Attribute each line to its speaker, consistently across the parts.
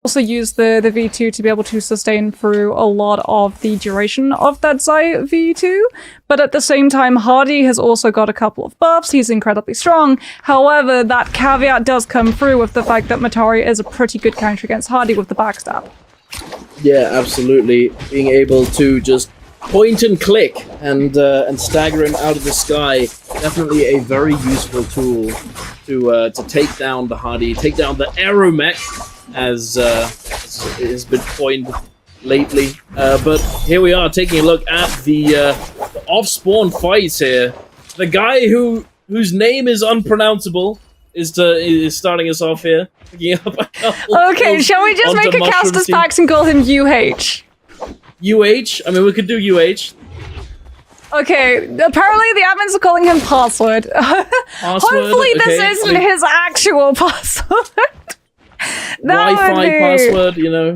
Speaker 1: also use the V2 to be able to sustain through a lot of the duration of that Zai V2. But at the same time, Hardy has also got a couple of buffs. He's incredibly strong. However, that caveat does come through with the fact that Matari is a pretty good counter against Hardy with the backstab.
Speaker 2: Yeah, absolutely. Being able to just point and click and stagger him out of the sky, definitely a very useful tool to take down the Hardy, take down the Aeromech, as it has been coined lately. But here we are taking a look at the off-spawn fights here. The guy whose name is unpronounceable is starting us off here.
Speaker 1: Okay, shall we just make a Caster's Pax and call him UH?
Speaker 2: UH? I mean, we could do UH.
Speaker 1: Okay, apparently the admins are calling him Password. Hopefully this isn't his actual password.
Speaker 2: Wi-Fi password, you know.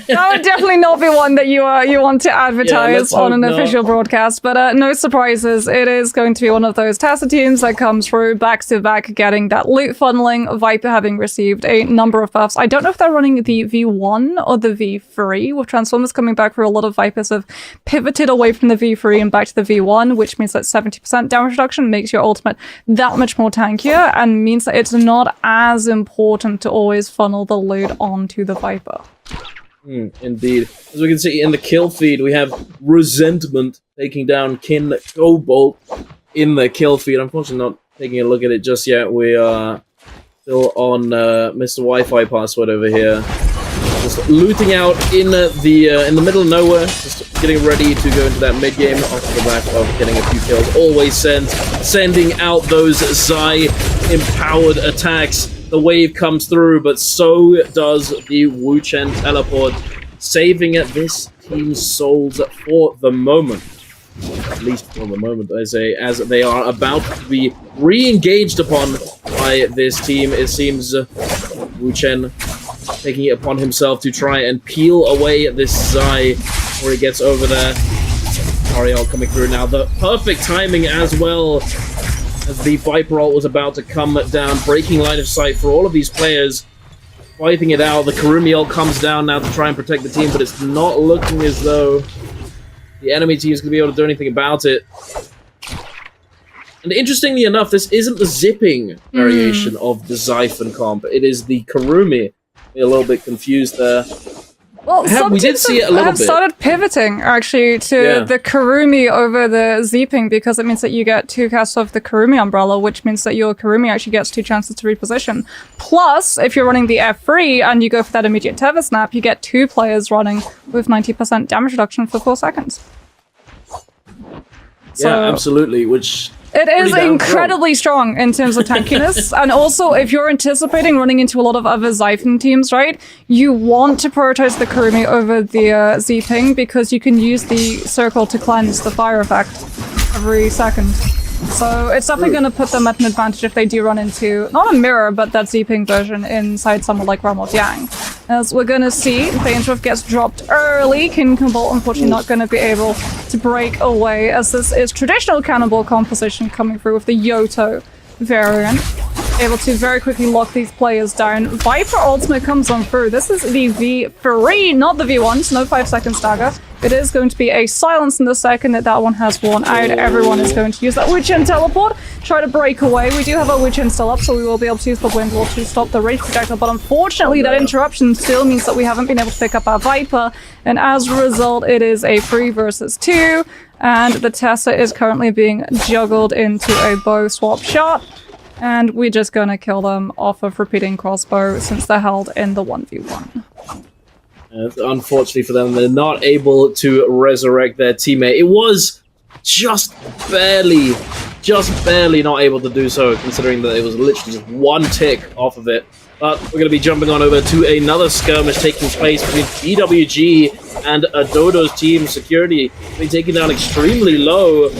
Speaker 1: That would definitely not be one that you want to advertise on an official broadcast, but no surprises. It is going to be one of those Tessa teams that comes through back to back, getting that loot funneling, Viper having received a number of buffs. I don't know if they're running the V1 or the V3, with Transformers coming back through. A lot of Vipers have pivoted away from the V3 and back to the V1, which means that 70% damage reduction makes your ultimate that much more tankier, and means that it's not as important to always funnel the loot onto the Viper.
Speaker 2: Indeed. As we can see in the kill feed, we have Resentment taking down Kin Cobalt in the kill feed. Unfortunately, not taking a look at it just yet. We are still on Mr. Wi-Fi password over here. Just looting out in the middle of nowhere, just getting ready to go into that mid game off the back of getting a few kills. Always sending out those Zai empowered attacks. The wave comes through, but so does the Wu Chen teleport, saving this team's souls for the moment. At least for the moment, I say, as they are about to be re-engaged upon by this team. It seems Wu Chen taking it upon himself to try and peel away this Zai before he gets over there. Ariel coming through now. The perfect timing as well, as the Viper ult was about to come down, breaking line of sight for all of these players, fighting it out. The Karumi ult comes down now to try and protect the team, but it's not looking as though the enemy team is going to be able to do anything about it. And interestingly enough, this isn't the zipping variation of the Xiphon comp, it is the Karumi. A little bit confused there.
Speaker 1: Well,
Speaker 2: we did see it a little bit.
Speaker 1: Started pivoting, actually, to the Karumi over the Zeeping, because it means that you get 2 casts of the Karumi umbrella, which means that your Karumi actually gets 2 chances to reposition. Plus, if you're running the F3 and you go for that immediate tether snap, you get 2 players running with 90% damage reduction for 4 seconds.
Speaker 2: So, yeah, absolutely, which...
Speaker 1: It is incredibly strong in terms of tankiness, and also if you're anticipating running into a lot of other Xiphon teams, right, you want to prioritize the Karumi over the Z-Ping, because you can use the circle to cleanse the fire effect every second. So it's definitely going to put them at an advantage if they do run into, not a mirror, but that Z-Ping version inside someone like Realm of Yang. As we're going to see, Bainruff gets dropped early. King Cobalt unfortunately not going to be able to break away, as this is traditional cannonball composition coming through with the Yoto variant. Able to very quickly lock these players down. Viper ultimate comes on through. This is the V3, not the V1, so no 5-second stagger. It is going to be a silence in the second that one has worn out. Everyone is going to use that Wu Chen teleport, try to break away. We do have our Wu Chen still up, so we will be able to use the Wind Wall to stop the Rage Projectile, but unfortunately that interruption still means that we haven't been able to pick up our Viper, and as a result it is a 3 versus 2, and the Tessa is currently being juggled into a bow swap shot. And we're just gonna kill them off of repeating crossbow since they're held in the 1v1.
Speaker 2: Unfortunately for them, they're not able to resurrect their teammate. It was just barely not able to do so, considering that it was literally just 1 tick off of it. But we're going to be jumping on over to another skirmish taking place between BWG and Adodo's team. Security being taken down extremely low.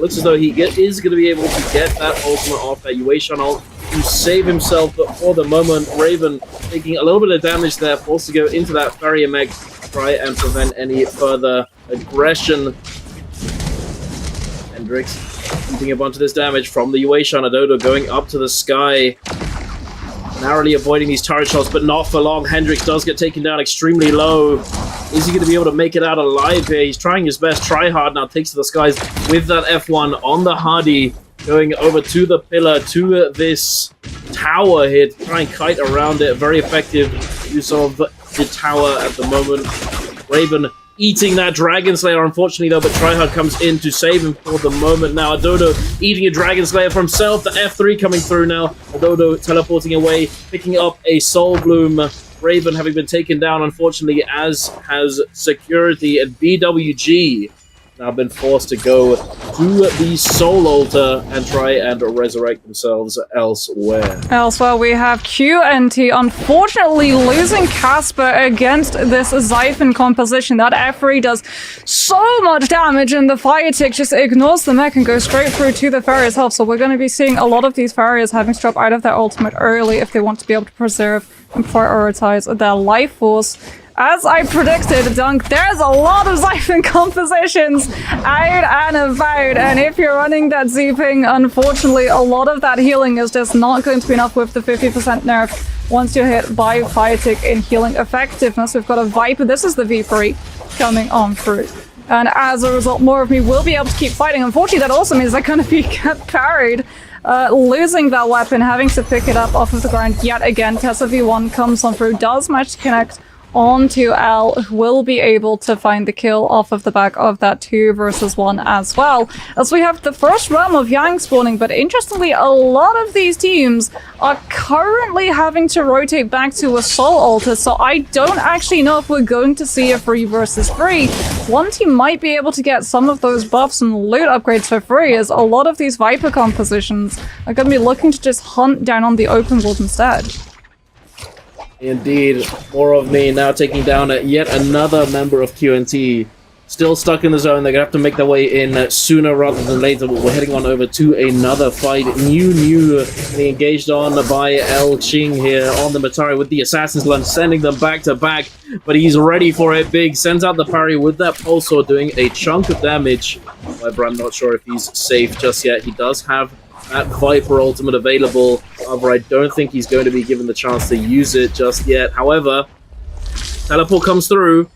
Speaker 2: Looks as though he is going to be able to get that ultimate off that Yueshan ult to save himself, but for the moment, Raven taking a little bit of damage there, forced to go into that Farrier mech to try and prevent any further aggression. Hendrix eating a bunch of this damage from the Yueshan. Adodo going up to the sky. narrowly avoiding these turret shots, but not for long. Hendrix does get taken down extremely low. Is he going to be able to make it out alive here? He's trying his best. Try hard now takes to the skies with that F1 on the Hardy, going over to the pillar, to this tower here to try and kite around it. Very effective use of the tower at the moment. Raven eating that Dragon Slayer, unfortunately, though, but Tryhard comes in to save him for the moment. Now, Adodo eating a Dragon Slayer for himself. The F3 coming through now. Adodo teleporting away, picking up a Soul Bloom. Raven having been taken down, unfortunately, as has Security, and BWG now been forced to go to the Soul Altar and try and resurrect themselves elsewhere.
Speaker 1: Elsewhere, we have QNT unfortunately losing Casper against this Xiphon composition. That F3 does so much damage, and the Fire Tick just ignores the mech and goes straight through to the Farrier's health. So we're going to be seeing a lot of these Farriers having to drop out of their ultimate early if they want to be able to preserve and prioritize their life force. As I predicted, Dunk, there's a lot of Xiphon compositions out and about, and if you're running that Z-Ping, unfortunately, a lot of that healing is just not going to be enough with the 50% nerf once you're hit by Fire Tick in healing effectiveness. We've got a Viper, this is the V3, coming on through. And as a result, more of me will be able to keep fighting. Unfortunately, that also means they're going to be parried. Losing that weapon, having to pick it up off of the ground yet again. Tessa V1 comes on through, does manage to connect onto L, who will be able to find the kill off of the back of that 2 versus 1 as well. As we have the first realm of Yang spawning, but interestingly, a lot of these teams are currently having to rotate back to a Soul Altar, so I don't actually know if we're going to see a 3 versus 3. One team might be able to get some of those buffs and loot upgrades for free, as a lot of these Viper compositions are going to be looking to just hunt down on the open world instead.
Speaker 2: Indeed, more of me now taking down yet another member of QNT. Still stuck in the zone. They're going to have to make their way in sooner rather than later, but we're heading on over to another fight. New engaged on by El Ching here on the Matari with the Assassin's Lunge, sending them back to back, but he's ready for it big. Sends out the parry with that Pulse Sword, doing a chunk of damage. However, I'm not sure if he's safe just yet. He does have that Viper ultimate available. However, I don't think he's going to be given the chance to use it just yet. However, teleport comes through,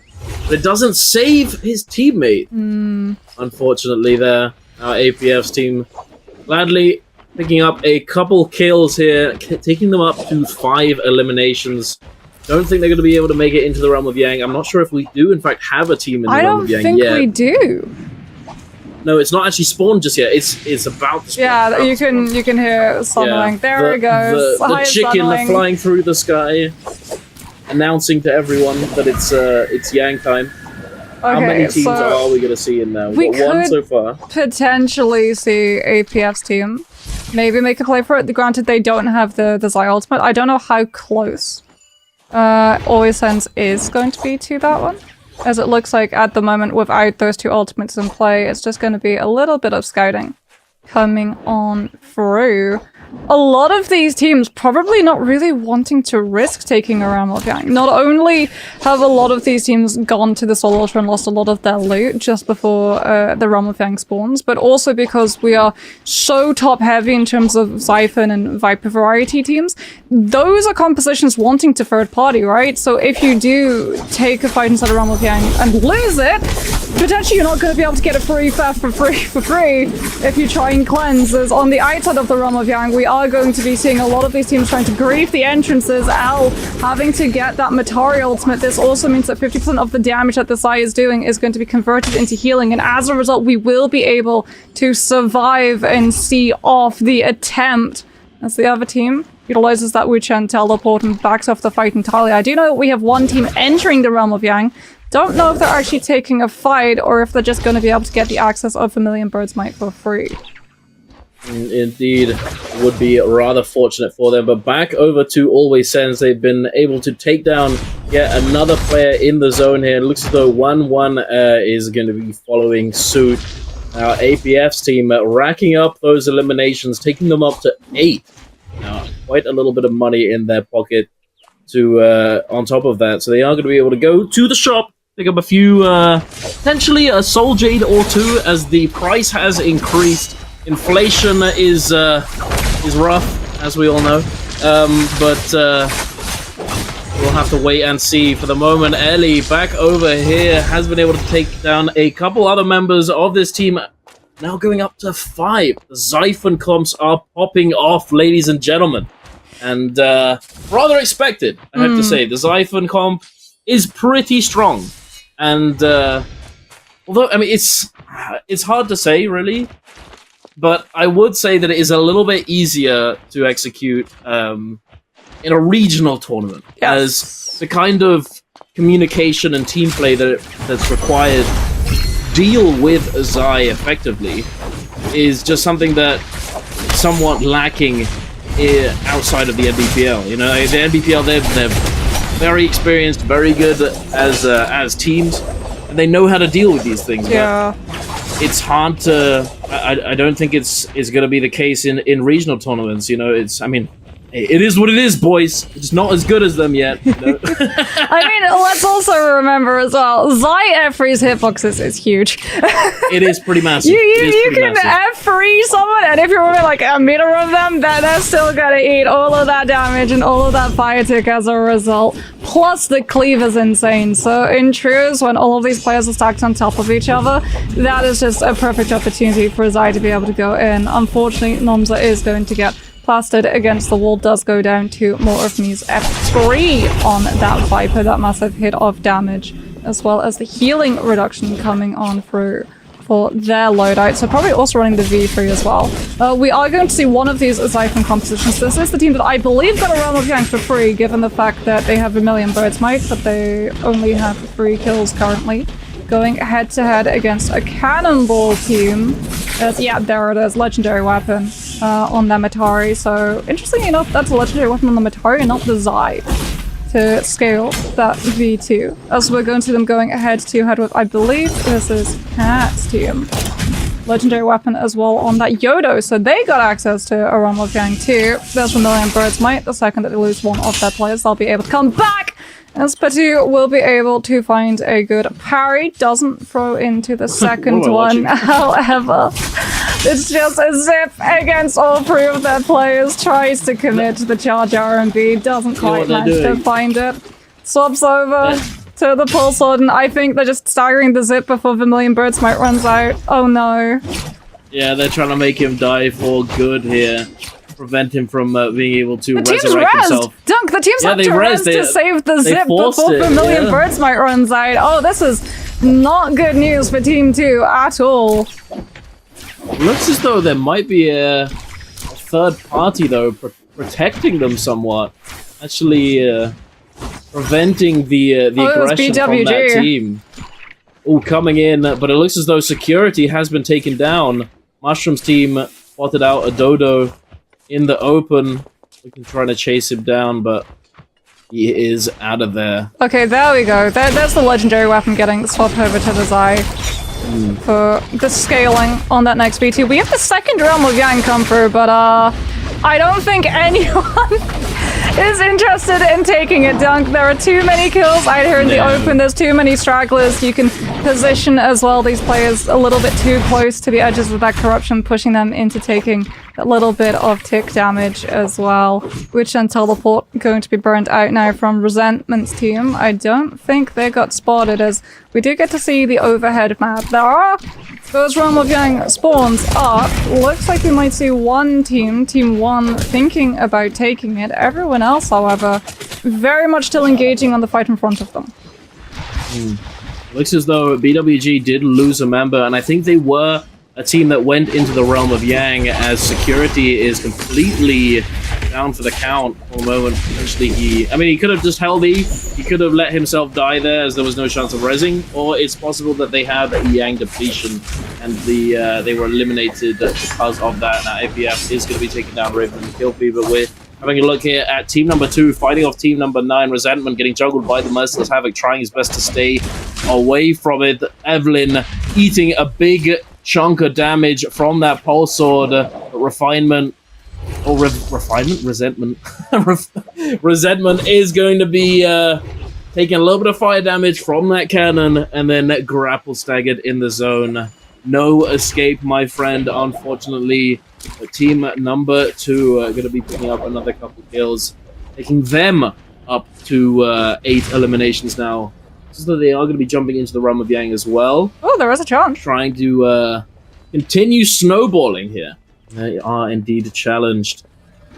Speaker 2: but it doesn't save his teammate. Unfortunately there. Our APF's team gladly picking up a couple kills here, taking them up to 5 eliminations. Don't think they're going to be able to make it into the Realm of Yang. I'm not sure if we do, in fact, have a team in the Realm of Yang yet.
Speaker 1: I don't think we do.
Speaker 2: No, it's not actually spawned just yet. It's about to spawn.
Speaker 1: Yeah, you can hear sunlight. Yeah, there it goes.
Speaker 2: The chicken flying through the sky, announcing to everyone that it's Yang time. Okay, how many teams are we going to see in there?
Speaker 1: We could
Speaker 2: one so far.
Speaker 1: Potentially see APF's team. Maybe make a play for it. Granted, they don't have the Zai ultimate. I don't know how close Always Sense is going to be to that one. As it looks like at the moment, without those 2 ultimates in play, it's just going to be a little bit of scouting coming on through. A lot of these teams probably not really wanting to risk taking a Realm of Yang. Not only have a lot of these teams gone to the Soul Altar and lost a lot of their loot just before the Realm of Yang spawns, but also because we are so top heavy in terms of Xiphon and Viper variety teams, those are compositions wanting to third party, right? So if you do take a fight inside a Realm of Yang and lose it, potentially you're not going to be able to get a free theft for free if you try and cleanse. As on the outside of the Realm of Yang, we are going to be seeing a lot of these teams trying to grief the entrances. Al having to get that Matari ultimate. This also means that 50% of the damage that the Zai is doing is going to be converted into healing, and as a result, we will be able to survive and see off the attempt as the other team utilizes that Wuchen teleport and backs off the fight entirely. I do know that we have one team entering the Realm of Yang. Don't know if they're actually taking a fight or if they're just going to be able to get the access of Vermilion Bird's Might for free.
Speaker 2: Indeed, would be rather fortunate for them. But back over to Always Sense, they've been able to take down yet another player in the zone here. It looks as though 1-1 is going to be following suit. Now, APF's team racking up those eliminations, taking them up to 8. Now, quite a little bit of money in their pocket to on top of that. So they are going to be able to go to the shop, pick up a few, potentially a Soul Jade or 2, as the price has increased. Inflation is rough, as we all know. We'll have to wait and see. For the moment, Ellie back over here has been able to take down a couple other members of this team. Now going up to 5. The Xiphon comps are popping off, ladies and gentlemen. And rather expected, I have to say. The Xiphon comp is pretty strong. And although, I mean, it's hard to say, really. But I would say that it is a little bit easier to execute in a regional tournament, as the kind of communication and team play that's required to deal with Zai effectively is just something that somewhat lacking outside of the NBPL. You know, the NBPL, they're very experienced, very good as teams, and they know how to deal with these things.
Speaker 1: Yeah.
Speaker 2: But it's hard to. I don't think it's going to be the case in regional tournaments. You know, I mean, it is what it is, boys. It's not as good as them yet. You know?
Speaker 1: I mean, let's also remember as well, Zai F3's hitboxes is huge.
Speaker 2: It is pretty massive.
Speaker 1: You can F3 someone, and if you're within like a meter of them, they're still gonna eat all of that damage and all of that fire tick as a result. Plus, the cleave is insane. So in trios, when all of these players are stacked on top of each other, that is just a perfect opportunity for Zai to be able to go in. Unfortunately, Nomza is going to get plastered against the wall. Does go down to more of Mi's F3 on that Viper, that massive hit of damage, as well as the healing reduction coming on through for their loadout. So probably also running the V3 as well. We are going to see one of these Xiphon compositions. This is the team that I believe got a Realm of Yang for free, given the fact that they have a million birds might, but they only have 3 kills currently. Going head-to-head against a Cannonball team. Yeah, there it is, legendary weapon on the Matari. So, interestingly enough, that's a legendary weapon on the Matari and not the Zai to scale that V2. As we're going to see them going head-to-head with, I believe this is Cat's team. Legendary weapon as well on that Yodo, so they got access to a Realm of Yang too. There's a million birds might. The second that they lose one of their players, they'll be able to come back! As Patu will be able to find a good parry, doesn't throw into the second one, however. It's just a zip against all 3 of their players, tries to commit to the charge RMB, doesn't quite manage to find it. Swaps over to the pulse sword, and I think they're just staggering the zip before the million birds might runs out. Oh no.
Speaker 2: Yeah, they're trying to make him die for good here. Prevent him from being able to resurrect himself.
Speaker 1: Dunk, the team's have to res to save the zip before the million birds might runs out. Oh, this is not good news for Team 2 at all.
Speaker 2: Looks as though there might be a third party, though, protecting them somewhat. Actually, preventing the aggression from that team. Oh, coming in, but it looks as though security has been taken down. Mushroom's team spotted out a Dodo in the open. We can try to chase him down, but he is out of there.
Speaker 1: Okay, there we go. There's the legendary weapon getting swapped over to the Zai for the scaling on that next V2. We have the second Realm of Yang come through, but I don't think anyone is interested in taking it, Dunk. There are too many kills out here in the open. There's too many stragglers. You can position as well these players a little bit too close to the edges of that corruption, pushing them into taking a little bit of tick damage as well. Witch and Teleport going to be burned out now from Resentment's team. I don't think they got spotted, as we do get to see the overhead map. There are those Realm of Yang spawns up. Looks like we might see one team, Team 1, thinking about taking it. Everyone else, however, very much still engaging on the fight in front of them.
Speaker 2: Looks as though BWG did lose a member, and I think they were a team that went into the Realm of Yang, as security is completely down for the count for the moment. Potentially he could have just held E. He could have let himself die there, as there was no chance of rezzing, or it's possible that they have a Yang depletion and they were eliminated because of that. Now APF is going to be taking down Raven and Kill Fever. We're having a look here at team number 2 fighting off team number 9. Resentment getting juggled by the Merciless Havoc, trying his best to stay away from it. Evelyn eating a big chunk of damage from that pulse sword. Resentment Resentment is going to be taking a little bit of fire damage from that cannon, and then grapple staggered in the zone. No escape, my friend, unfortunately, But team number 2 going to be picking up another couple kills, taking them up to 8 eliminations now. So they are going to be jumping into the realm of Yang as well.
Speaker 1: Oh, there is a chance.
Speaker 2: Trying to continue snowballing here. They are indeed challenged.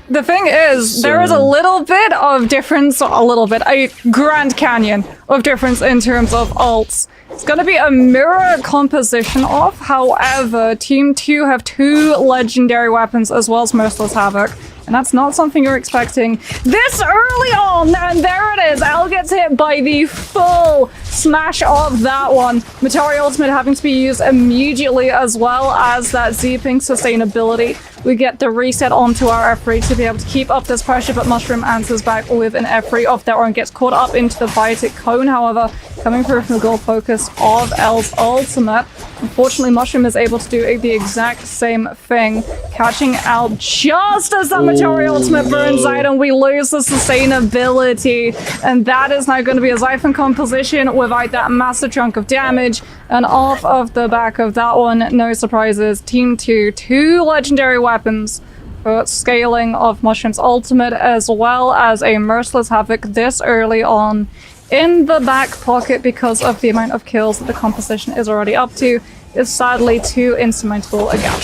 Speaker 1: The thing is, there is a little bit of difference, a Grand Canyon of difference in terms of ults. It's going to be a mirror composition of, however, Team 2 have 2 legendary weapons as well as Merciless Havoc. And that's not something you're expecting this early on. And there it is. Al gets hit by the full smash of that one. Matari Ultimate having to be used immediately, as well as that Z-Ping sustainability. We get the reset onto our F3 to be able to keep up this pressure, but Mushroom answers back with an F3 of their own, gets caught up into the Biotic Cone, however, coming through from the goal focus of L's ultimate. Unfortunately, Mushroom is able to do the exact same thing, catching out just as the Matari Ultimate burns out, and we lose the sustainability. And that is now going to be a Xiphon composition without that massive chunk of damage. And off of the back of that one, no surprises, Team 2, 2 legendary weapons for scaling of Mushroom's ultimate, as well as a Merciless Havoc this early on in the back pocket, because of the amount of kills that the composition is already up to, is sadly too insurmountable a gap.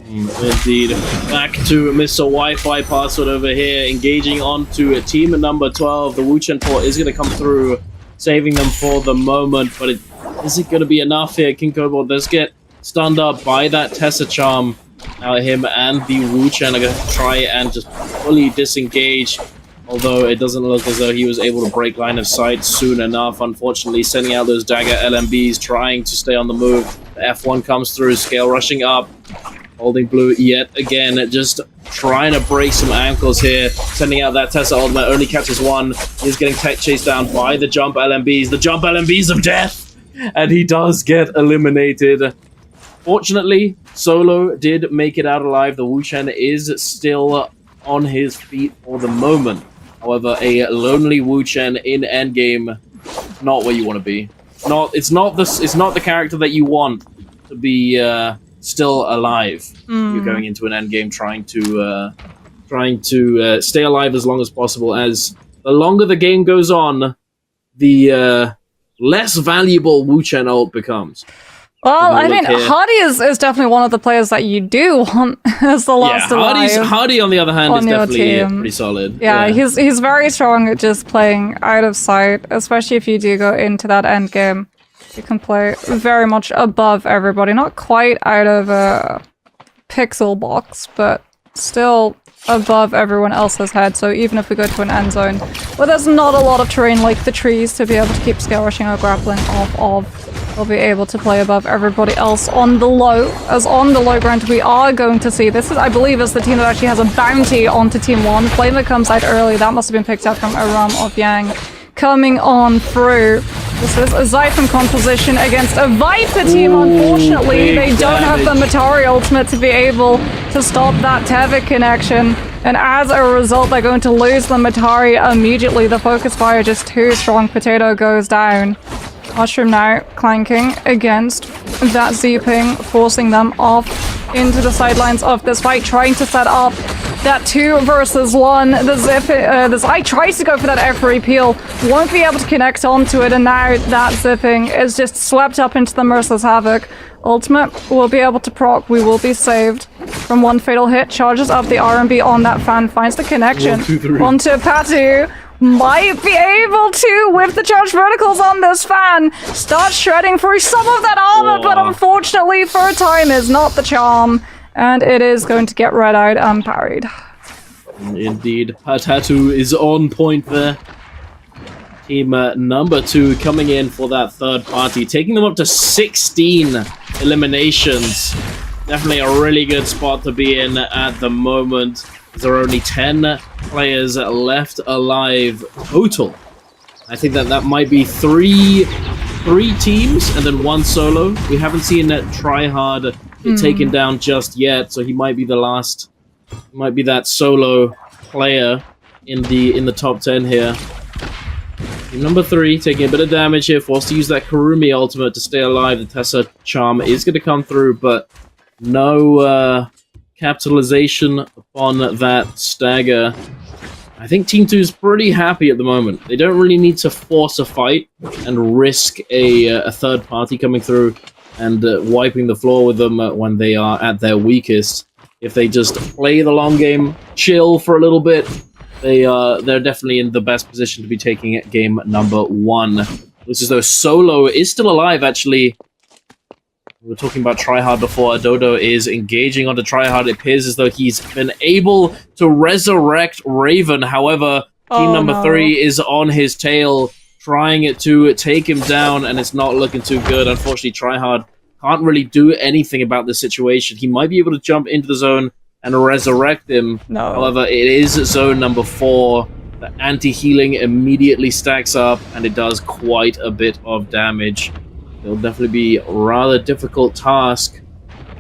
Speaker 2: Indeed. Back to Mr. Wi-Fi password over here, engaging onto team number 12. The Wu-Chen port is going to come through, saving them for the moment, but is it going to be enough here? King Cobalt does get stunned up by that Tessa Charm. Now him and the Wu-Chen are going to try and just fully disengage, although it doesn't look as though he was able to break line of sight soon enough. Unfortunately, sending out those dagger LMBs, trying to stay on the move. The F1 comes through, Scale rushing up, holding blue yet again, just trying to break some ankles here. Sending out that Tessa ultimate, only catches one. He's getting tech chased down by the jump LMBs. The jump LMBs of death! And he does get eliminated. Fortunately, Solo did make it out alive. The Wu-Chen is still on his feet for the moment. However, a lonely Wu-Chen in endgame, not where you want to be. It's not the character that you want to be still alive. You're going into an endgame trying to stay alive as long as possible. As the longer the game goes on, the less valuable Wu-Chen ult becomes.
Speaker 1: Well, I mean, Hardy is definitely one of the players that you do want as the last alive.
Speaker 2: Hardy, on the other hand, is definitely pretty solid.
Speaker 1: Yeah, he's very strong at just playing out of sight, especially if you do go into that end game. You can play very much above everybody, not quite out of a pixel box, but still above everyone else's head. So even if we go to an end zone where there's not a lot of terrain like the trees to be able to keep scale rushing or grappling off of, we'll be able to play above everybody else on the low. As on the low ground, we are going to see, this is, I believe, is the team that actually has a bounty onto Team 1. Flame that comes out early, that must have been picked up from a realm of Yang. Coming on through. This is a Xiphon composition against a Viper team. Unfortunately, they don't have the Matari ultimate to be able to stop that Teva connection. And as a result, they're going to lose the Matari immediately. The focus fire just too strong. Potato goes down. Mushroom now clanking against that Z-Ping, forcing them off into the sidelines of this fight, trying to set up that 2 versus 1. The Zai tries to go for that F3 peel, won't be able to connect onto it, and now that Zipping is just swept up into the Merciless Havoc. Ultimate will be able to proc, we will be saved from one fatal hit, charges up the R&B on that fan, finds the connection onto Patu. Might be able to, with the charged verticals on this fan, start shredding through some of that armor, but unfortunately for a time is not the charm, and it is going to get read out and parried.
Speaker 2: Indeed, Patatu is on point there. Team number 2 coming in for that third party, taking them up to 16 eliminations. Definitely a really good spot to be in at the moment. There are only 10 players left alive total. I think that might be three teams and then 1 solo. We haven't seen that Tryhard get taken down just yet, so he might be the last. He might be that solo player in the top 10 here. Team number 3 taking a bit of damage here, forced to use that Kurumi ultimate to stay alive. The Tessa Charm is going to come through, but no capitalization upon that stagger. I think Team 2 is pretty happy at the moment. They don't really need to force a fight and risk a third party coming through and wiping the floor with them when they are at their weakest. If they just play the long game, chill for a little bit, they're definitely in the best position to be taking game number 1. Looks as though Solo is still alive, actually. We were talking about Tryhard before. Dodo is engaging onto Tryhard. It appears as though he's been able to resurrect Raven. However, team number 3 is on his tail, trying to take him down, and it's not looking too good. Unfortunately, Tryhard can't really do anything about this situation. He might be able to jump into the zone and resurrect him.
Speaker 1: No.
Speaker 2: However, it is zone number 4. The anti-healing immediately stacks up, and it does quite a bit of damage. It'll definitely be a rather difficult task.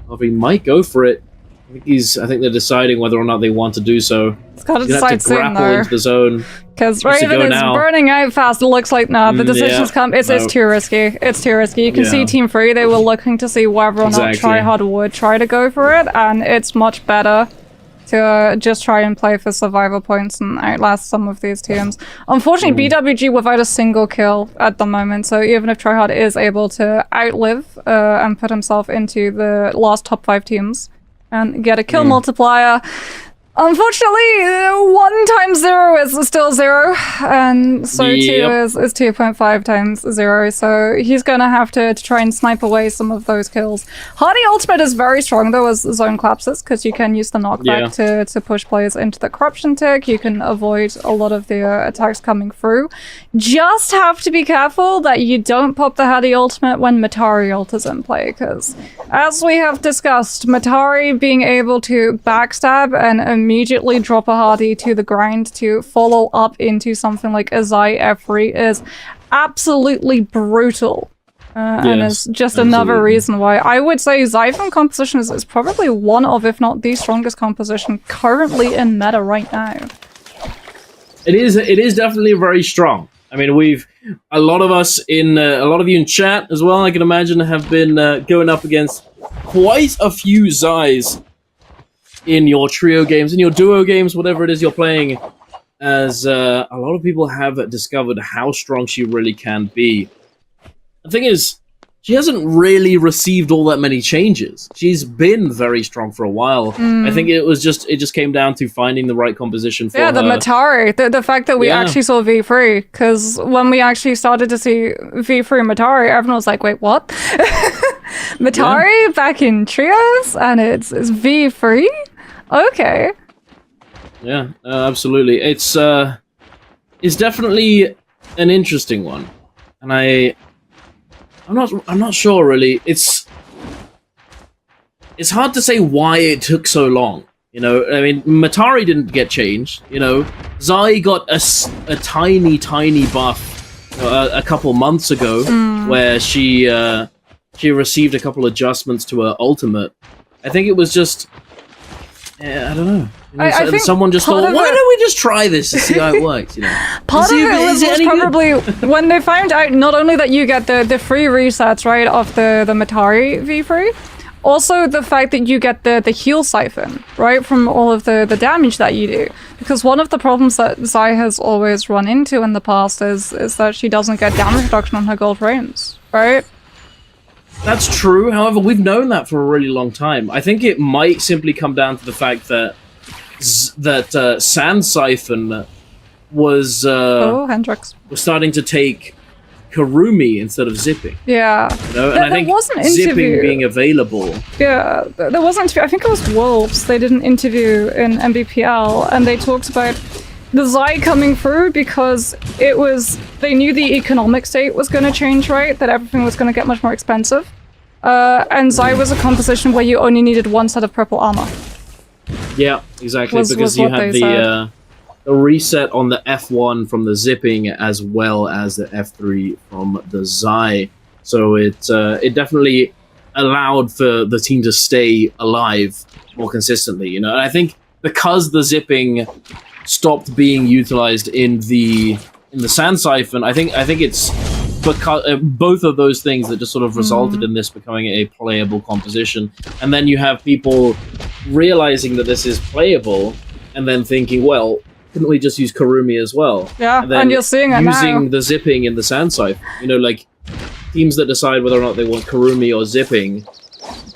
Speaker 2: However, he might go for it. I think they're deciding whether or not they want to do so.
Speaker 1: It's got to
Speaker 2: He's
Speaker 1: decide
Speaker 2: have to
Speaker 1: soon,
Speaker 2: grapple
Speaker 1: though.
Speaker 2: into the zone.
Speaker 1: Because Raven is burning out fast. It looks like now the decisions come. It's too risky. It's too risky. You can see Team 3, they were looking to see whether or not Tryhard would try to go for it, and it's much better to just try and play for survival points and outlast some of these teams. Unfortunately, BWG without a single kill at the moment, so even if Tryhard is able to outlive and put himself into the last top 5 teams and get a kill multiplier, unfortunately, 1 times 0 is still 0, and so 2 is 2.5 times 0, so he's gonna have to try and snipe away some of those kills. Hardy ultimate is very strong though as zone collapses, because you can use the knockback to push players into the corruption tick. You can avoid a lot of the attacks coming through. Just have to be careful that you don't pop the Hardy ultimate when Matari ult is in play, because as we have discussed, Matari being able to backstab and immediately drop a Hardy to the ground to follow up into something like a Zai F3 is absolutely brutal. And it's just another reason why I would say Xiphon composition is probably one of, if not the strongest composition currently in meta right now.
Speaker 2: It is definitely very strong. I mean, a lot of you in chat as well, I can imagine, have been going up against quite a few Zais in your trio games, in your duo games, whatever it is you're playing, as a lot of people have discovered how strong she really can be. The thing is, she hasn't really received all that many changes. She's been very strong for a while. I think it just came down to finding the right composition for her.
Speaker 1: Yeah, the Matari, the fact that we actually saw V3, because when we actually started to see V3 Matari, everyone was like, wait, what? Matari back in trios, and it's V3? Okay.
Speaker 2: Yeah, absolutely. It's definitely an interesting one, and I'm not sure really. It's hard to say why it took so long. You know, I mean, Matari didn't get changed. You know, Zai got a tiny buff a couple months ago, where she received a couple adjustments to her ultimate. I think it was just. I don't know.
Speaker 1: I think
Speaker 2: someone just thought, why don't we just try this to see how it works? You know,
Speaker 1: part of it was probably when they found out not only that you get the free resets, right, of the Matari V3, also the fact that you get the heal siphon, right, from all of the damage that you do. Because one of the problems that Zai has always run into in the past is that she doesn't get damage reduction on her gold frames, right?
Speaker 2: That's true. However, we've known that for a really long time. I think it might simply come down to the fact that Sand Siphon was
Speaker 1: Hendrix
Speaker 2: was starting to take Karumi instead of zipping.
Speaker 1: Yeah.
Speaker 2: You know? And I think zipping being available.
Speaker 1: Yeah, there was an interview. I think it was Wolves. They did an interview in MBPL, and they talked about the Zai coming through because they knew the economic state was going to change, right? That everything was going to get much more expensive. And Zai was a composition where you only needed 1 set of purple armor.
Speaker 2: Yeah, exactly, because you had the reset on the F1 from the zipping as well as the F3 from the Zai. So it definitely allowed for the team to stay alive more consistently, you know? And I think because the zipping stopped being utilized in the Sand Siphon, I think it's because both of those things that just sort of resulted in this becoming a playable composition. And then you have people realizing that this is playable, and then thinking, well, couldn't we just use Kurumi as well?
Speaker 1: Yeah,
Speaker 2: and, then
Speaker 1: and you're seeing it
Speaker 2: using
Speaker 1: now.
Speaker 2: the zipping in the sand scythe. You know, like, teams that decide whether or not they want Kurumi or zipping,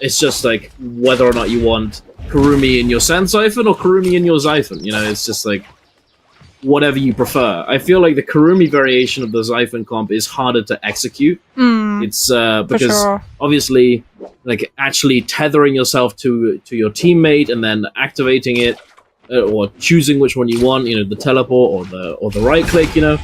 Speaker 2: it's just like whether or not you want Kurumi in your sand siphon or Kurumi in your Xiphon. You know, it's just like whatever you prefer. I feel like the Kurumi variation of the Xiphon comp is harder to execute. It's because obviously, like, actually tethering yourself to your teammate and then activating it, or choosing which one you want, you know, the teleport or the right click, you know,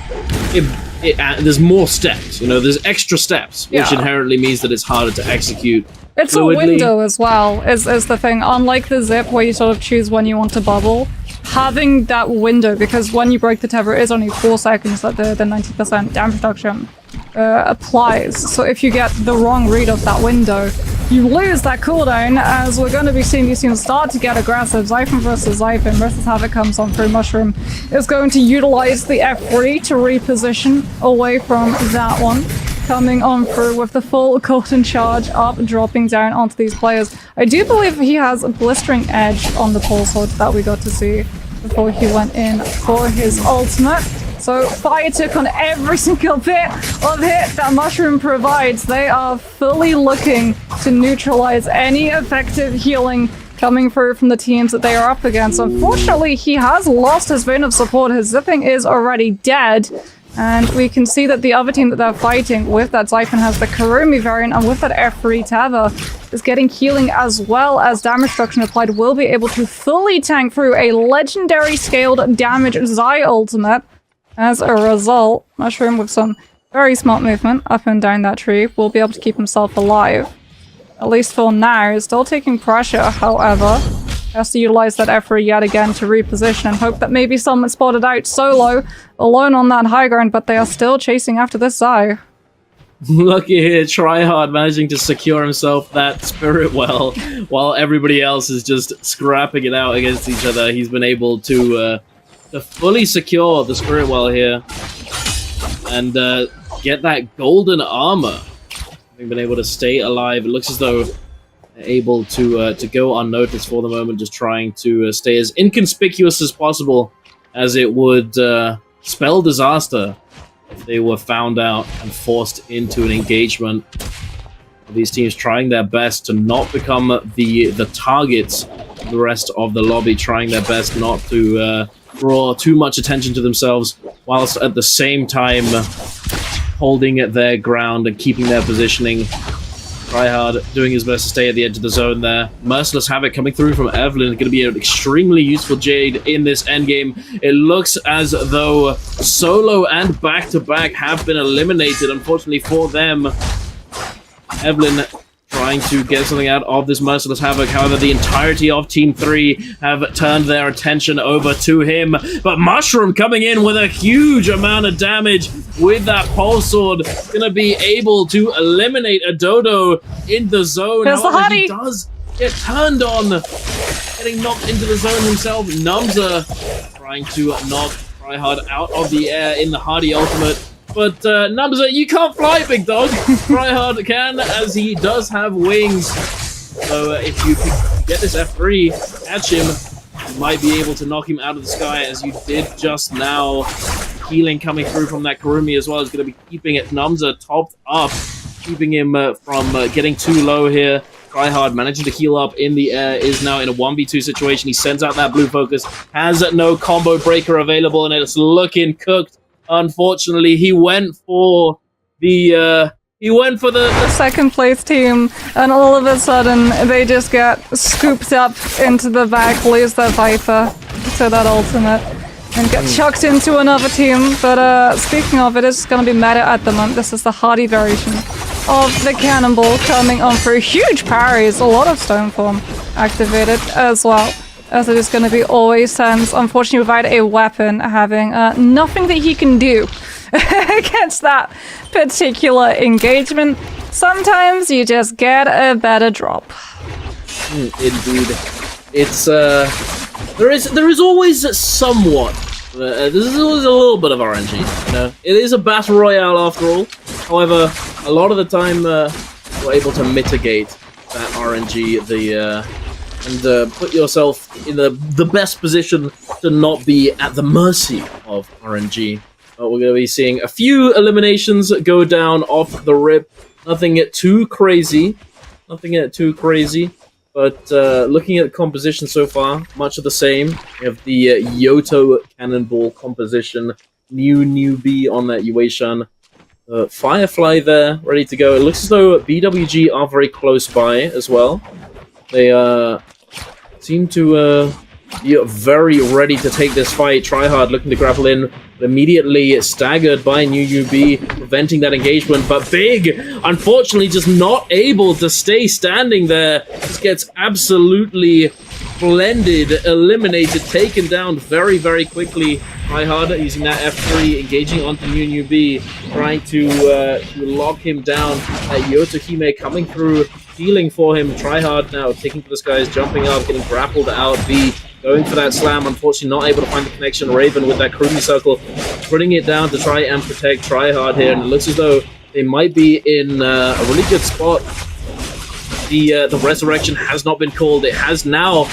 Speaker 2: there's more steps, you know, there's extra steps, which inherently means that it's harder to execute.
Speaker 1: It's fluidly. A window as well, is the thing. Unlike the zip, where you sort of choose when you want to bubble, having that window, because when you break the tether, it is only 4 seconds that the 90% damage reduction applies. So if you get the wrong read of that window, you lose that cooldown, as we're going to be seeing these teams start to get aggressive. Xiphon versus Havoc comes on through. Mushroom is going to utilize the F3 to reposition away from that one. Coming on through with the full golden charge up, dropping down onto these players. I do believe he has a blistering edge on the pole sword that we got to see before he went in for his ultimate. So Fire took on every single bit of hit that Mushroom provides. They are fully looking to neutralize any effective healing coming through from the teams that they are up against. Unfortunately, he has lost his vein of support. His zipping is already dead. And we can see that the other team that they're fighting with that Xiphon has the Kurumi variant, and with that F3 tether is getting healing as well as damage reduction applied, will be able to fully tank through a legendary scaled damage Xi ultimate. As a result, Mushroom, with some very smart movement up and down that tree, will be able to keep himself alive. At least for now. He's still taking pressure, however. Has to utilize that F3 yet again to reposition and hope that maybe someone spotted out solo, alone on that high ground, but they are still chasing after this Xi.
Speaker 2: Lucky here, Tryhard managing to secure himself that Spirit Well, while everybody else is just scrapping it out against each other. He's been able to fully secure the Spirit Well here and get that golden armor. Having been able to stay alive, it looks as though able to go unnoticed for the moment, just trying to stay as inconspicuous as possible, as it would spell disaster if they were found out and forced into an engagement. These teams trying their best to not become the targets of the rest of the lobby, trying their best not to draw too much attention to themselves, whilst at the same time holding their ground and keeping their positioning. Tryhard doing his best to stay at the edge of the zone there. Merciless Havoc coming through from Evelyn, going to be an extremely useful Jade in this endgame. It looks as though solo and back-to-back have been eliminated, unfortunately for them. Evelyn trying to get something out of this Merciless Havoc. However, the entirety of Team 3 have turned their attention over to him. But Mushroom coming in with a huge amount of damage with that Pulse Sword. Gonna be able to eliminate a Dodo in the zone. However, he does get turned on. Getting knocked into the zone himself. Numza trying to knock Tryhard out of the air in the Hardy ultimate. But Numza, you can't fly, big dog. Tryhard can, as he does have wings. So if you get this F3, catch him, you might be able to knock him out of the sky, as you did just now. Healing coming through from that Kurumi as well is going to be keeping it Numza topped up, keeping him from getting too low here. Tryhard managing to heal up in the air, is now in a 1v2 situation. He sends out that blue focus, has no combo breaker available, and it's looking cooked. Unfortunately, he went for the
Speaker 1: second place team, and all of a sudden they just get scooped up into the back, lose their Viper to that ultimate, and get chucked into another team. But speaking of, it is going to be meta at the moment. This is the Hardy variation of the Cannonball coming on through. Huge parries, a lot of Stone Form activated as well, as it is going to be always Sans, unfortunately without a weapon, having nothing that he can do against that particular engagement. Sometimes you just get a better drop.
Speaker 2: Indeed. It's, there is always somewhat, there's always a little bit of RNG, you know? It is a battle royale after all. However, a lot of the time, we're able to mitigate that RNG, and put yourself in the best position to not be at the mercy of RNG. We're going to be seeing a few eliminations go down off the rip. Nothing too crazy. But looking at the composition so far, much of the same. We have the Yoto Cannonball composition. Newbie on that Yueshan. Firefly there, ready to go. It looks as though BWG are very close by as well. They seem to be very ready to take this fight. Tryhard looking to grapple in, but immediately staggered by Newbie, preventing that engagement. But Big, unfortunately, just not able to stay standing there. Just gets absolutely blended, eliminated, taken down very, very quickly. Tryhard using that F3, engaging onto Newbie, trying to lock him down. Yoto Hime coming through, healing for him. Tryhard now taking for this guy, is jumping up, getting grappled out. B going for that slam, unfortunately not able to find the connection. Raven with that Kurumi circle, putting it down to try and protect Tryhard here, and it looks as though they might be in a really good spot. The resurrection has not been called. He has now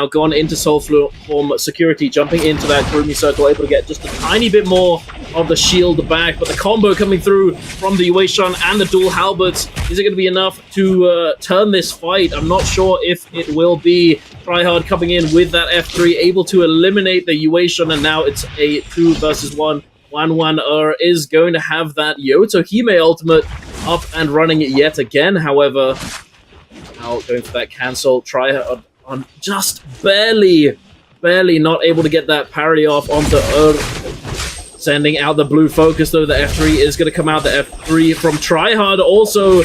Speaker 2: gone into soul form security, jumping into that Kurumi circle, able to get just a tiny bit more of the shield back. But the combo coming through from the Yueshan and the dual halberds, is it going to be enough to turn this fight? I'm not sure if it will be. Tryhard coming in with that F3, able to eliminate the Yueshan, and now it's a 2 versus 1. 1-1 is going to have that Yoto Hime ultimate up and running yet again. However, now going for that cancel. Tryhard on just barely not able to get that parry off onto sending out the blue focus, though. The F3 is going to come out. The F3 from Tryhard also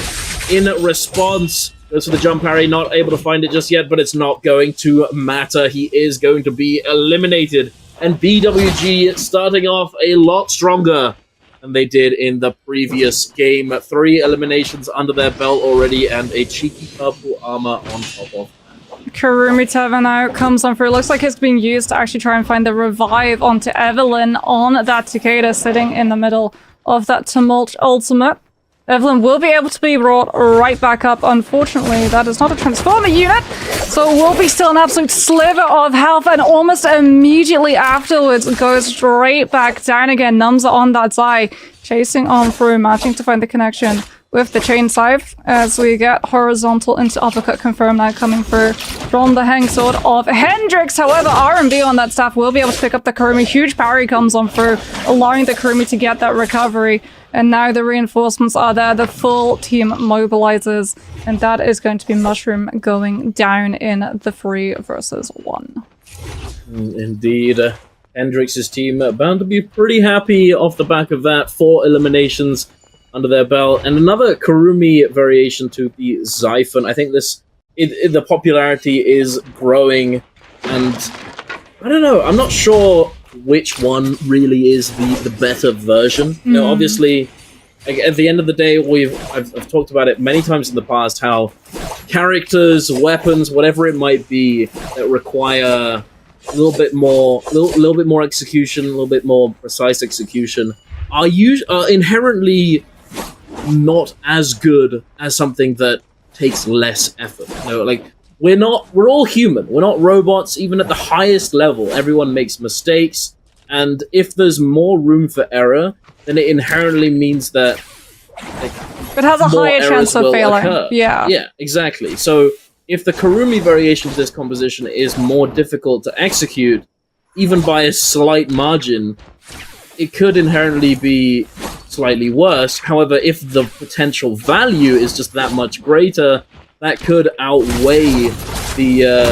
Speaker 2: in response. Goes for the jump parry, not able to find it just yet, but it's not going to matter. He is going to be eliminated. And BWG starting off a lot stronger than they did in the previous game. 3 eliminations under their belt already, and a cheeky purple armor on top of that.
Speaker 1: Kurumi Teva now comes on through. Looks like it's being used to actually try and find the revive onto Evelyn on that Takeda sitting in the middle of that Tumult ultimate. Evelyn will be able to be brought right back up. Unfortunately, that is not a transformer unit, so it will be still an absolute sliver of health, and almost immediately afterwards goes straight back down again. Numbs on that Zai, chasing on through, managing to find the connection with the chain scythe as we get horizontal into uppercut confirmed now coming through from the hang sword of Hendrix. However, R&B on that staff will be able to pick up the Kurumi. Huge parry comes on through, allowing the Kurumi to get that recovery. And now the reinforcements are there. The full team mobilizes, and that is going to be Mushroom going down in the 3 versus 1.
Speaker 2: Indeed. Hendrix's team bound to be pretty happy off the back of that. 4 eliminations under their belt, and another Kurumi variation to the Xiphon. I think the popularity is growing, and I don't know, I'm not sure which one really is the better version. You know, obviously, at the end of the day, I've talked about it many times in the past, how characters, weapons, whatever it might be, that require a little bit more execution, a little bit more precise execution, are inherently not as good as something that takes less effort. You know, like, we're all human. We're not robots. Even at the highest level, everyone makes mistakes. And if there's more room for error, then it inherently means that
Speaker 1: it has a higher chance of failing.
Speaker 2: Occur.
Speaker 1: Yeah.
Speaker 2: Yeah, exactly. So if the Kurumi variation of this composition is more difficult to execute, even by a slight margin, it could inherently be slightly worse. However, if the potential value is just that much greater, that could outweigh the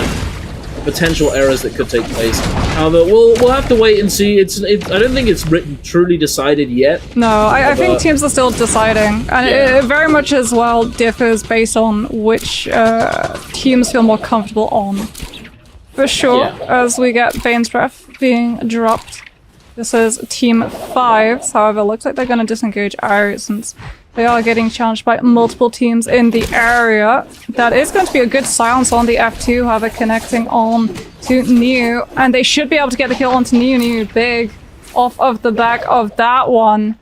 Speaker 2: potential errors that could take place. However, we'll have to wait and see. I don't think it's truly decided yet.
Speaker 1: No, I think teams are still deciding, and it very much as well differs based on which teams feel more comfortable on. For sure, as we get Bane's Breath being dropped. This is Team 5, however, looks like they're going to disengage out since they are getting challenged by multiple teams in the area. That is going to be a good silence on the F2, however, connecting on to New, and they should be able to get the kill onto New big off of the back of that one.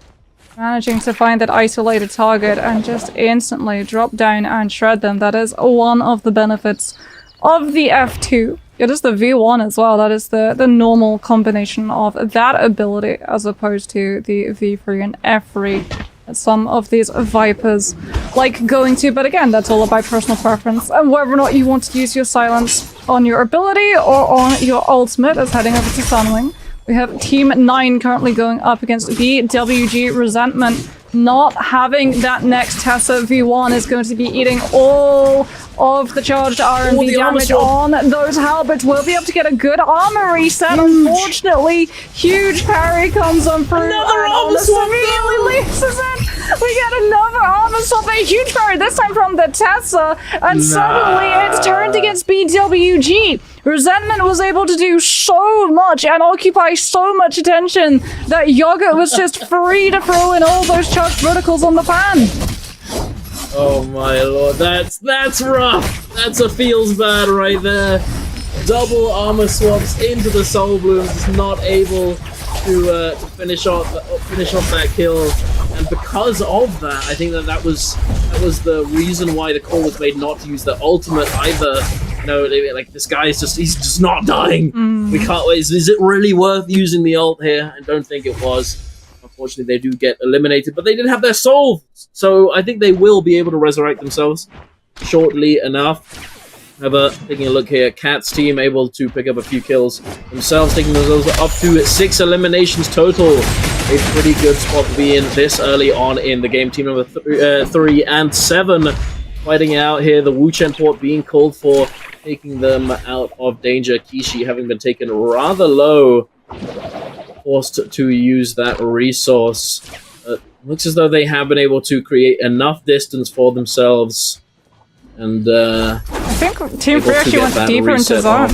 Speaker 1: Managing to find that isolated target and just instantly drop down and shred them. That is one of the benefits of the F2. It is the V1 as well. That is the normal combination of that ability as opposed to the V3 and F3 that some of these Vipers like going to. But again, that's all about personal preference and whether or not you want to use your silence on your ability or on your ultimate. As heading over to Sunwing, we have Team 9 currently going up against BWG Resentment. Not having that next Tessa V1 is going to be eating all of the charged R&D damage on those halberds. Will be able to get a good armor reset. Unfortunately, huge parry comes on through.
Speaker 2: Another armor swap
Speaker 1: immediately loses it. We get another armor swap, a huge parry, this time from the Tessa, and suddenly it's turned against BWG. Resentment was able to do so much and occupy so much attention that Yogurt was just free to throw in all those charged verticals on the pan.
Speaker 2: Oh my lord, that's rough. That's a feels bad right there. Double armor swaps into the Soul Blooms, is not able to finish off that kill, and because of that, I think that was the reason why the call was made not to use the ultimate either. You know, like this guy is he's just not dying. We can't wait. Is it really worth using the ult here? I don't think it was. Unfortunately, they do get eliminated, but they did have their soul, so I think they will be able to resurrect themselves shortly enough. However, taking a look here, Cat's team able to pick up a few kills themselves, taking themselves up to 6 eliminations total. A pretty good spot to be in this early on in the game. Team number 3 and 7 fighting out here. The Wuchen port being called for, taking them out of danger. Kishi having been taken rather low, forced to use that resource. Looks as though they have been able to create enough distance for themselves. And
Speaker 1: I think Team 3 actually went deeper into zone.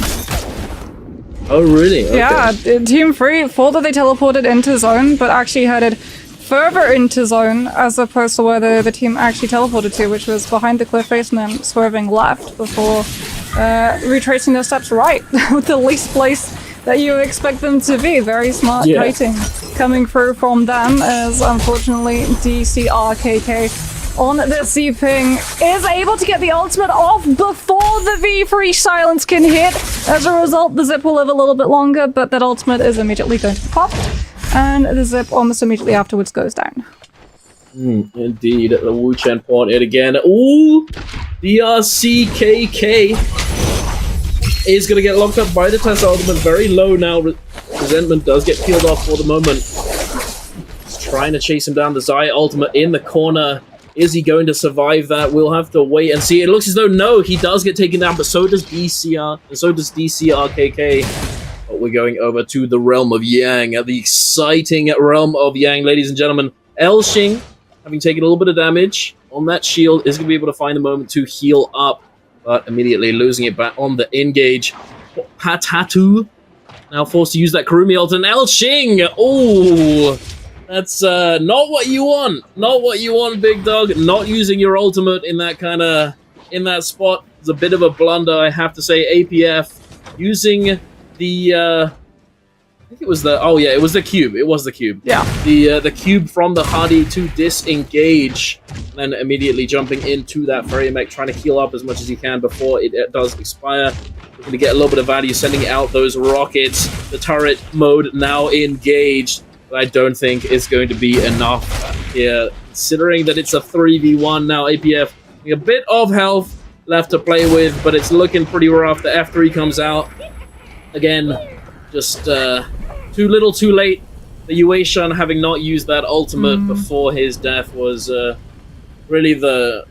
Speaker 2: Oh, really? Okay.
Speaker 1: Yeah, Team 3 thought that they teleported into zone, but actually headed further into zone as opposed to where the team actually teleported to, which was behind the cliff face and then swerving left before retracing their steps right with the least place that you expect them to be. Very smart kiting coming through from them, as unfortunately DCRKK on the Z-Ping is able to get the ultimate off before the V3 silence can hit. As a result, the zip will live a little bit longer, but that ultimate is immediately going to pop, and the zip almost immediately afterwards goes down.
Speaker 2: Indeed, the Wuchen port it again. Ooh, DRCKK is going to get locked up by the Tessa ultimate. Very low now. Resentment does get peeled off for the moment. He's trying to chase him down. The Zaya ultimate in the corner. Is he going to survive that? We'll have to wait and see. It looks as though no, he does get taken down, but so does DCR, and so does DCRKK. But we're going over to the realm of Yang, the exciting realm of Yang, ladies and gentlemen. Elshing, having taken a little bit of damage on that shield, is going to be able to find the moment to heal up, but immediately losing it back on the engage. Patatu now forced to use that Kurumi ult, and Elshing, oh, that's not what you want. Not what you want, big dog. Not using your ultimate in that spot is a bit of a blunder, I have to say. APF using the I think it was the it was the cube. It was the cube.
Speaker 1: Yeah.
Speaker 2: The cube from the Hardy to disengage, and then immediately jumping into that Fairy Mech, trying to heal up as much as he can before it does expire. We're going to get a little bit of value sending out those rockets. The turret mode now engaged. But I don't think it's going to be enough here, considering that it's a 3v1 now. APF a bit of health left to play with, but it's looking pretty rough. The F3 comes out. Again, just too little too late. The Yueishan, having not used that ultimate before his death, was really the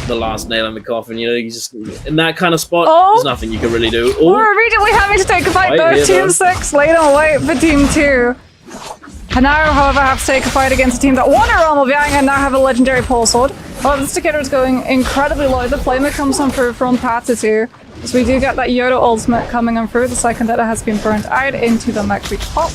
Speaker 2: last nail in the coffin. You know, you just in that kind of spot, there's nothing you can really do.
Speaker 1: We're immediately having to take a fight though. Team 6 laid on wait for Team 2. Hanaro, however, have to take a fight against a team that won a Realm of Yang and now have a legendary pole sword. Well, the Sticator is going incredibly low. The Flamer comes on through from Patatu. So we do get that Yoda ultimate coming on through the second that it has been burnt out into the Mercury top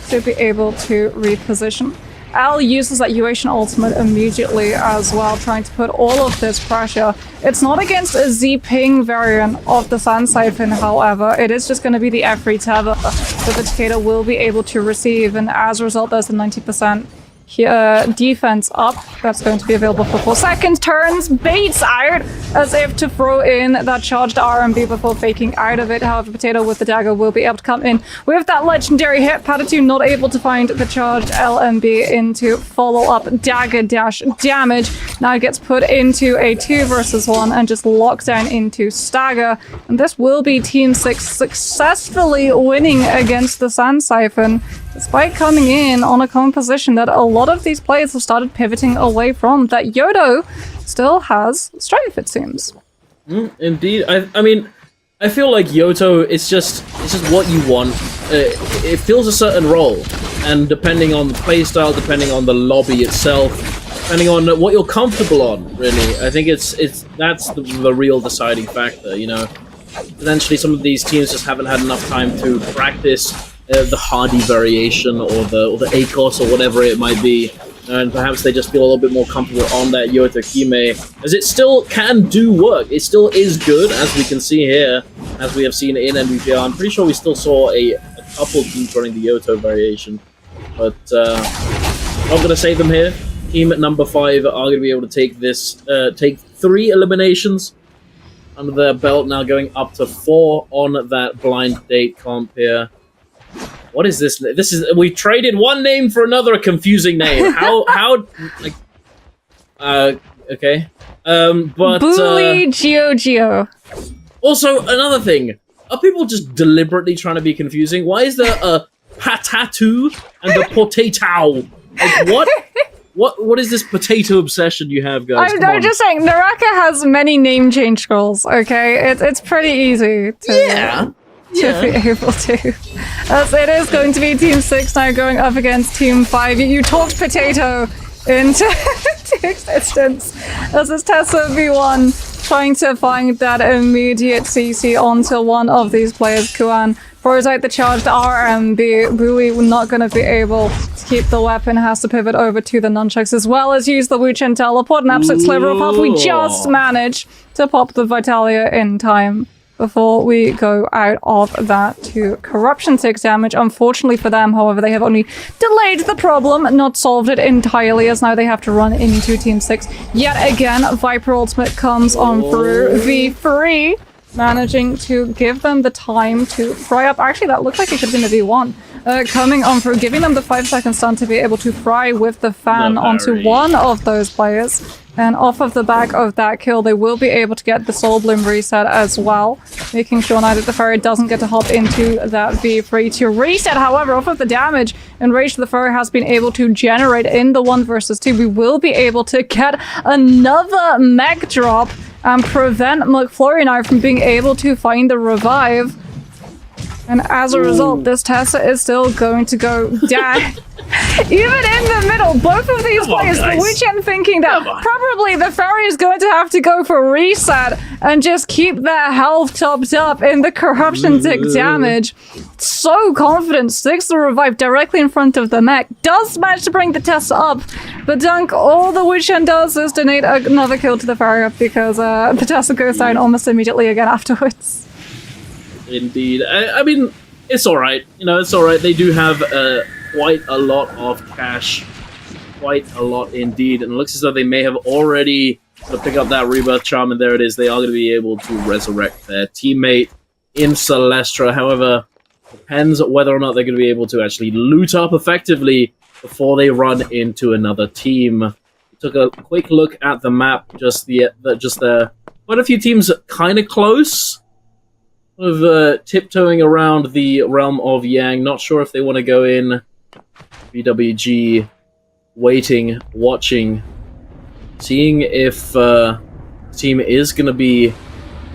Speaker 1: to be able to reposition. Al uses that Yueishan ultimate immediately as well, trying to put all of this pressure. It's not against a Z-Ping variant of the Sun Siphon, however. It is just going to be the F3 tether that the Takeda will be able to receive, and as a result, there's a 90% defense up. That's going to be available for 4 seconds. Turns, baits out as if to throw in that charged RMB before faking out of it. However, Potato with the dagger will be able to come in with that legendary hit. Patatu not able to find the charged LMB into follow-up dagger dash damage. Now gets put into a 2 versus 1 and just locked down into stagger. And this will be Team 6 successfully winning against the Sand Siphon, despite coming in on a composition that a lot of these players have started pivoting away from, that Yodo still has strength, it seems.
Speaker 2: Indeed. I mean, I feel like Yoto, it's just what you want. It fills a certain role, and depending on the playstyle, depending on the lobby itself, depending on what you're comfortable on, really, I think that's the real deciding factor, you know. Potentially some of these teams just haven't had enough time to practice the Hardy variation or the ACOS or whatever it might be, and perhaps they just feel a little bit more comfortable on that Yoto Kime, as it still can do work. It still is good, as we can see here, as we have seen in NBPR. I'm pretty sure we still saw a couple teams running the Yoto variation, but not going to save them here. Team at number 5 are going to be able to take this, take 3 eliminations under their belt, now going up to 4 on that blind date comp here. What is this? We traded one name for another confusing name. How like okay. But
Speaker 1: Bully Geo.
Speaker 2: Also another thing. Are people just deliberately trying to be confusing? Why is there a patatu and a potato? Like what is this potato obsession you have, guys?
Speaker 1: I'm just saying, Naraka has many name change goals, okay? It's pretty easy to be able to. As it is going to be Team 6 now going up against Team 5. You talked Potato into existence. As it's Tessa V1 trying to find that immediate CC onto one of these players. Kuan throws out the charged RMB. Bui not going to be able to keep the weapon, has to pivot over to the nunchucks as well as use the Wuchen teleport. An absolute sliver of health. We just managed to pop the Vitalia in time before we go out of that to Corruption 6 damage. Unfortunately for them, however, they have only delayed the problem, not solved it entirely, as now they have to run into Team 6. Yet again, Viper Ultimate comes on through. V3 managing to give them the time to fry up. Actually, that looked like it should have been a V1. Coming on through, giving them the 5-second stun to be able to fry with the fan onto one of those players. And off of the back of that kill, they will be able to get the Soul Bloom reset as well, making sure now that the Furry doesn't get to hop into that V3 to reset. However, off of the damage, Enraged the Furry has been able to generate in the 1 versus 2. We will be able to get another mech drop and prevent McFlurry now from being able to find the revive. And as a result, this Tessa is still going to go down. Even in the middle, both of these players, the Wuchen thinking that probably the Fairy is going to have to go for reset and just keep their health topped up in the Corruption tick damage. So confident, sticks the revive directly in front of the mech, does manage to bring the Tessa up, but Dunk, all the Wuchen does is donate another kill to the Fairy because the Tessa goes down almost immediately again afterwards.
Speaker 2: Indeed. I mean, it's alright. You know, it's alright. They do have quite a lot of cash. Quite a lot indeed. And it looks as though they may have already picked up that Rebirth Charm, and there it is. They are going to be able to resurrect their teammate in Celestra. However, depends whether or not they're going to be able to actually loot up effectively before they run into another team. Took a quick look at the map just there. Quite a few teams kind of close. Of tiptoeing around the realm of Yang. Not sure if they want to go in. BWG waiting, watching, seeing if team is going to be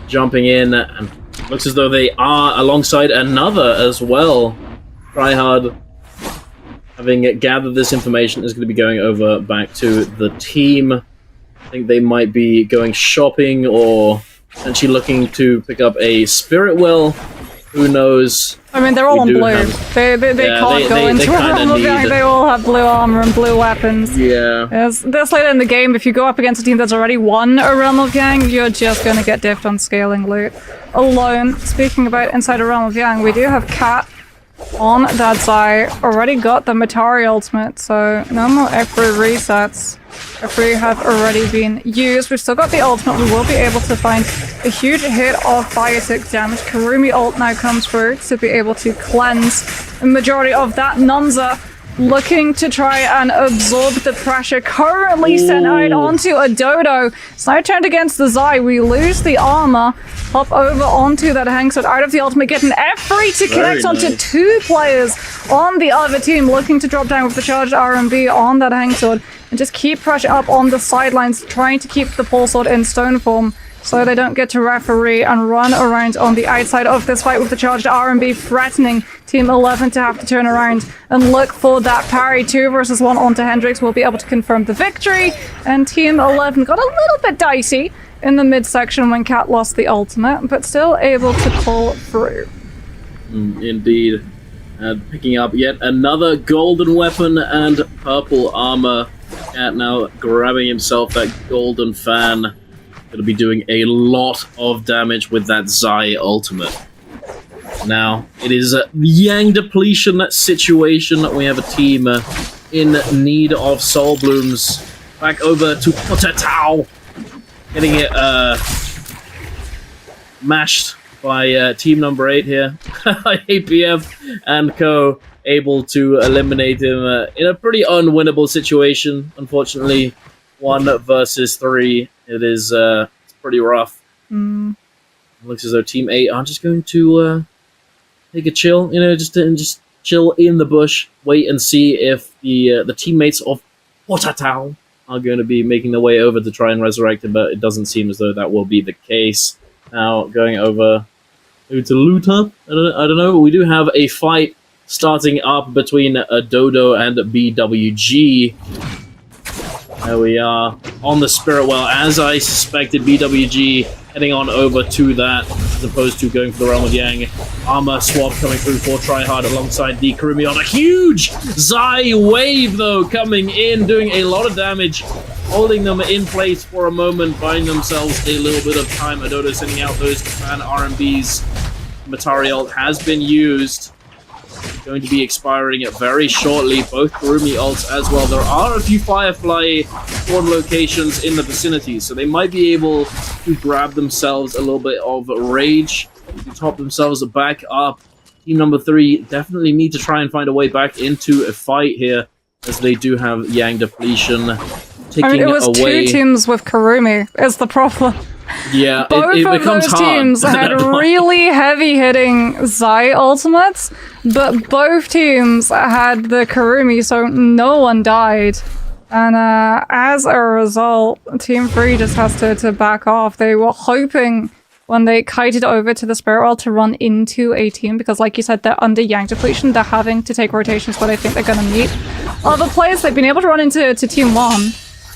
Speaker 2: jumping in, and looks as though they are alongside another as well. Tryhard, having gathered this information, is going to be going over back to the team. I think they might be going shopping or potentially looking to pick up a Spirit Well. Who knows?
Speaker 1: I mean, they're all on blue. They can't go into a realm of Yang. They all have blue armor and blue weapons.
Speaker 2: Yeah.
Speaker 1: As this later in the game, if you go up against a team that's already won a realm of Yang, you're just going to get diffed on scaling loot alone. Speaking about inside a realm of Yang, we do have Cat on that Zai. Already got the Matari ultimate, so no more Efru resets. Efru have already been used. We've still got the ultimate. We will be able to find a huge hit of fire tick damage. Karumi ult now comes through to be able to cleanse the majority of that. Nunza looking to try and absorb the pressure. Currently sent out onto a Dodo. It's now turned against the Zai. We lose the armor. Hop over onto that Hangsword out of the ultimate. Get an F3 to connect onto two players on the other team. Looking to drop down with the charged RMB on that Hangsword. And just keep pressure up on the sidelines. Trying to keep the Pulse Sword in stone form, so they don't get to referee and run around on the outside of this fight with the charged RMB, threatening Team 11 to have to turn around and look for that parry. 2 versus 1 onto Hendrix will be able to confirm the victory, and Team 11 got a little bit dicey in the midsection when Cat lost the ultimate, but still able to pull through.
Speaker 2: Indeed. And picking up yet another golden weapon and purple armor. Cat now grabbing himself that golden fan. Gonna be doing a lot of damage with that Zai ultimate. Now, it is a Yang depletion situation. We have a team in need of Soul Blooms. Back over to Potatau. Getting it mashed by team number 8 here. APF and co. Able to eliminate him in a pretty unwinnable situation. Unfortunately, 1 versus 3. It is it's pretty rough. It looks as though Team 8 are just going to take a chill, you know, just chill in the bush, wait and see if the teammates of Potatau are going to be making their way over to try and resurrect him, but it doesn't seem as though that will be the case. Now, going over to loot up, I don't know, we do have a fight starting up between Dodo and BWG. There we are on the Spirit Well, as I suspected. BWG heading on over to that, as opposed to going for the Realm of Yang. Armor swap coming through for Tryhard alongside the Karumi on a huge Zai wave, though, coming in, doing a lot of damage, holding them in place for a moment, buying themselves a little bit of time. Adodo sending out those fan RMBs. Matari ult has been used. Going to be expiring very shortly. Both Karumi ults as well. There are a few Firefly spawn locations in the vicinity, so they might be able to grab themselves a little bit of rage to top themselves back up. Team number 3 definitely need to try and find a way back into a fight here, as they do have Yang depletion ticking away.
Speaker 1: I mean, it was
Speaker 2: away.
Speaker 1: 2 teams with Karumi is the problem.
Speaker 2: Yeah,
Speaker 1: both
Speaker 2: it
Speaker 1: of
Speaker 2: becomes
Speaker 1: those
Speaker 2: hard.
Speaker 1: teams had really heavy-hitting Zai ultimates, but both teams had the Karumi, so no one died. And as a result, Team 3 just has to back off. They were hoping, when they kited over to the Spirit World, to run into a team, because like you said, they're under Yang depletion. They're having to take rotations where they think they're going to meet other players. They've been able to run into Team 1.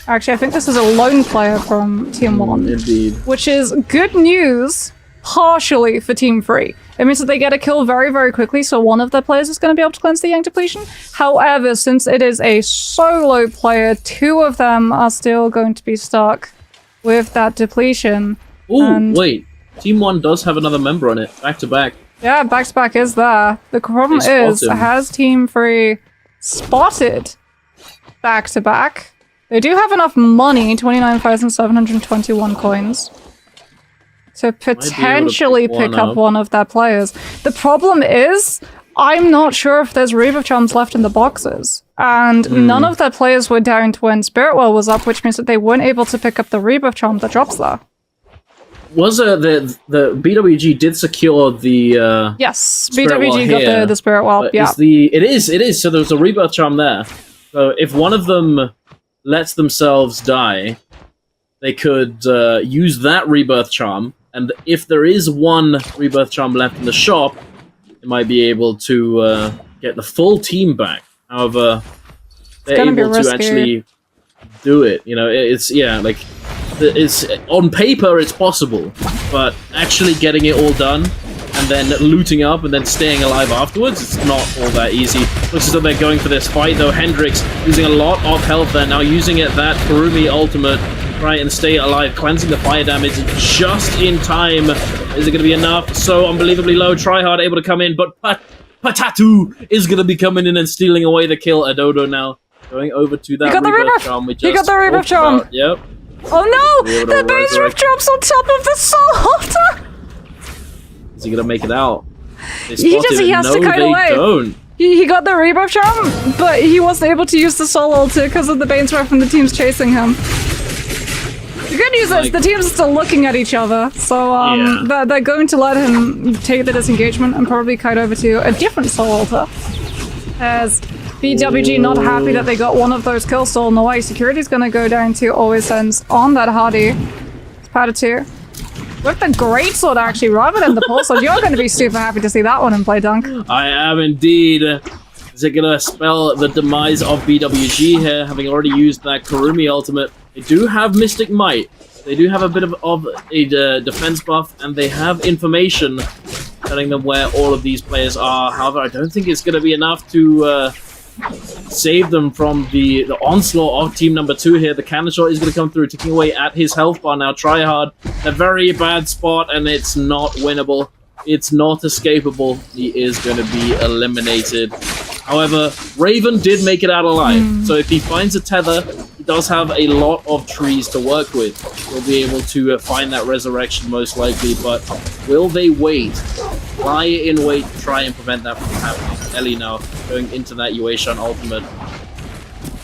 Speaker 1: Actually, I think this is a lone player from Team 1.
Speaker 2: Indeed.
Speaker 1: Which is good news, partially, for Team 3. It means that they get a kill very, very quickly, so one of their players is going to be able to cleanse the Yang depletion. However, since it is a solo player, 2 of them are still going to be stuck with that depletion.
Speaker 2: Ooh, wait. Team 1 does have another member on it, back to back.
Speaker 1: Yeah, back to back is there. The problem is, has Team 3 spotted back to back? They do have enough money, 29,721 coins, to potentially pick up one of their players. The problem is, I'm not sure if there's Rebuff Charms left in the boxes. And none of their players were down when Spirit Well was up, which means that they weren't able to pick up the Rebuff Charm that drops there.
Speaker 2: Was the BWG did secure the
Speaker 1: yes,
Speaker 2: BWG
Speaker 1: got the Spirit Well, yeah.
Speaker 2: It is, so there's a Rebirth Charm there. So if one of them lets themselves die, they could use that Rebirth Charm, and if there is one Rebirth Charm left in the shop, they might be able to get the full team back. However, they're able to actually do it. You know, it's on paper it's possible, but actually getting it all done and then looting up and then staying alive afterwards, it's not all that easy. Looks as though they're going for this fight, though. Hendrix using a lot of health there, now using that Karumi ultimate to try and stay alive, cleansing the fire damage just in time. Is it going to be enough? So unbelievably low. Tryhard able to come in, but Patatu is going to be coming in and stealing away the kill. Adodo now going over to that rebirth charm. We just
Speaker 1: he got the rebirth charm.
Speaker 2: Yep.
Speaker 1: Oh no! The base rift drops on top of the soul.
Speaker 2: Is he going to make it out?
Speaker 1: He has to kite away.
Speaker 2: Don't.
Speaker 1: He got the rebirth charm, but he wasn't able to use the soul ulti because of the Bane's Breath and the team's chasing him. The good news is the teams are still looking at each other, so they're going to let him take the disengagement and probably kite over to a different soul ulti. As BWG not happy that they got one of those kills stolen away, security's gonna go down to Always Sends on that Hardy. It's powder 2. With the greatsword actually, rather than the pulse sword. You're gonna be super happy to see that one in play, Dunk.
Speaker 2: I am indeed. Is it gonna spell the demise of BWG here, having already used that Kurumi ultimate? They do have Mystic Might. They do have a bit of a defense buff, and they have information telling them where all of these players are. However, I don't think it's going to be enough to save them from the onslaught of team number 2 here. The cannon shot is going to come through, taking away at his health bar now. Tryhard, a very bad spot, and it's not winnable. It's not escapable. He is going to be eliminated. However, Raven did make it out alive, so if he finds a tether, he does have a lot of trees to work with. He'll be able to find that resurrection most likely, but will they wait? Lie in wait to try and prevent that from happening. Ellie now going into that Yueshan ultimate.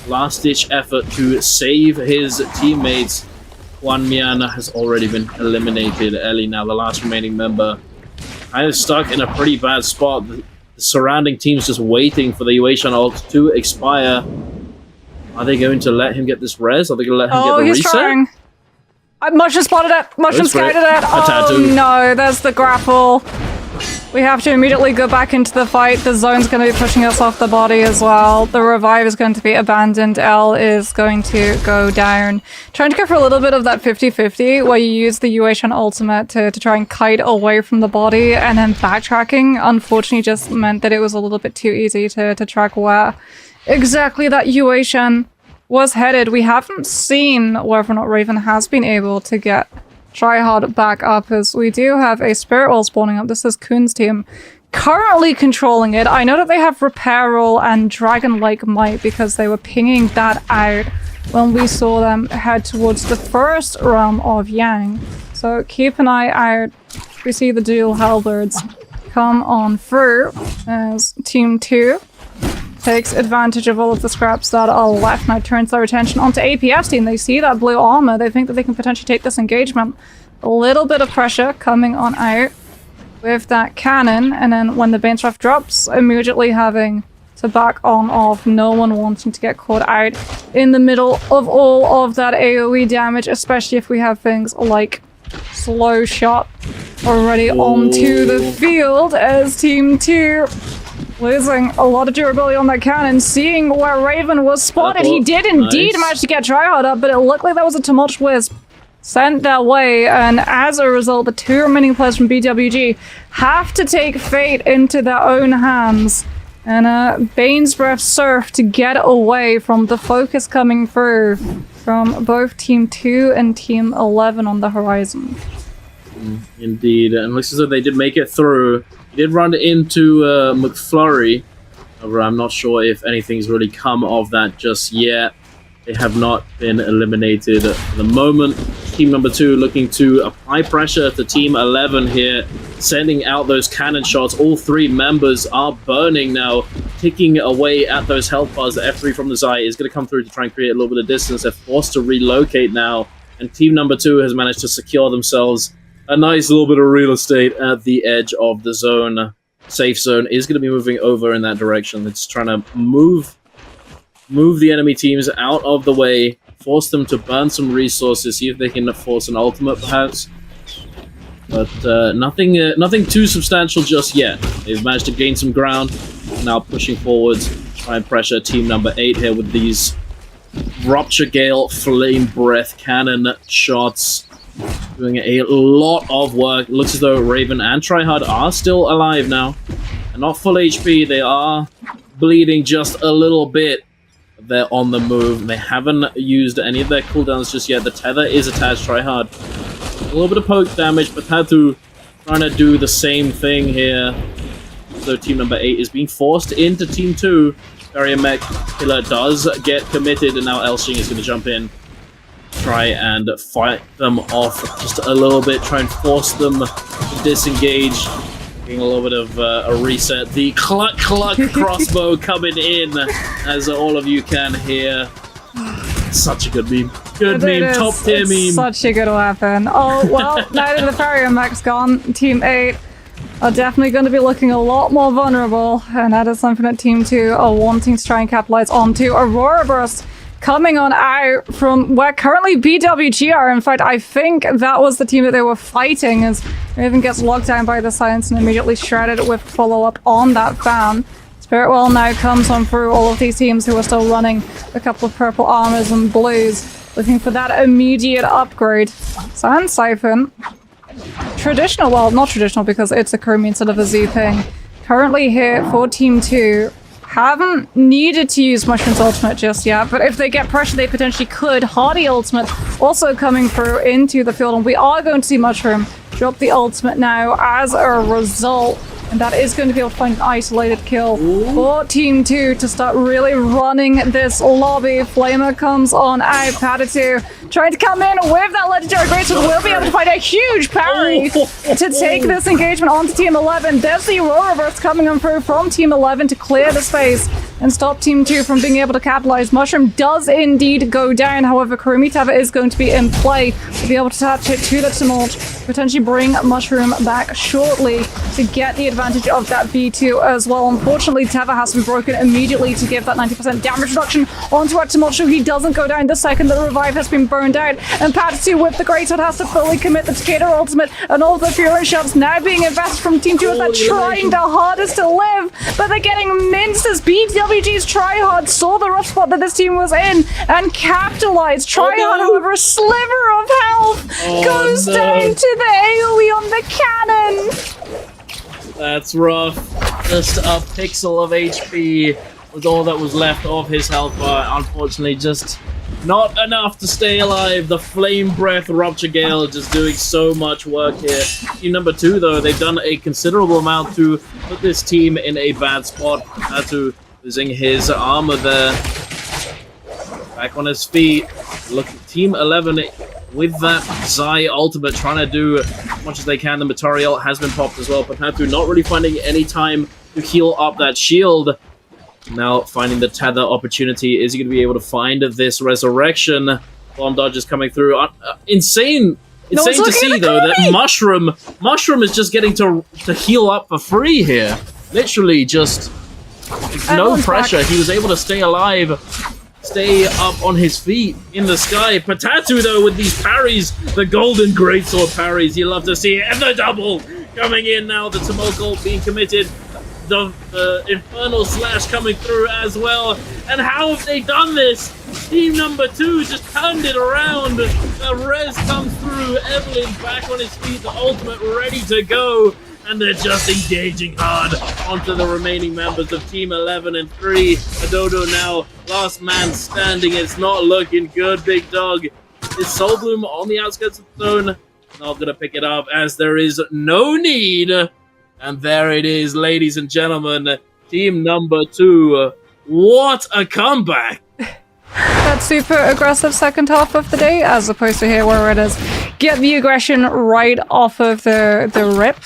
Speaker 2: Last-ditch effort to save his teammates. Juan Mian has already been eliminated. Ellie now the last remaining member. Kind of stuck in a pretty bad spot. The surrounding teams just waiting for the Yueshan ult to expire. Are they going to let him get this res? Are they going to let him get the reset?
Speaker 1: Trying. Mushroom spotted it. Mushroom scouted it. Oh no, there's the grapple. We have to immediately go back into the fight. The zone's going to be pushing us off the body as well. The revive is going to be abandoned. L is going to go down. Trying to go for a little bit of that 50-50 where you use the Yueshan ultimate to try and kite away from the body, and then backtracking unfortunately just meant that it was a little bit too easy to track where exactly that Yueshan was headed. We haven't seen whether or not Raven has been able to get Tryhard back up, as we do have a Spirit Wall spawning up. This is Kuhn's team currently controlling it. I know that they have Repair Roll and Dragon-like Might because they were pinging that out when we saw them head towards the first realm of Yang. So keep an eye out. We see the dual Halberds come on through as Team 2 takes advantage of all of the scraps that are left. Now turns their attention onto APF's team. They see that blue armor. They think that they can potentially take this engagement. A little bit of pressure coming on out with that cannon, and then when the Bane's Breath drops, immediately having to back on off. No one wanting to get caught out in the middle of all of that AoE damage, especially if we have things like Slow Shot already onto the field as Team 2 losing a lot of durability on that cannon. Seeing where Raven was spotted, he did indeed manage to get Tryhard up, but it looked like that was a Tumultuous Wisp sent that way, and as a result, the 2 remaining players from BWG have to take fate into their own hands. And Bane's Breath Surf to get away from the focus coming through from both Team 2 and Team 11 on the horizon.
Speaker 2: Indeed, and looks as though they did make it through. He did run into McFlurry. However, I'm not sure if anything's really come of that just yet. They have not been eliminated at the moment. Team number 2 looking to apply pressure to Team 11 here, sending out those cannon shots. All 3 members are burning now, ticking away at those health bars. The F3 from the Zai is going to come through to try and create a little bit of distance. They're forced to relocate now, and Team number 2 has managed to secure themselves a nice little bit of real estate at the edge of the zone. Safe zone is going to be moving over in that direction. It's trying to move the enemy teams out of the way, force them to burn some resources, see if they can force an ultimate perhaps. But nothing too substantial just yet. They've managed to gain some ground, now pushing forwards, try and pressure Team number 8 here with these Rupture Gale Flame Breath cannon shots. Doing a lot of work. It looks as though Raven and Tryhard are still alive now. And not full HP. They are bleeding just a little bit. They're on the move. They haven't used any of their cooldowns just yet. The tether is attached. Tryhard. A little bit of poke damage, but Tatu trying to do the same thing here. So team number 8 is being forced into team 2. Barrier Mech Killer does get committed, and now Elshing is going to jump in, try and fight them off just a little bit, try and force them to disengage. Getting a little bit of a reset. The cluck crossbow coming in, as all of you can hear. Such a good meme. Good meme, top tier meme.
Speaker 1: Such a good weapon. Oh, well, now that the Barrier Mech's gone, Team 8 are definitely going to be looking a lot more vulnerable, and that is something that Team 2 are wanting to try and capitalize onto. Aurora Burst coming on out from where currently BWG are. In fact, I think that was the team that they were fighting, as Raven gets locked down by the silence and immediately shredded with follow-up on that fan. Spiritwell now comes on through all of these teams who are still running a couple of purple armors and blues, looking for that immediate upgrade. Sand Siphon. Traditional, well, not traditional because it's a Kurumi instead of a Z-Ping. Currently here for Team 2. Haven't needed to use Mushroom's ultimate just yet, but if they get pressure, they potentially could. Hardy ultimate also coming through into the field, and we are going to see Mushroom drop the ultimate now as a result. And that is going to be able to find an isolated kill for Team 2 to start really running this lobby. Flamer comes on out. Padatu trying to come in with that legendary greatsword. Will be able to find a huge parry to take this engagement onto Team 11. There's the Aurora Burst coming on through from Team 11 to clear the space and stop Team 2 from being able to capitalize. Mushroom does indeed go down. However, Kurumi Teva is going to be in play to be able to attach it to the tumult, potentially bring Mushroom back shortly to get the advantage of that V2 as well. Unfortunately, Teva has to be broken immediately to give that 90% damage reduction onto our tumult, so he doesn't go down the second the revive has been burned out. And Padatu with the greatsword has to fully commit the Takeda ultimate, and all the Fury shots now being invested from Team 2 as they're trying their hardest to live, but they're getting minced as BWG's Tryhard saw the rough spot that this team was in and capitalized. Tryhard, however, a sliver of health goes down to the AoE on the cannon.
Speaker 2: That's rough. Just a pixel of HP was all that was left of his health bar. Unfortunately, just not enough to stay alive. The Flame Breath Rupture Gale just doing so much work here. Team number 2, though, they've done a considerable amount to put this team in a bad spot. Had losing his armor there. Back on his feet. Look, Team 11 with that Zai ultimate trying to do as much as they can. The material has been popped as well, but Patu not really finding any time to heal up that shield. Now finding the tether opportunity. Is he going to be able to find this resurrection? Bomb dodge is coming through. Insane to see though that Mushroom is just getting to heal up for free here. Literally just no pressure. He was able to stay alive, stay up on his feet in the sky. Patatu, though, with these parries, the golden greatsword parries, you love to see it. And the double coming in now, the Tumult Ult being committed. The Infernal Slash coming through as well. And how have they done this? Team number 2 just turned it around. The res comes through. Evelyn's back on his feet, the ultimate ready to go. And they're just engaging hard onto the remaining members of Team 11 and 3. Adodo now, last man standing. It's not looking good, big dog. Is Soul Bloom on the outskirts of the zone? Not going to pick it up as there is no need. And there it is, ladies and gentlemen. Team number 2. What a comeback.
Speaker 1: That super aggressive second half of the day, as opposed to here where it is get the aggression right off of the rip.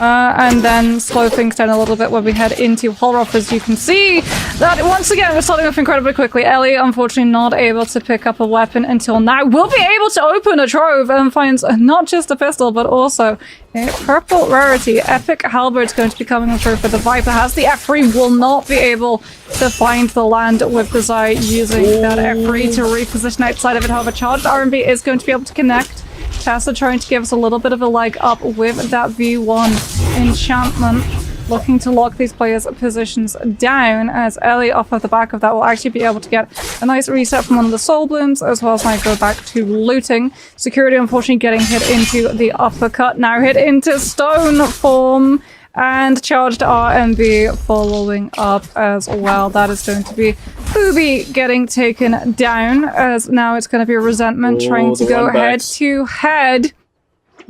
Speaker 1: And then slow things down a little bit when we head into Holroth. As you can see, that once again we're starting off incredibly quickly. Ellie, unfortunately, not able to pick up a weapon until now. Will be able to open a trove and finds not just a pistol, but also a purple rarity. Epic Halberd's going to be coming through for the Viper. Has the F3, will not be able to find the land with the Zai using that F3 to reposition outside of it. However, charged RMB is going to be able to connect. Tessa trying to give us a little bit of a leg up with that V1 enchantment, looking to lock these players' positions down, as Ellie off of the back of that will actually be able to get a nice reset from one of the Soul Blooms, as well as might go back to looting. Security unfortunately getting hit into the uppercut, now hit into stone form, and charged RMB following up as well. That is going to be Booby getting taken down, as now it's going to be Resentment trying to go head to head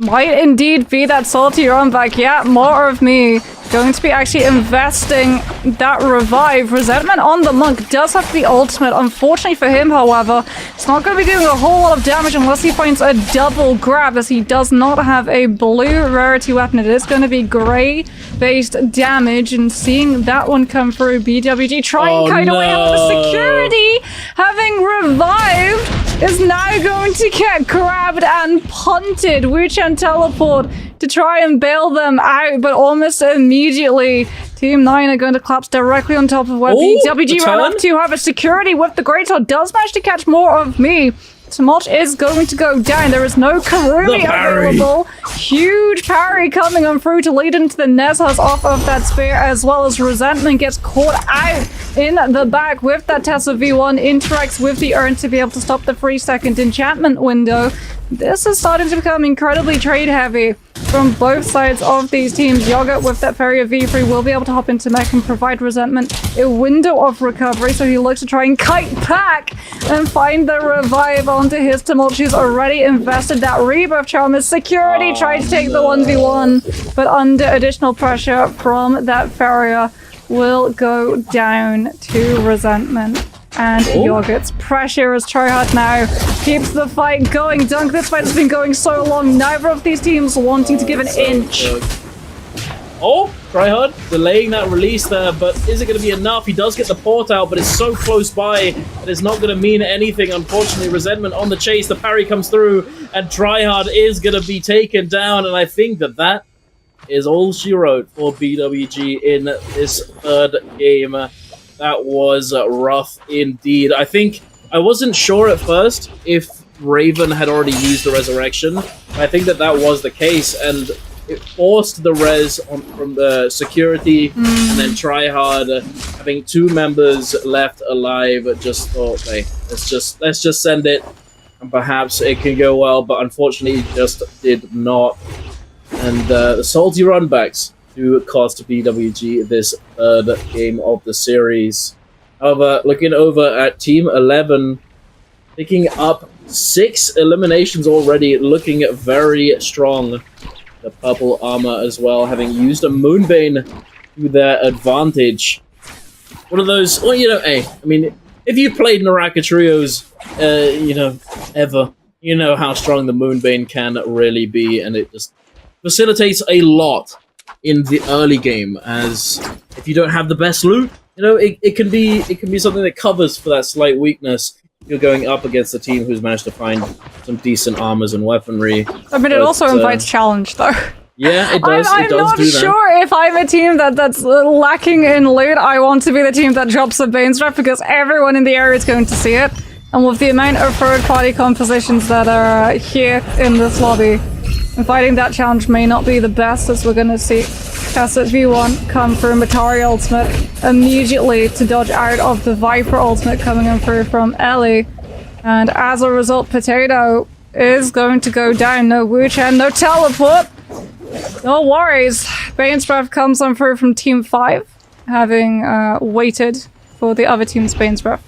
Speaker 1: Might indeed be that salty run back. Yeah, more of me. Going to be actually investing that revive. Resentment on the monk does have the ultimate. Unfortunately for him, however, it's not going to be doing a whole lot of damage unless he finds a double grab, as he does not have a blue rarity weapon. It is going to be gray-based damage, and seeing that one come through, BWG trying kite away. However, security, having revived, is now going to get grabbed and punted. Wuchen teleport to try and bail them out, but almost immediately Team 9 are going to collapse directly on top of where BWG ran up to. However, security with the Great Sword does manage to catch more of me. Smolch is going to go down. There is no Karumi available. Huge parry coming on through to lead into the Nezhas off of that spear, as well as Resentment gets caught out in the back with that Tessa V1, interacts with the urn to be able to stop the 3-second enchantment window. This is starting to become incredibly trade heavy from both sides of these teams. Yogurt with that Fairy of V3 will be able to hop into mech and provide Resentment a window of recovery, so he looks to try and kite back and find the revive onto his Tumult. She's already invested that Rebirth Charm as security tried to take the 1v1, but under additional pressure from that Farrier will go down to Resentment. And Yogurt's pressure as Tryhard now keeps the fight going. Dunk, this fight has been going so long, neither of these teams wanting to give an inch.
Speaker 2: Tryhard delaying that release there, but is it going to be enough? He does get the port out, but it's so close by that it's not going to mean anything. Unfortunately, Resentment on the chase, the parry comes through, and Tryhard is going to be taken down, and I think that is all she wrote for BWG in this third game. That was rough indeed. I wasn't sure at first if Raven had already used the resurrection. I think that was the case, and it forced the res from the security, and then Tryhard, having 2 members left alive, just thought, hey, let's just send it, and perhaps it can go well. But unfortunately, it just did not. And the salty runbacks to cost BWG this third game of the series. However, looking over at Team 11, picking up 6 eliminations already, looking very strong. The purple armor as well, having used a Moonbane to their advantage. One of those, well, hey, I mean, if you played Naraka Trios, ever, you know how strong the Moonbane can really be, and it just facilitates a lot in the early game, as if you don't have the best loot, it can be something that covers for that slight weakness. You're going up against a team who's managed to find some decent armors and weaponry. I mean,
Speaker 1: it also invites challenge, though.
Speaker 2: Yeah, it does.
Speaker 1: I'm not sure if I'm a team that's lacking in loot. I want to be the team that drops a Bane's Breath, because everyone in the area is going to see it. And with the amount of third-party compositions that are here in this lobby, fighting that challenge may not be the best, as we're going to see Tessa V1 come through Matari ultimate immediately to dodge out of the Viper ultimate coming in through from Ellie. And as a result, Potato is going to go down. No Wuchen, no teleport. No worries. Bane's Breath comes on through from Team 5, having waited for the other team's Bane's Breath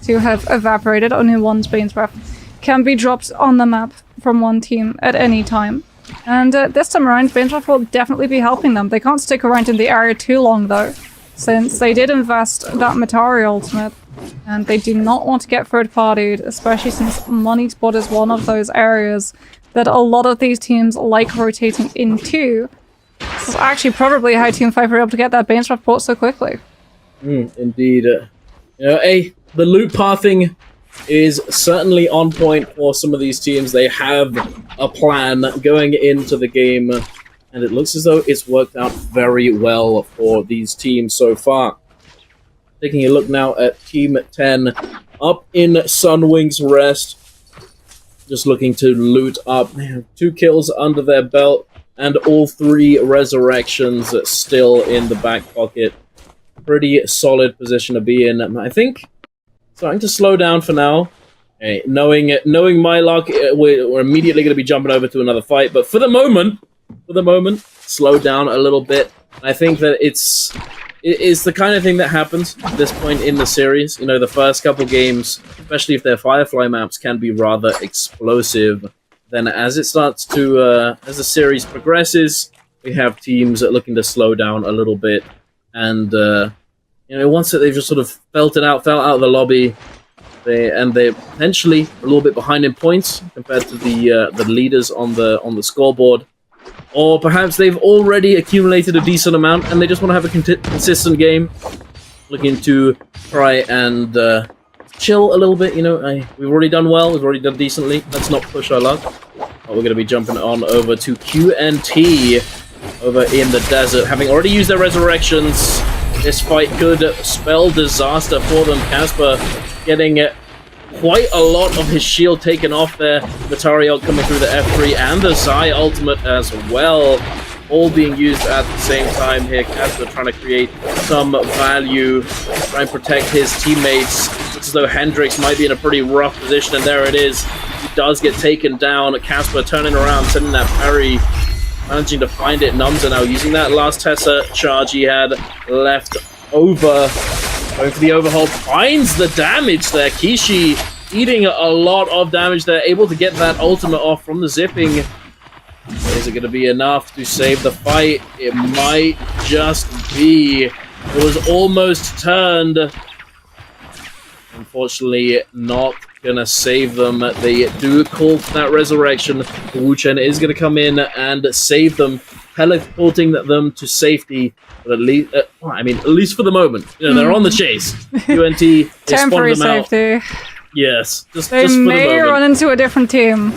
Speaker 1: to have evaporated. Only one's Bane's Breath can be dropped on the map from one team at any time. And this time around, Bane's Breath will definitely be helping them. They can't stick around in the area too long, though, since they did invest that Matari ultimate, and they do not want to get third-partied, especially since Money Spot is one of those areas that a lot of these teams like rotating into. This is actually probably how Team 5 were able to get that Bane's Breath port so quickly.
Speaker 2: Indeed. The loot pathing is certainly on point for some of these teams. They have a plan going into the game, and it looks as though it's worked out very well for these teams so far. Taking a look now at Team 10, up in Sunwing's Rest, just looking to loot up. 2 kills under their belt, and all 3 resurrections still in the back pocket. Pretty solid position to be in. I think starting to slow down for now. Hey, knowing my luck, we're immediately going to be jumping over to another fight. But for the moment, slow down a little bit. I think that it's the kind of thing that happens at this point in the series. The first couple games, especially if they're Firefly maps, can be rather explosive. then as it starts to, as the series progresses, we have teams looking to slow down a little bit. And, once that they've just sort of felt out of the lobby, they're potentially a little bit behind in points compared to the leaders on the scoreboard. Or perhaps they've already accumulated a decent amount and they just want to have a consistent game. Looking to try and chill a little bit, we've already done well, we've already done decently. Let's not push our luck. But we're going to be jumping on over to QNT over in the desert. Having already used their resurrections, this fight could spell disaster for them. Casper getting quite a lot of his shield taken off there. Matariel coming through the F3 and the Zai ultimate as well. All being used at the same time here. Casper trying to create some value, try and protect his teammates. Looks as though Hendrix might be in a pretty rough position, and there it is. He does get taken down. Casper turning around, sending that parry, managing to find it. Numza now using that last Tessa charge he had left over. Going for the overhaul, finds the damage there. Kishi eating a lot of damage there, able to get that ultimate off from the zipping. Is it going to be enough to save the fight? It might just be. It was almost turned. Unfortunately, not going to save them. They do call for that resurrection. Wu Chen is going to come in and save them, teleporting them to safety. But at least, at least for the moment. They're on the chase. UNT is
Speaker 1: temporary
Speaker 2: spotted them
Speaker 1: safety.
Speaker 2: out. Yes, just
Speaker 1: They
Speaker 2: for the
Speaker 1: may
Speaker 2: moment.
Speaker 1: run into a different team.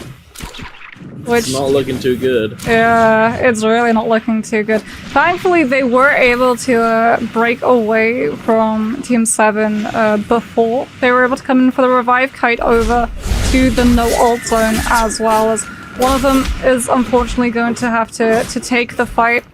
Speaker 1: Which,
Speaker 2: It's not looking too good.
Speaker 1: yeah, it's really not looking too good. Thankfully, they were able to break away from Team 7 before. They were able to come in for the revive kite over to the no ult zone, as well as one of them is unfortunately going to have to take the fight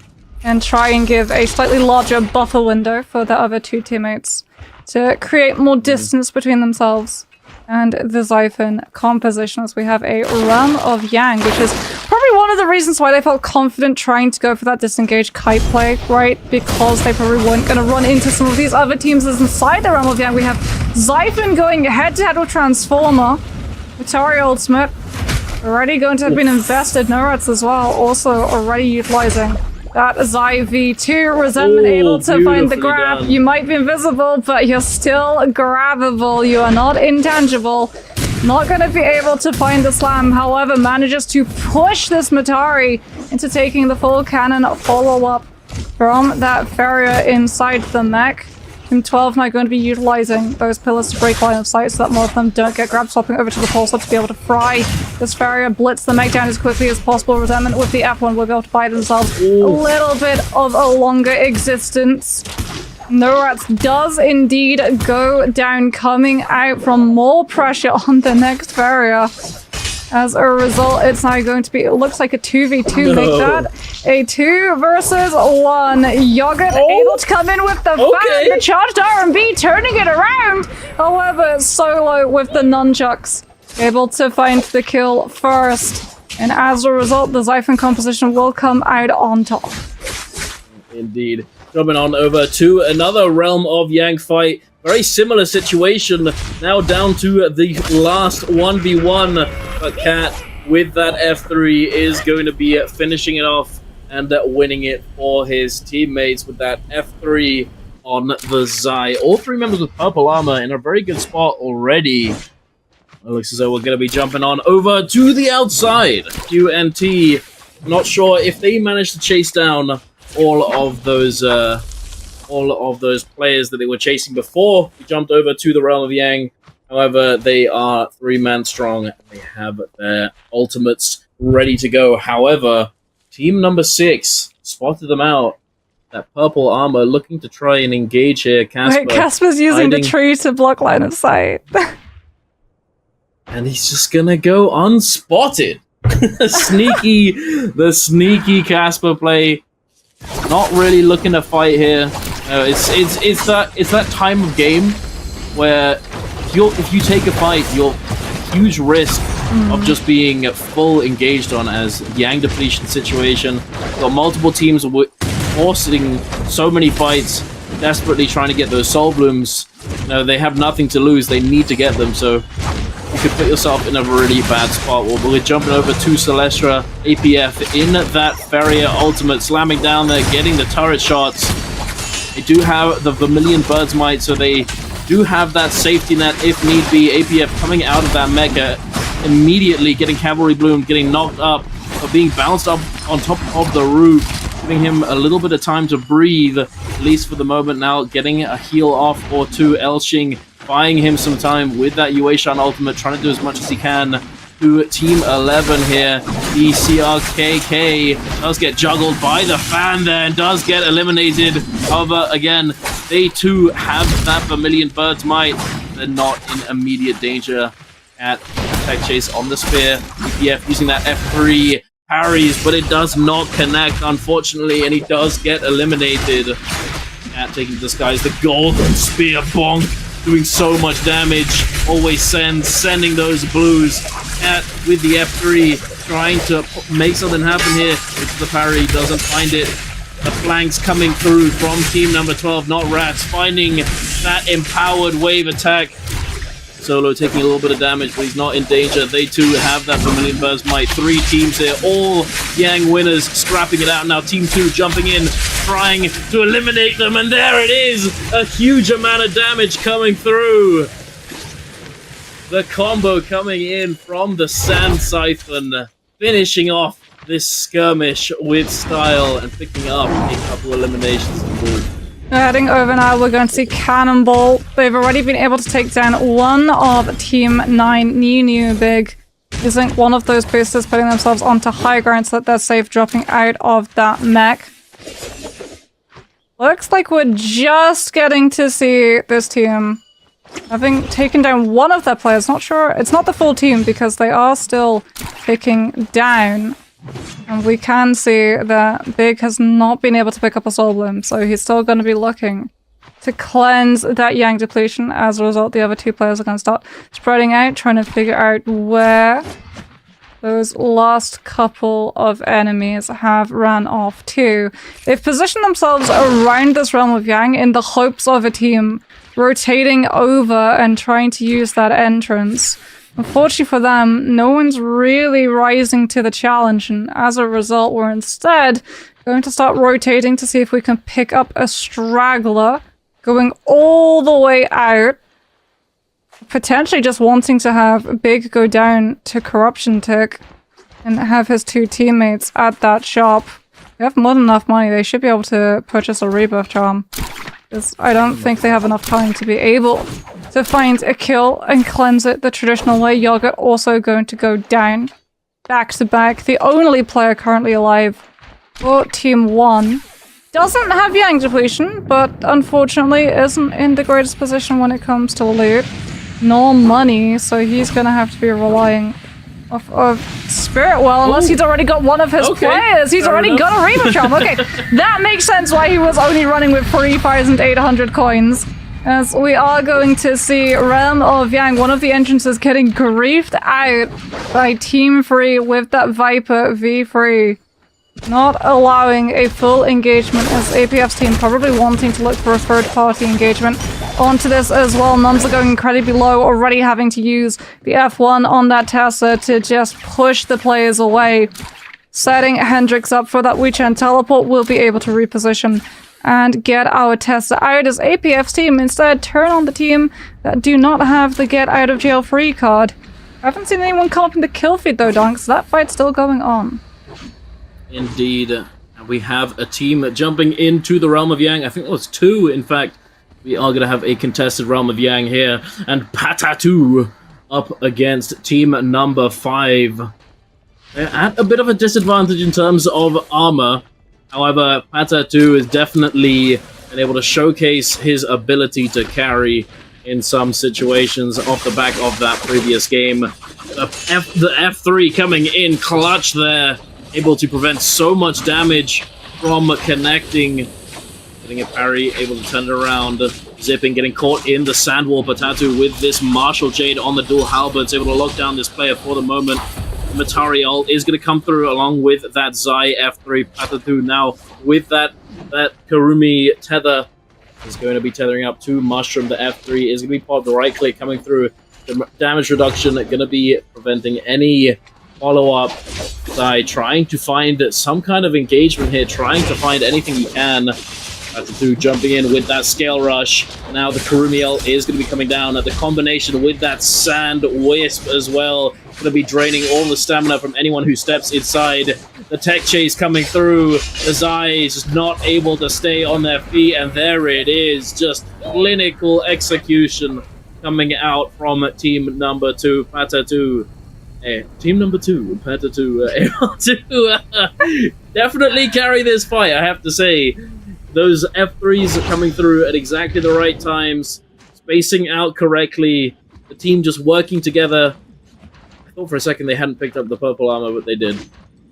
Speaker 1: and try and give a slightly larger buffer window for the other two teammates to create more distance between themselves and the Xiphon composition, as we have a Realm of Yang, which is probably one of the reasons why they felt confident trying to go for that disengaged kite play, right? Because they probably weren't going to run into some of these other teams as inside the Realm of Yang. We have Xiphon going head-to-head with Transformer. Atari Ultimate already going to have been invested. Norats as well, also already utilizing that Zai V2. Resentment able to find the grab.
Speaker 2: Done.
Speaker 1: You might be invisible, but you're still grabbable. You are not intangible. Not going to be able to find the slam. However, manages to push this Matari into taking the full cannon follow-up from that Farrier inside the mech. Team 12 now going to be utilizing those pillars to break line of sight so that more of them don't get grabbed, swapping over to the pulsar to be able to fry this Farrier, blitz the mech down as quickly as possible. Resentment with the F1 will be able to buy themselves a little bit of a longer existence. Norats does indeed go down, coming out from more pressure on the next Farrier. As a result, it's now going to be, it looks like a 2v2, make that a 2 versus 1. Yogurt able to come in with the fan, the charged R&B, turning it around. However, Solo with the nunchucks, able to find the kill first. And as a result, the Xiphon composition will come out on top.
Speaker 2: Indeed. Jumping on over to another Realm of Yang fight. Very similar situation. Now down to the last 1v1. But Cat, with that F3, is going to be finishing it off and winning it for his teammates with that F3 on the Zai. All three members with purple armor in a very good spot already. It looks as though we're going to be jumping on over to the outside. QNT, not sure if they managed to chase down all of those players that they were chasing before we jumped over to the Realm of Yang. However, they are 3-man strong. They have their ultimates ready to go. However, team number 6 spotted them out. That purple armor looking to try and engage here. Casper,
Speaker 1: Wait, Casper's using the tree to block line of sight.
Speaker 2: and he's just gonna go unspotted. The sneaky Casper play. Not really looking to fight here. It's that time of game where if you take a fight, you're huge risk of just being full engaged on as Yang depletion situation. Got multiple teams forcing so many fights, desperately trying to get those soul blooms. They have nothing to lose. They need to get them. So you could put yourself in a really bad spot. Well, we're jumping over to Celestra, APF in that Farrier ultimate, slamming down there, getting the turret shots. They do have the Vermilion Bird's Might, so they do have that safety net if need be. APF coming out of that mecha, immediately getting Cavalry Bloom, getting knocked up, but being bounced up on top of the roof, giving him a little bit of time to breathe, at least for the moment now, getting a heal off or two. Elshing buying him some time with that Yueshan ultimate, trying to do as much as he can to Team 11 here. The CRKK does get juggled by the fan there and does get eliminated. However, again, they too have that Vermilion Bird's Might. They're not in immediate danger at Tech Chase on the spear. EPF using that F3 parries, but it does not connect, unfortunately, and he does get eliminated. At taking this guy's the golden spear bonk, doing so much damage. Always sending those blues. At with the F3, trying to make something happen here. It's the parry, doesn't find it. The flanks coming through from team number 12, not Rats, finding that empowered wave attack. Solo taking a little bit of damage, but he's not in danger. They too have that Vermilion Bird's Might. 3 teams here, all Yang winners, scrapping it out now. Team 2 jumping in, trying to eliminate them, and there it is! A huge amount of damage coming through. The combo coming in from the Sand Siphon, finishing off this skirmish with style and picking up a couple eliminations.
Speaker 1: Heading over now, we're going to see Cannonball. They've already been able to take down one of Team 9, New Big, using one of those boosters, putting themselves onto high ground so that they're safe, dropping out of that mech. Looks like we're just getting to see this team having taken down one of their players. Not sure, it's not the full team because they are still picking down. And we can see that Big has not been able to pick up a Soul Bloom, so he's still going to be looking to cleanse that Yang depletion. As a result, the other 2 players are going to start spreading out, trying to figure out where those last couple of enemies have ran off to. They've positioned themselves around this realm of Yang in the hopes of a team rotating over and trying to use that entrance. Unfortunately for them, no one's really rising to the challenge, and as a result, we're instead going to start rotating to see if we can pick up a straggler, going all the way out, potentially just wanting to have Big go down to Corruption Tick and have his 2 teammates at that shop. They have more than enough money, they should be able to purchase a Rebirth Charm. I don't think they have enough time to be able to find a kill and cleanse it the traditional way. Yogurt also going to go down back to back. The only player currently alive for Team 1 doesn't have Yang depletion, but unfortunately isn't in the greatest position when it comes to loot nor money, so he's gonna have to be relying off of Spirit Well, unless he's already got one of his players. He's already got a Reaver Charm. Okay, that makes sense why he was only running with 3,800 coins. As we are going to see Realm of Yang, one of the entrances, getting griefed out by Team 3 with that Viper V3. Not allowing a full engagement as APF's team probably wanting to look for a third-party engagement onto this as well. Numbs are going incredibly low, already having to use the F1 on that Tessa to just push the players away. Setting Hendrix up for that WeChan teleport, will be able to reposition and get our Tessa out as APF's team instead turn on the team that do not have the get out of jail free card. I haven't seen anyone come up in the kill feed though, Donk, so that fight's still going on.
Speaker 2: Indeed. And we have a team jumping into the Realm of Yang. I think it was 2, in fact. We are going to have a contested Realm of Yang here. And Patatu up against team number 5. They're at a bit of a disadvantage in terms of armor. However, Patatu is definitely been able to showcase his ability to carry in some situations off the back of that previous game. The F3 coming in clutch there. Able to prevent so much damage from connecting. Getting a parry, able to turn it around. Zipping, getting caught in the sandwall. Patatu with this Martial Jade on the dual halberds, able to lock down this player for the moment. Matari ult is going to come through along with that Zai F3. Patatu now with that Karumi tether is going to be tethering up to Mushroom. The F3 is going to be popped. The right click coming through damage reduction going to be preventing any follow-up. Side trying to find some kind of engagement here, trying to find anything he can. Patatu jumping in with that scale rush. Now the Kurumiel is going to be coming down. The combination with that sand wisp as well, going to be draining all the stamina from anyone who steps inside. The tech chase coming through. The Zai is just not able to stay on their feet, and there it is. Just clinical execution coming out from team number 2, Patatu. Team number 2, Patatu, able to definitely carry this fight, I have to say. Those F3s are coming through at exactly the right times, spacing out correctly, the team just working together. I thought for a second they hadn't picked up the purple armor, but they did,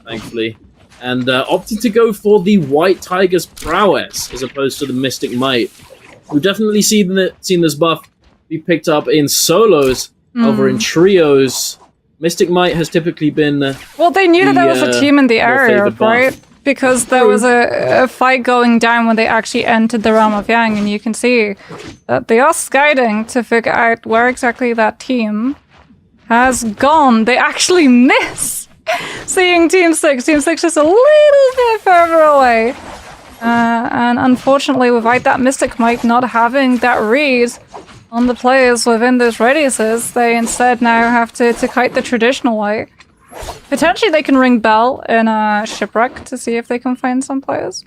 Speaker 2: thankfully. And opting to go for the White Tiger's prowess as opposed to the Mystic Might. We've definitely seen this buff be picked up in solos over in trios. Mystic Might has typically been...
Speaker 1: well, they knew that there was a team in the area, right? Because there was a fight going down when they actually entered the realm of Yang, and you can see that they are scouting to figure out where exactly that team has gone. They actually miss seeing Team 6. Team 6 is a little bit further away. And unfortunately, without that Mystic Might not having that read on the players within those radiuses, they instead now have to kite the traditional way. Potentially they can ring Bell in a Shipwreck to see if they can find some players.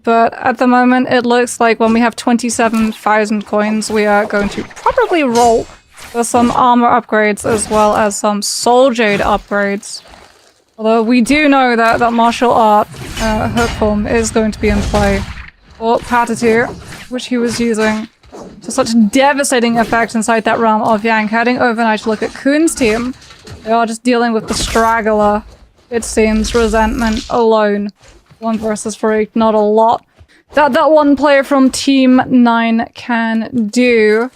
Speaker 1: But at the moment, it looks like when we have 27,000 coins, we are going to probably roll for some armor upgrades as well as some Soul Jade upgrades. Although we do know that martial art hook form is going to be in play for Patatu, which he was using to such devastating effect inside that realm of Yang. Heading over now to look at Kuhn's team. They are just dealing with the straggler, it seems, resentment alone. 1 versus 3, not a lot that one player from Team 9 can do,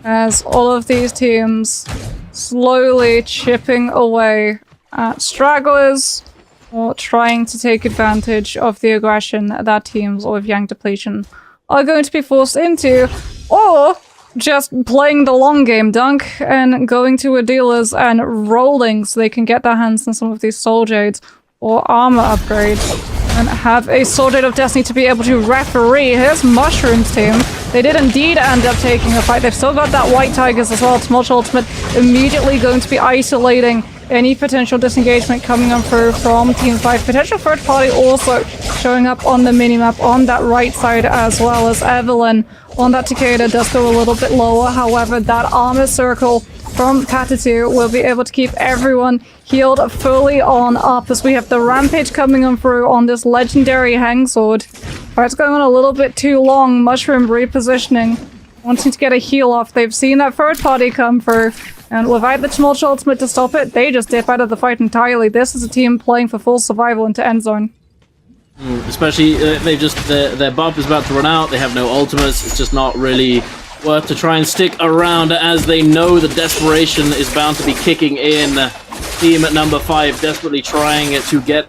Speaker 1: as all of these teams slowly chipping away at stragglers or trying to take advantage of the aggression that teams with Yang depletion are going to be forced into, or just playing the long game, Dunk, and going to a dealer's and rolling so they can get their hands on some of these Soul Jades or armor upgrades and have a Soul Jade of Destiny to be able to referee. Here's Mushroom's team. They did indeed end up taking a fight. They've still got that White Tigers as well. Tumultuous Ultimate immediately going to be isolating any potential disengagement coming on through from Team 5. Potential third party also showing up on the minimap on that right side, as well as Evelyn on that Takeda does go a little bit lower. However, that armor circle from Patatu will be able to keep everyone healed fully on up, as we have the Rampage coming on through on this legendary Hangsword. Fight's going on a little bit too long. Mushroom repositioning, wanting to get a heal off. They've seen that third party come through, and without the Tumultuous Ultimate to stop it, they just dip out of the fight entirely. This is a team playing for full survival into end zone.
Speaker 2: Especially, they've just their buff is about to run out. They have no ultimates. It's just not really worth to try and stick around, as they know the desperation is bound to be kicking in. Team at number 5 desperately trying to get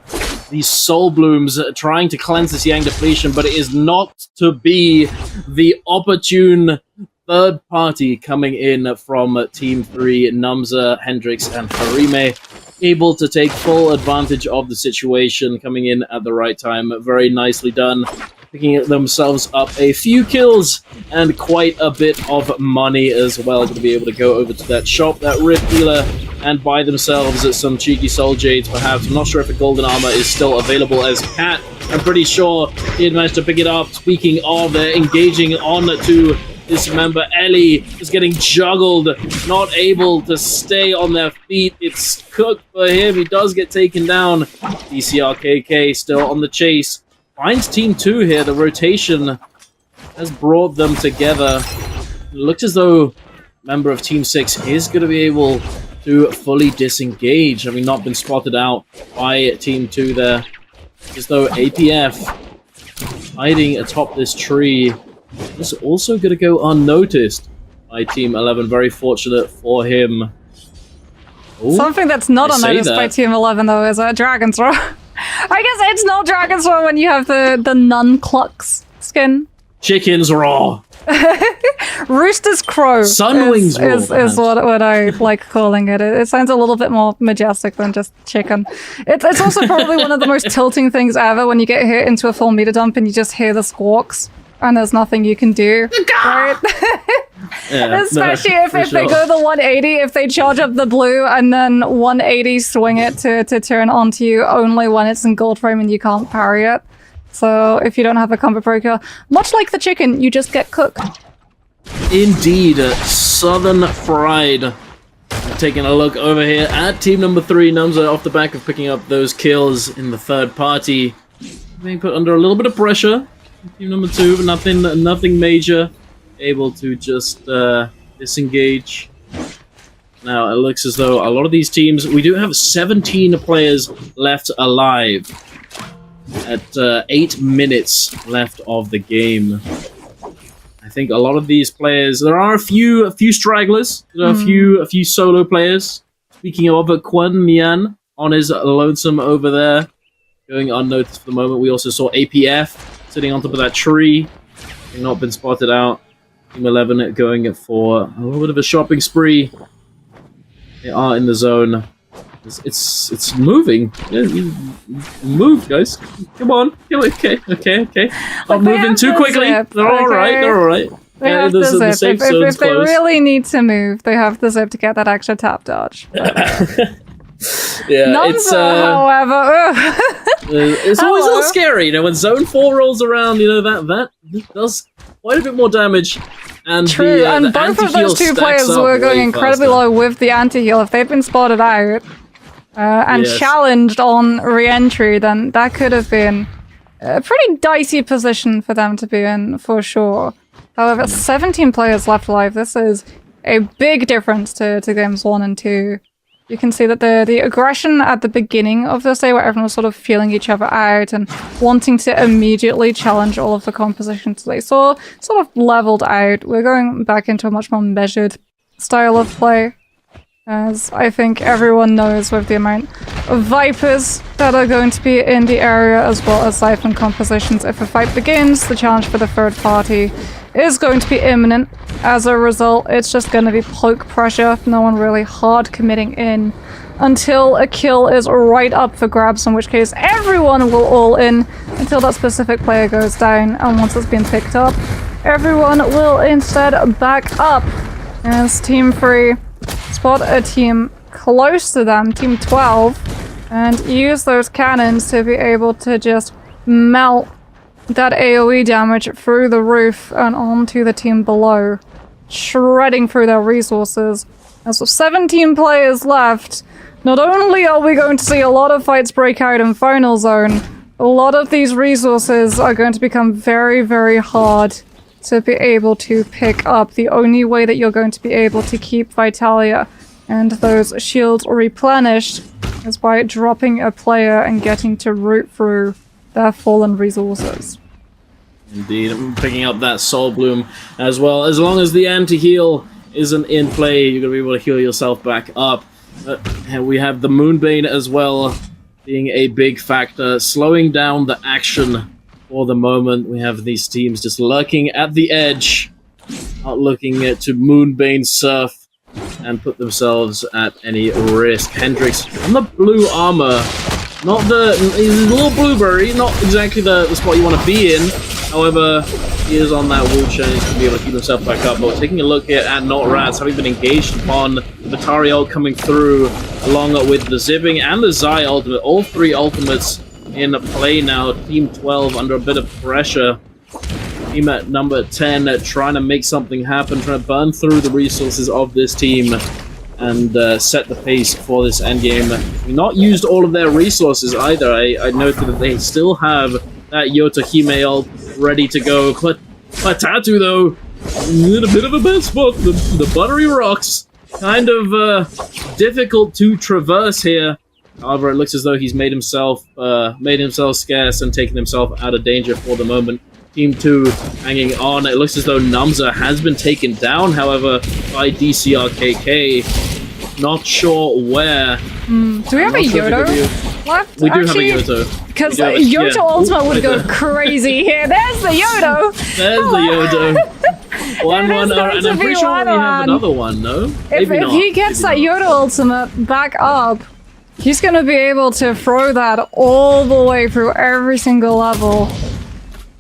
Speaker 2: these soul blooms, trying to cleanse this Yang depletion, but it is not to be. The opportune third party coming in from Team 3, Namza, Hendrix, and Harime, able to take full advantage of the situation, coming in at the right time. Very nicely done, picking themselves up a few kills and quite a bit of money as well. Going to be able to go over to that shop, that Rift dealer, and buy themselves some cheeky Soul Jades, perhaps. I'm not sure if a golden armor is still available, as Cat, I'm pretty sure he had managed to pick it up. Speaking of engaging on to this member, Ellie is getting juggled, not able to stay on their feet. It's cooked for him. He does get taken down. DCRKK still on the chase. Finds Team 2 here. The rotation has brought them together. It looks as though a member of Team 6 is going to be able to fully disengage, having not been spotted out by Team 2 there. As though APF hiding atop this tree is also going to go unnoticed by Team 11. Very fortunate for him. Ooh,
Speaker 1: something that's not unnoticed by Team 11, though, is a Dragon's Roar. I guess it's no Dragon's Roar when you have the Nun Clucks skin.
Speaker 2: Chicken's Raw.
Speaker 1: Rooster's crow
Speaker 2: Sunwings
Speaker 1: is what I like calling it. It sounds a little bit more majestic than just chicken. It's also probably one of the most tilting things ever when you get hit into a full meter dump and you just hear the squawks and there's nothing you can do. Right?
Speaker 2: Yeah,
Speaker 1: Especially if they go the 180, if they charge up the blue and then 180 swing it to turn onto you only when it's in gold frame and you can't parry it. So if you don't have a combo breaker, much like the chicken, you just get cooked.
Speaker 2: Indeed, Southern Fried. Taking a look over here at team number 3, Numza off the back of picking up those kills in the third party. Being put under a little bit of pressure. Team number 2, but nothing major. Able to just disengage. Now it looks as though a lot of these teams, we do have 17 players left alive at 8 minutes left of the game. I think a lot of these players, there are a few stragglers, there are a few solo players. Speaking of Quan Mian on his lonesome over there, going unnoticed for the moment. We also saw APF sitting on top of that tree, having not been spotted out. Team 11 going for a little bit of a shopping spree. They are in the zone. It's moving. Yeah, move, guys. Come on. Okay. Not moving too quickly. They're all right. They're all right.
Speaker 1: They have the zip. If they really need to move, they have the zip to get that extra tap dodge.
Speaker 2: Yeah,
Speaker 1: Numza, however,
Speaker 2: it's always a little scary, when Zone 4 rolls around. That does quite a bit more damage. And
Speaker 1: true, and both of those two players were going incredibly low with the anti-heal. If they'd been spotted out and challenged on re-entry, then that could have been a pretty dicey position for them to be in, for sure. However, 17 players left alive. This is a big difference to games 1 and 2. You can see that the aggression at the beginning of this day, where everyone was sort of feeling each other out and wanting to immediately challenge all of the compositions they saw, sort of leveled out. We're going back into a much more measured style of play, as I think everyone knows with the amount of Vipers that are going to be in the area, as well as Siphon compositions. If a fight begins, the challenge for the third party is going to be imminent. As a result, it's just going to be poke pressure, no one really hard committing in until a kill is right up for grabs, in which case everyone will all in until that specific player goes down, and once it's been picked up, everyone will instead back up as Team 3 spot a team close to them, Team 12, and use those cannons to be able to just melt that AoE damage through the roof and onto the team below, shredding through their resources. As with 17 players left, not only are we going to see a lot of fights break out in Final Zone, a lot of these resources are going to become very, very hard to be able to pick up. The only way that you're going to be able to keep Vitalia and those shields replenished is by dropping a player and getting to root through their fallen resources.
Speaker 2: Indeed, I'm picking up that Soul Bloom as well. As long as the anti-heal isn't in play, you're going to be able to heal yourself back up. And we have the Moonbane as well being a big factor, slowing down the action for the moment. We have these teams just lurking at the edge, not looking to Moonbane surf and put themselves at any risk. Hendrix on the blue armor. He's a little blueberry, not exactly the spot you want to be in. However, he is on that wheelchair and he's going to be able to keep himself back up. But we're taking a look here at Not Rats, having been engaged upon the Vitari ult coming through, along with the Zipping and the Zai ultimate. All 3 ultimates in play now. Team 12 under a bit of pressure. Team at number 10 trying to make something happen, trying to burn through the resources of this team and set the pace for this endgame. We've not used all of their resources either. I noted that they still have that Yota Hime ult ready to go. But Tattoo, though, in a bit of a bad spot. The buttery rocks, kind of difficult to traverse here. However, it looks as though he's made himself scarce and taken himself out of danger for the moment. Team 2 hanging on. It looks as though Numza has been taken down, however, by DCRKK. Not sure where.
Speaker 1: Do we have a Yodo left?
Speaker 2: We do have a Yodo.
Speaker 1: Because Yodo Ultimate would go crazy here. There's the Yodo!
Speaker 2: There's the Yodo. 1-1,
Speaker 1: going
Speaker 2: and I'm
Speaker 1: to
Speaker 2: pretty
Speaker 1: be
Speaker 2: sure we have
Speaker 1: 1-1.
Speaker 2: another one, no?
Speaker 1: If
Speaker 2: Maybe not.
Speaker 1: he gets
Speaker 2: Maybe
Speaker 1: that
Speaker 2: not.
Speaker 1: Yoda ultimate back up, he's going to be able to throw that all the way through every single level.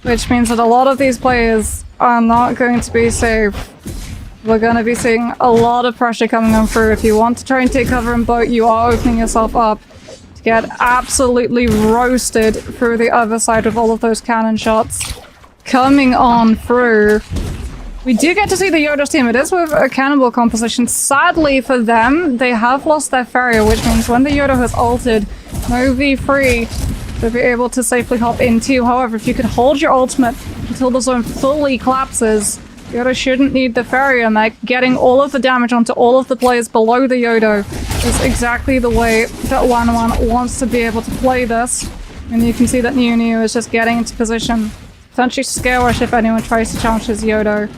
Speaker 1: Which means that a lot of these players are not going to be safe. We're going to be seeing a lot of pressure coming on through. If you want to try and take cover in boat, you are opening yourself up to get absolutely roasted through the other side with all of those cannon shots coming on through. We do get to see the Yoda's team. It is with a cannonball composition. Sadly for them, they have lost their farrier, which means when the Yoda has ulted, no V3 to be able to safely hop into. However, if you could hold your ultimate until the zone fully collapses, Yoda shouldn't need the farrier mech. Getting all of the damage onto all of the players below the Yoda is exactly the way that 1-1 wants to be able to play this. And you can see that New is just getting into position. Potentially scare rush if anyone tries to challenge his Yoda.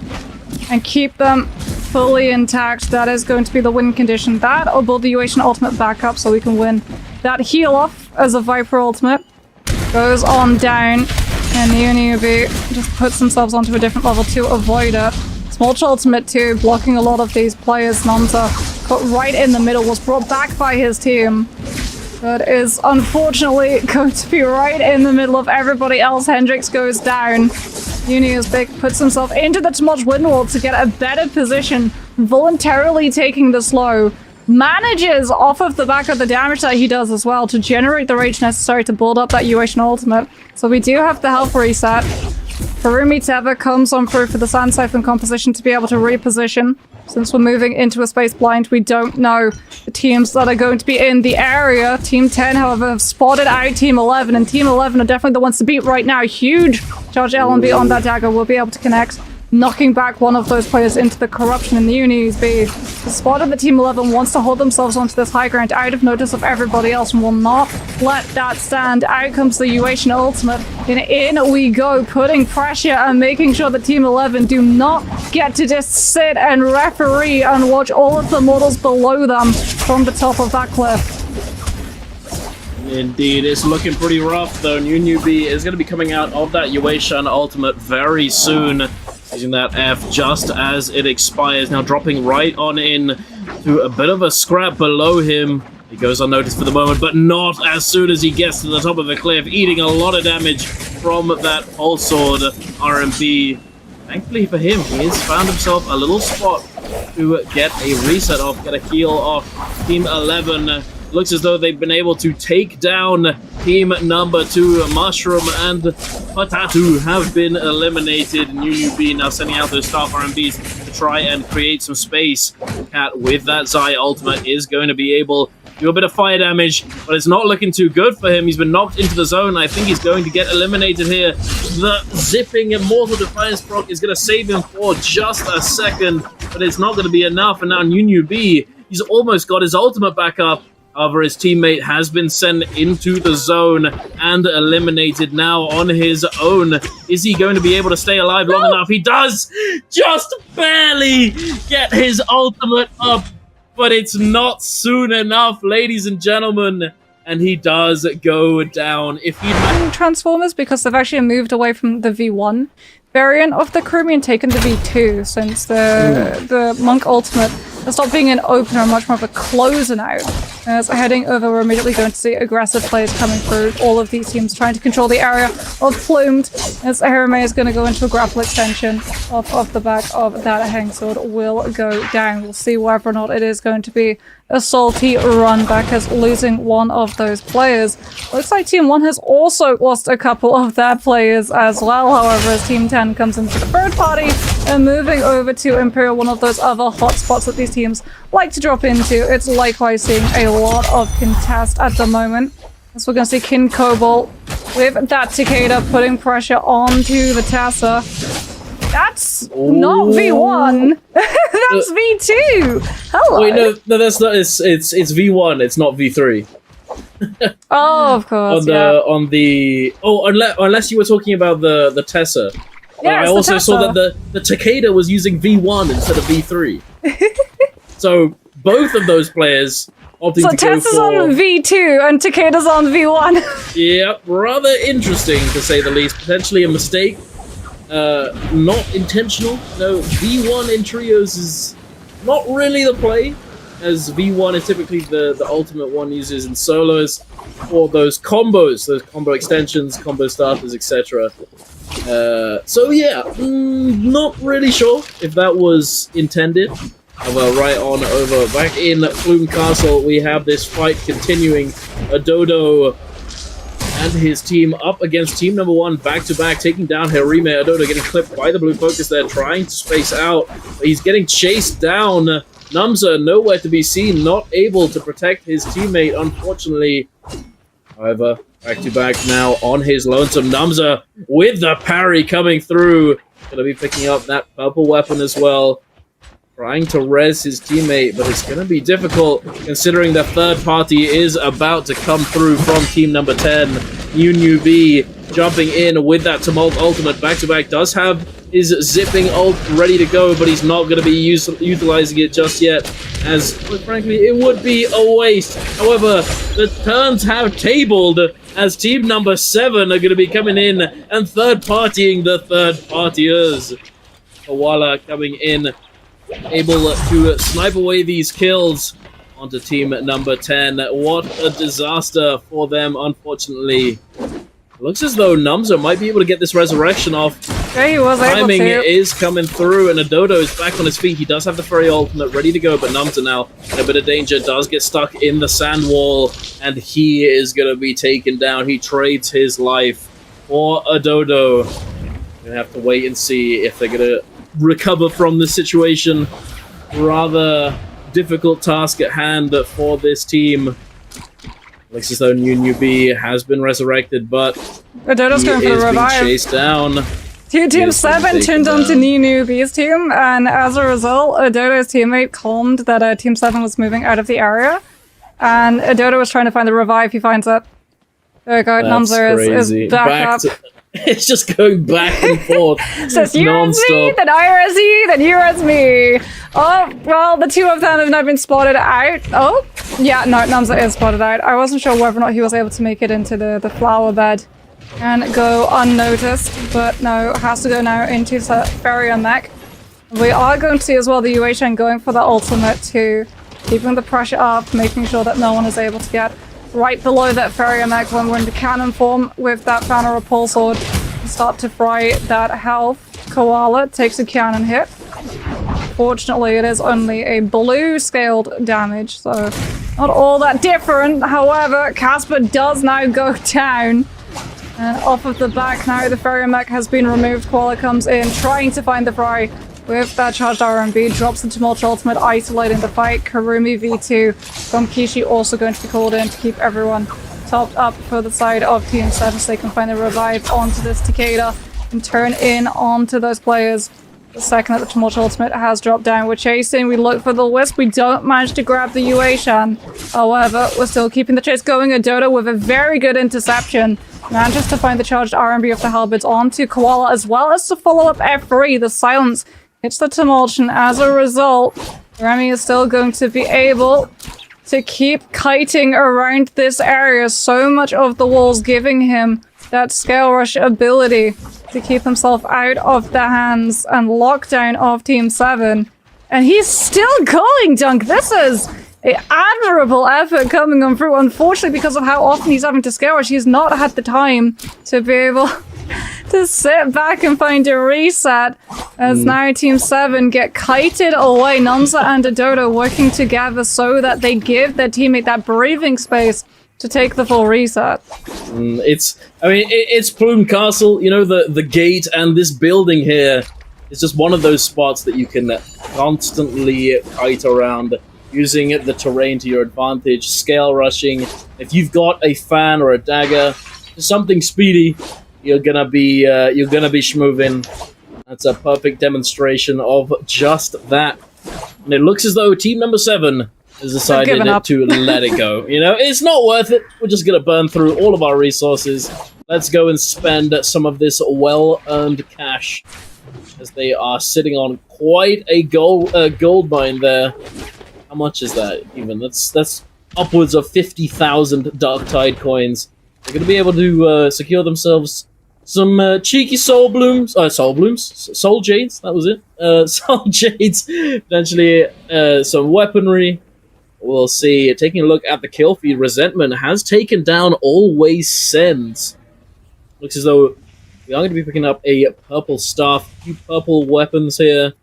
Speaker 1: And keep them fully intact. That is going to be the win condition. That or build the Uation ultimate back up so we can win. That heal off as a Viper ultimate goes on down. And Newbie just puts themselves onto a different level to avoid it. Smolch ultimate too, blocking a lot of these players. Nanta got right in the middle, was brought back by his team. But is unfortunately going to be right in the middle of everybody else. Hendrix goes down. Unius Big puts himself into the Smolch wind wall to get a better position, voluntarily taking the slow. Manages off of the back of the damage that he does as well to generate the rage necessary to build up that Uation ultimate. So we do have the health reset. Harumi Teva comes on through for the Sand Siphon composition to be able to reposition. Since we're moving into a space blind, we don't know the teams that are going to be in the area. Team 10, however, have spotted out Team 11, and Team 11 are definitely the ones to beat right now. Huge charge LMB on that dagger will be able to connect, knocking back one of those players into the corruption in the Unis B. The spot of the Team 11 wants to hold themselves onto this high ground out of notice of everybody else and will not let that stand. Out comes the Uation ultimate, and in we go, putting pressure and making sure that Team 11 do not get to just sit and referee and watch all of the models below them from the top of that cliff.
Speaker 2: Indeed, it's looking pretty rough though. Newbie is going to be coming out of that Uation ultimate very soon. Using that F just as it expires, now dropping right on in to a bit of a scrap below him. He goes unnoticed for the moment, but not as soon as he gets to the top of the cliff, eating a lot of damage from that pulse sword RMB. Thankfully for him, he has found himself a little spot to get a reset off, get a heal off. Team 11 looks as though they've been able to take down team number 2. Mushroom and Patatu have been eliminated. Newbie now sending out those staff RMBs to try and create some space. Cat with that Zai ultimate is going to be able to do a bit of fire damage, but it's not looking too good for him. He's been knocked into the zone. I think he's going to get eliminated here. The zipping Immortal Defiance proc is going to save him for just a second, but it's not going to be enough. And now Newbie, he's almost got his ultimate back up. However, his teammate has been sent into the zone and eliminated now on his own. Is he going to be able to stay alive long enough? He does just barely get his ultimate up, but it's not soon enough, ladies and gentlemen. And he does go down. If he
Speaker 1: Transformers, because they've actually moved away from the V1 variant of the Kurumi and taken the V2 since the Monk Ultimate has stopped being an opener and much more of a closer now. As heading over, we're immediately going to see aggressive players coming through. All of these teams trying to control the area of Plumed, as Hirame is going to go into a grapple extension off the back of that hang sword will go down. We'll see whether or not it is going to be a salty run back as losing one of those players. Looks like Team 1 has also lost a couple of their players as well, however, as Team 10 comes into the third party and moving over to Imperial, one of those other hotspots that these teams like to drop into. It's likewise seeing a lot of contest at the moment. As we're going to see Kin Cobalt with that Takeda putting pressure onto the Tessa. That's not V1. That's V2. Hello.
Speaker 2: Wait, no, that's not. It's V1. It's not V3.
Speaker 1: Oh, of course.
Speaker 2: Unless you were talking about the Tessa.
Speaker 1: Yeah,
Speaker 2: I also saw that the Takeda was using V1 instead of V3. So both of those players opting to go for...
Speaker 1: So Tessa's on V2 and Takeda's on V1.
Speaker 2: Yep, rather interesting to say the least. Potentially a mistake not intentional. No, V1 in trios is not really the play, as V1 is typically the ultimate one uses in solos for those combos, those combo extensions, combo starters, etc. So yeah, not really sure if that was intended. However, right on over back in Plume Castle, we have this fight continuing. Adodo and his team up against team number 1 back-to-back, taking down Hirime. Adodo getting clipped by the blue focus there, trying to space out, but he's getting chased down. Namza nowhere to be seen, not able to protect his teammate, unfortunately. However, back-to-back now on his lonesome. Namza with the parry coming through. Gonna be picking up that purple weapon as well. Trying to res his teammate, but it's going to be difficult considering the third party is about to come through from team number 10. New jumping in with that Tumult ultimate back-to-back. Does have his zipping ult ready to go, but he's not going to be utilizing it just yet, as, frankly, it would be a waste. However, the turns have tabled, as team number 7 are going to be coming in and third-partying the third-partiers. Koala coming in, able to snipe away these kills onto team number 10. What a disaster for them, unfortunately. Looks as though Namza might be able to get this resurrection off.
Speaker 1: Yeah, he was able to.
Speaker 2: Timing is coming through, and Adodo is back on his feet. He does have the Fairy ultimate ready to go, but Namza now in a bit of danger, does get stuck in the sand wall, and he is going to be taken down. He trades his life for Adodo. Gonna have to wait and see if they're going to recover from the situation. Rather difficult task at hand for this team. Looks as though New has been resurrected, but
Speaker 1: Adodo's going for the revive.
Speaker 2: Chased down.
Speaker 1: Team 7 turned onto Newbie's team, and as a result, Adodo's teammate calmed that Team 7 was moving out of the area, and Adodo was trying to find the revive. He finds it. There we go. Namza is back up.
Speaker 2: It's just going back and forth.
Speaker 1: Says you res me, then I res you, then you res me. Oh, well, the two of them have now been spotted out. Oh, yeah, no, Namza is spotted out. I wasn't sure whether or not he was able to make it into the flower bed and go unnoticed, but no, has to go now into Farrier mech. We are going to see as well the Yuashan going for the ultimate too, keeping the pressure up, making sure that no one is able to get right below that Farrier mech when we're in the cannon form with that Banner of Pole Sword. Start to fry that health. Koala takes a cannon hit. Fortunately, it is only a blue scaled damage, so not all that different. However, Casper does now go down. And off of the back now, the Farrier mech has been removed. Koala comes in, trying to find the fry with that charged RMB, drops the Tumult ultimate, isolating the fight. Karumi V2 from Kishi also going to be called in to keep everyone topped up for the side of Team 7 so they can find a revive onto this Takeda and turn in onto those players. The second that the Tumult ultimate has dropped down, we're chasing, we look for the Wisp, we don't manage to grab the Yuashan. However, we're still keeping the chase going. Adodo with a very good interception manages to find the charged RMB of the halberds onto Koala, as well as to follow up F3. The silence hits the Tumult, and as a result, Remy is still going to be able to keep kiting around this area. So much of the walls giving him that scale rush ability to keep himself out of the hands and lockdown of Team 7. And he's still going, Dunk. This is an admirable effort coming on through. Unfortunately, because of how often he's having to scale rush, he's not had the time to be able to sit back and find a reset, as now Team 7 get kited away. Namza and Adodo working together so that they give their teammate that breathing space to take the full reset.
Speaker 2: It's Plume Castle, you know, the gate and this building here is just one of those spots that you can constantly kite around, using the terrain to your advantage, scale rushing. If you've got a fan or a dagger, something speedy, you're gonna be schmoving. That's a perfect demonstration of just that. And it looks as though team number 7 has decided to let it go. You know, it's not worth it. We're just gonna burn through all of our resources. Let's go and spend some of this well-earned cash, as they are sitting on quite a gold mine there. How much is that even? That's upwards of 50,000 Dark Tide coins. They're going to be able to secure themselves some cheeky soul jades, that was it. Soul jades, potentially some weaponry. We'll see. Taking a look at the kill feed, Resentment has taken down Always Sends. Looks as though we are going to be picking up a purple staff, a few purple weapons here,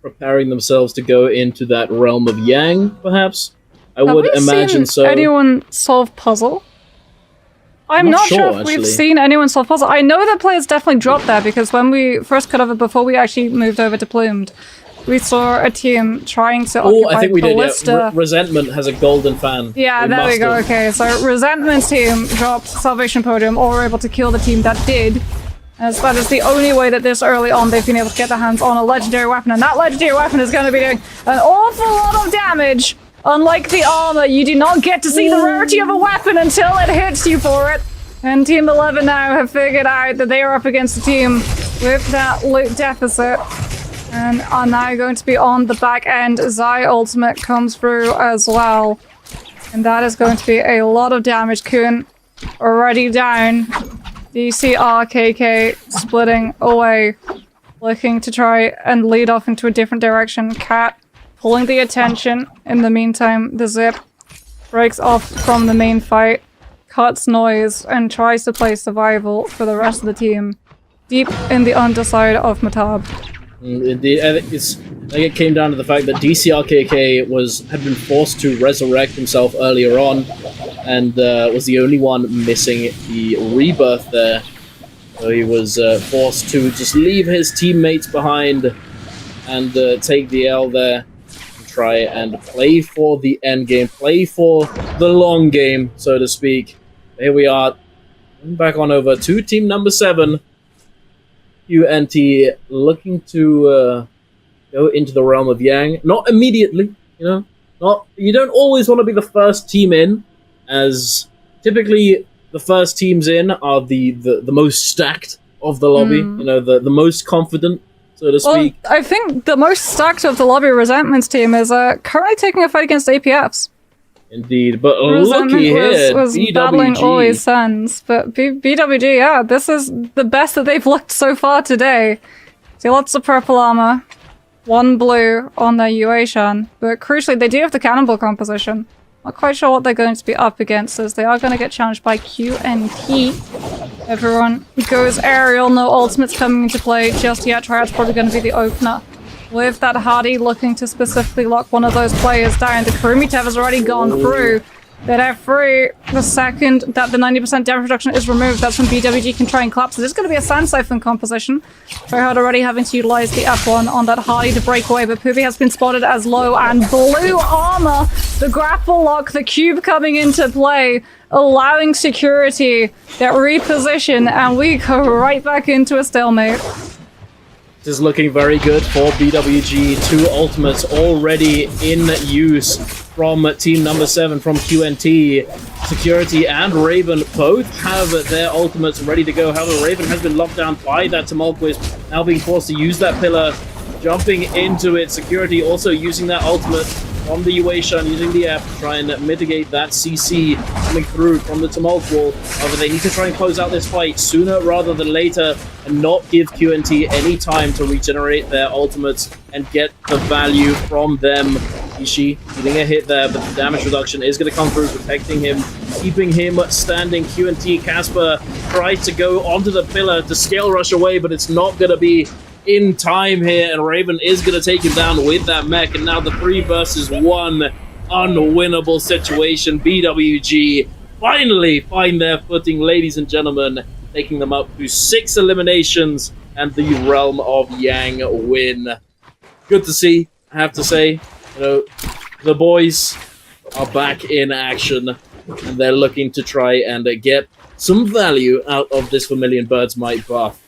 Speaker 2: preparing themselves to go into that realm of Yang, perhaps. I would imagine so.
Speaker 1: Anyone solve puzzle? I'm not sure if we've seen anyone solve puzzle. I know that players definitely dropped there because when we first cut over, before we actually moved over to Plumed, we saw a team trying to occupy
Speaker 2: I think we
Speaker 1: Ballista.
Speaker 2: did, yeah. Resentment has a golden fan.
Speaker 1: Yeah, there we go. Okay, so Resentment's team dropped Salvation Podium, or were able to kill the team that did. As that is the only way that this early on they've been able to get their hands on a legendary weapon, and that legendary weapon is going to be doing an awful lot of damage. Unlike the armor, you do not get to see the rarity of a weapon until it hits you for it. And Team 11 now have figured out that they are up against a team with that loot deficit. And are now going to be on the back end. Zai ultimate comes through as well. And that is going to be a lot of damage. Kun already down. DCRKK splitting away. Looking to try and lead off into a different direction. Cat pulling the attention. In the meantime, the Zip breaks off from the main fight. Cuts noise and tries to play survival for the rest of the team. Deep in the underside of Matab.
Speaker 2: Indeed, I think it came down to the fact that DCRKK had been forced to resurrect himself earlier on, and was the only one missing the rebirth there. So he was forced to just leave his teammates behind and take the L there, and try and play for the end game, play for the long game, so to speak. Here we are, back on over to team number 7. UNT looking to go into the realm of Yang. Not immediately, you know. You don't always want to be the first team in, as typically the first teams in are the most stacked of the lobby. You know, the most confident, so to speak.
Speaker 1: Well, I think the most stacked of the lobby Resentment's team is currently taking a fight against APFs.
Speaker 2: Indeed, but
Speaker 1: Resentment
Speaker 2: looky here,
Speaker 1: was battling Always Sends, but BWG, yeah, this is the best that they've looked so far today. See, lots of purple armor, 1 blue on their Yueshan, but crucially, they do have the cannonball composition. Not quite sure what they're going to be up against, as they are going to get challenged by QNT. Everyone goes aerial, no ultimates coming into play just yet. Triad's probably going to be the opener. With that Hardy looking to specifically lock one of those players down. The Kurumi Tev has already gone through. That F3, the second that the 90% damage reduction is removed, that's when BWG can try and collapse. So there's going to be a Sand Siphon composition. Very hard already having to utilize the F1 on that Hardy to break away, but Poopy has been spotted as low, and blue armor, the grapple lock, the cube coming into play, allowing security that reposition, and we go right back into a stalemate.
Speaker 2: This is looking very good for BWG. 2 ultimates already in use from team number 7, from QNT. Security and Raven both have their ultimates ready to go. However, Raven has been locked down by that Tumult Wisp, now being forced to use that pillar, jumping into it. Security also using that ultimate from the Yueshan, using the F to try and mitigate that CC coming through from the Tumult Wall. However, they need to try and close out this fight sooner rather than later and not give QNT any time to regenerate their ultimates and get the value from them. Ishii getting a hit there, but the damage reduction is going to come through, protecting him, keeping him standing. QNT Casper tries to go onto the pillar to scale rush away, but it's not going to be in time here, and Raven is going to take him down with that mech, and now the 3 versus 1 unwinnable situation. BWG finally find their footing, ladies and gentlemen, taking them up to 6 eliminations and the realm of Yang win. Good to see, I have to say. You know, the boys are back in action, and they're looking to try and get some value out of this Vermilion Bird's Might buff.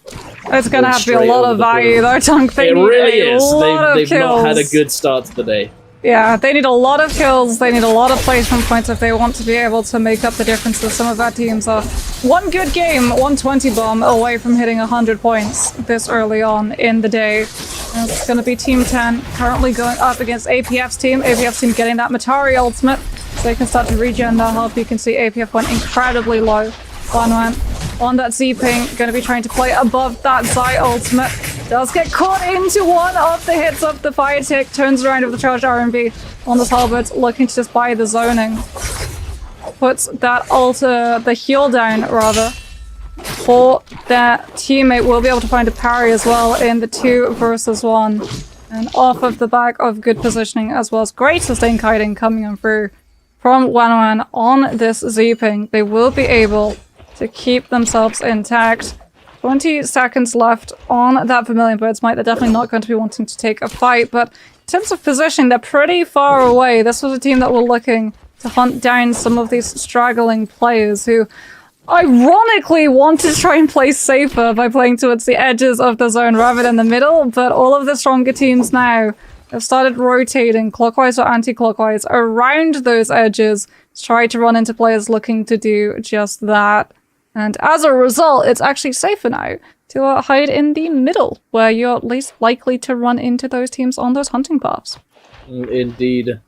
Speaker 1: It's going to have to be a lot of value, though, Tunk. They need
Speaker 2: really
Speaker 1: a
Speaker 2: is.
Speaker 1: lot
Speaker 2: They've
Speaker 1: of kills.
Speaker 2: not had a good start to the day.
Speaker 1: Yeah, they need a lot of kills, they need a lot of placement points if they want to be able to make up the difference that some of our teams are. One good game, 120 bomb away from hitting 100 points this early on in the day. And it's going to be Team 10 currently going up against APF's team. APF's team getting that Matari ultimate so they can start to regen their health. You can see APF went incredibly low. One went on that Z-ping. Going to be trying to play above that Zai ultimate. Does get caught into one of the hits of the fire tick. Turns around with the charged RMB on the halberd, looking to just buy the zoning. Puts that the heal down, rather, for their teammate. Will be able to find a parry as well in the 2 versus 1. And off of the back of good positioning, as well as great sustain kiting coming in through from Wanwan on this Z-ping, they will be able to keep themselves intact. 20 seconds left on that Vermilion Bird's Might. They're definitely not going to be wanting to take a fight, but in terms of position, they're pretty far away. This was a team that were looking to hunt down some of these straggling players who ironically want to try and play safer by playing towards the edges of the zone rather than the middle, but all of the stronger teams now have started rotating clockwise or anti-clockwise around those edges to try to run into players looking to do just that. And as a result, it's actually safer now to hide in the middle, where you're least likely to run into those teams on those hunting paths.
Speaker 2: Indeed.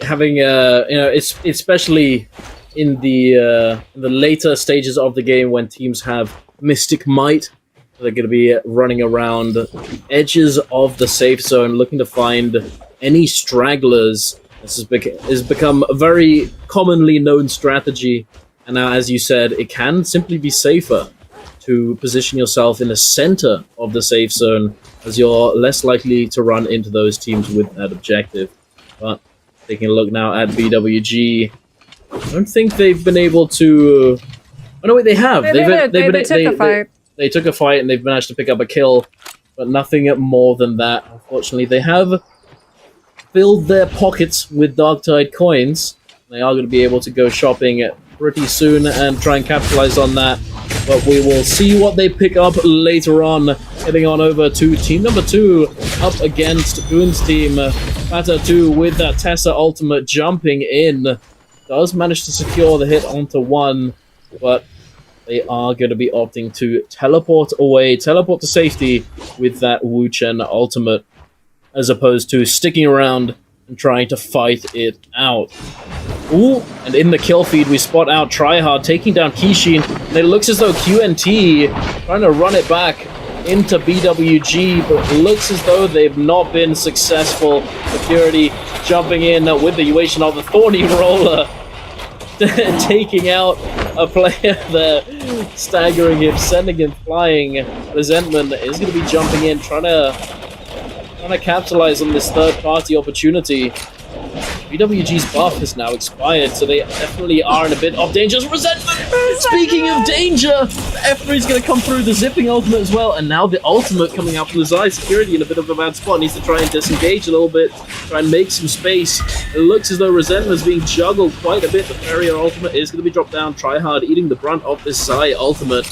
Speaker 2: Having, especially in the later stages of the game when teams have Mystic Might, they're going to be running around edges of the safe zone, looking to find any stragglers. This has become a very commonly known strategy, and now, as you said, it can simply be safer to position yourself in the center of the safe zone, as you're less likely to run into those teams with that objective. But taking a look now at BWG, I don't think they've been able to... Oh, no, wait, they have.
Speaker 1: They took a fight.
Speaker 2: They took a fight and they've managed to pick up a kill, but nothing more than that. Unfortunately, they have filled their pockets with Darktide coins. They are going to be able to go shopping pretty soon and try and capitalize on that. But we will see what they pick up later on. Heading on over to team number 2, up against Boon's team. Pata 2 with that Tessa ultimate jumping in. Does manage to secure the hit onto 1, but they are going to be opting to teleport away, teleport to safety with that Wu Chen ultimate, as opposed to sticking around and trying to fight it out. Ooh, and in the kill feed, we spot out Tryhard taking down Kishin, and it looks as though QNT trying to run it back into BWG, but it looks as though they've not been successful. Security jumping in with the Uation of the Thorny Roller, taking out a player there, staggering him, sending him flying. Resentment is going to be jumping in, trying to capitalize on this third-party opportunity. BWG's buff has now expired, so they definitely are in a bit of danger. Resentment! Speaking of danger, F3 is going to come through the zipping ultimate as well, and now the ultimate coming out from the Zai. Security in a bit of a bad spot, needs to try and disengage a little bit, try and make some space. It looks as though Resentment is being juggled quite a bit. The Farrier ultimate is going to be dropped down. Tryhard eating the brunt of this Zai ultimate.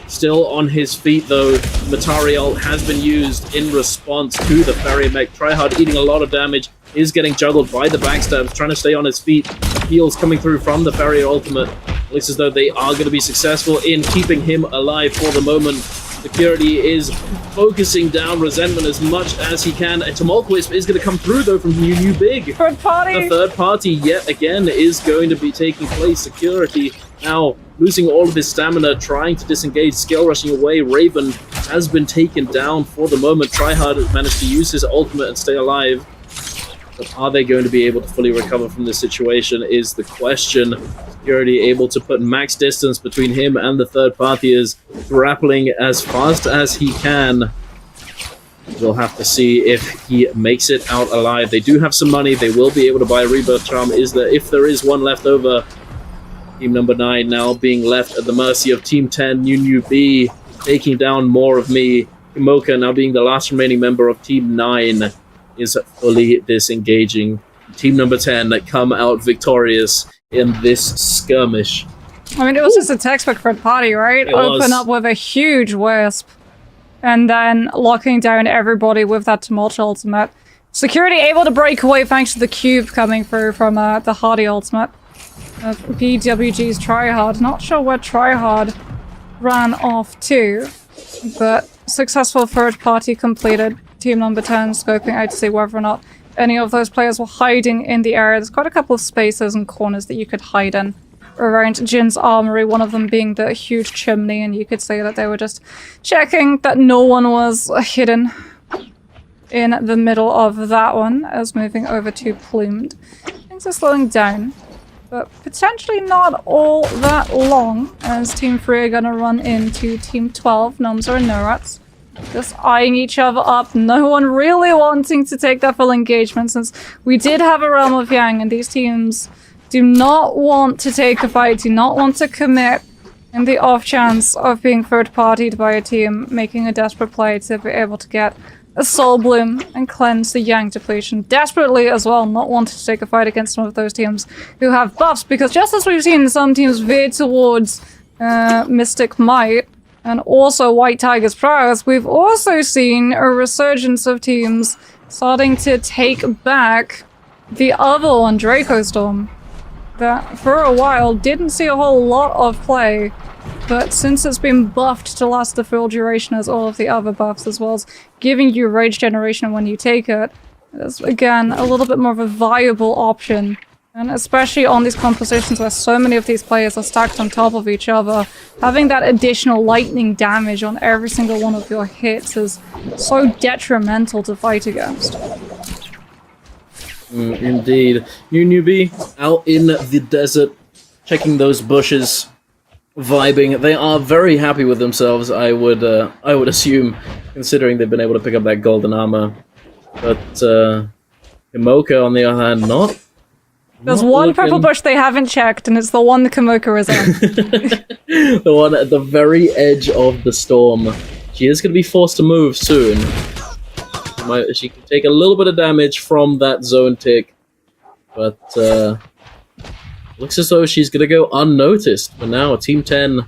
Speaker 2: Still on his feet though. Matari ult has been used in response to the Farrier mech. Tryhard eating a lot of damage, is getting juggled by the backstabs, trying to stay on his feet. Heals coming through from the Farrier ultimate. Looks as though they are going to be successful in keeping him alive for the moment. Security is focusing down Resentment as much as he can. A Tumult Wisp is going to come through though from New Big.
Speaker 1: Third party!
Speaker 2: The third party yet again is going to be taking place. Security now losing all of his stamina, trying to disengage, skill rushing away. Raven has been taken down for the moment. Tryhard has managed to use his ultimate and stay alive. But are they going to be able to fully recover from this situation is the question. Security able to put max distance between him and the third party, is grappling as fast as he can. We'll have to see if he makes it out alive. They do have some money. They will be able to buy a Rebirth Charm. If there is one left over. Team number 9 now being left at the mercy of Team 10, New B, taking down more of me. Kimoka now being the last remaining member of Team 9 is fully disengaging. Team number 10 that come out victorious in this skirmish.
Speaker 1: I mean, it was just a textbook third party, right? Open up with a huge wisp, and then locking down everybody with that Tumult ultimate. Security able to break away thanks to the cube coming through from the Hardy ultimate. BWG's Tryhard. Not sure where Tryhard ran off to, but successful third party completed. Team number 10 scoping out to see whether or not any of those players were hiding in the area. There's quite a couple of spaces and corners that you could hide in around Jin's armory, one of them being the huge chimney, and you could say that they were just checking that no one was hidden in the middle of that one. As moving over to Plumed. Things are slowing down, but potentially not all that long, as Team 3 are gonna run into Team 12, Nomza and Norats. Just eyeing each other up, no one really wanting to take that full engagement, since we did have a Realm of Yang, and these teams do not want to take a fight, do not want to commit in the off chance of being third-partied by a team making a desperate play to be able to get a Soul Bloom and cleanse the Yang depletion. Desperately as well, not wanting to take a fight against some of those teams who have buffs, because just as we've seen some teams veer towards Mystic Might, and also White Tiger's prowess, we've also seen a resurgence of teams starting to take back the other one, Draco Storm, that for a while didn't see a whole lot of play, but since it's been buffed to last the full duration as all of the other buffs, as well as giving you rage generation when you take it, is again a little bit more of a viable option. And especially on these compositions where so many of these players are stacked on top of each other, having that additional lightning damage on every single one of your hits is so detrimental to fight against.
Speaker 2: Indeed. You newbie, out in the desert, checking those bushes, vibing. They are very happy with themselves, I would assume, considering they've been able to pick up that golden armor. But Himoka, on the other hand, not.
Speaker 1: There's one purple bush they haven't checked, and it's the one the Kamoka is on.
Speaker 2: The one at the very edge of the storm. She is going to be forced to move soon. She can take a little bit of damage from that zone tick, but looks as though she's going to go unnoticed. But now, Team 10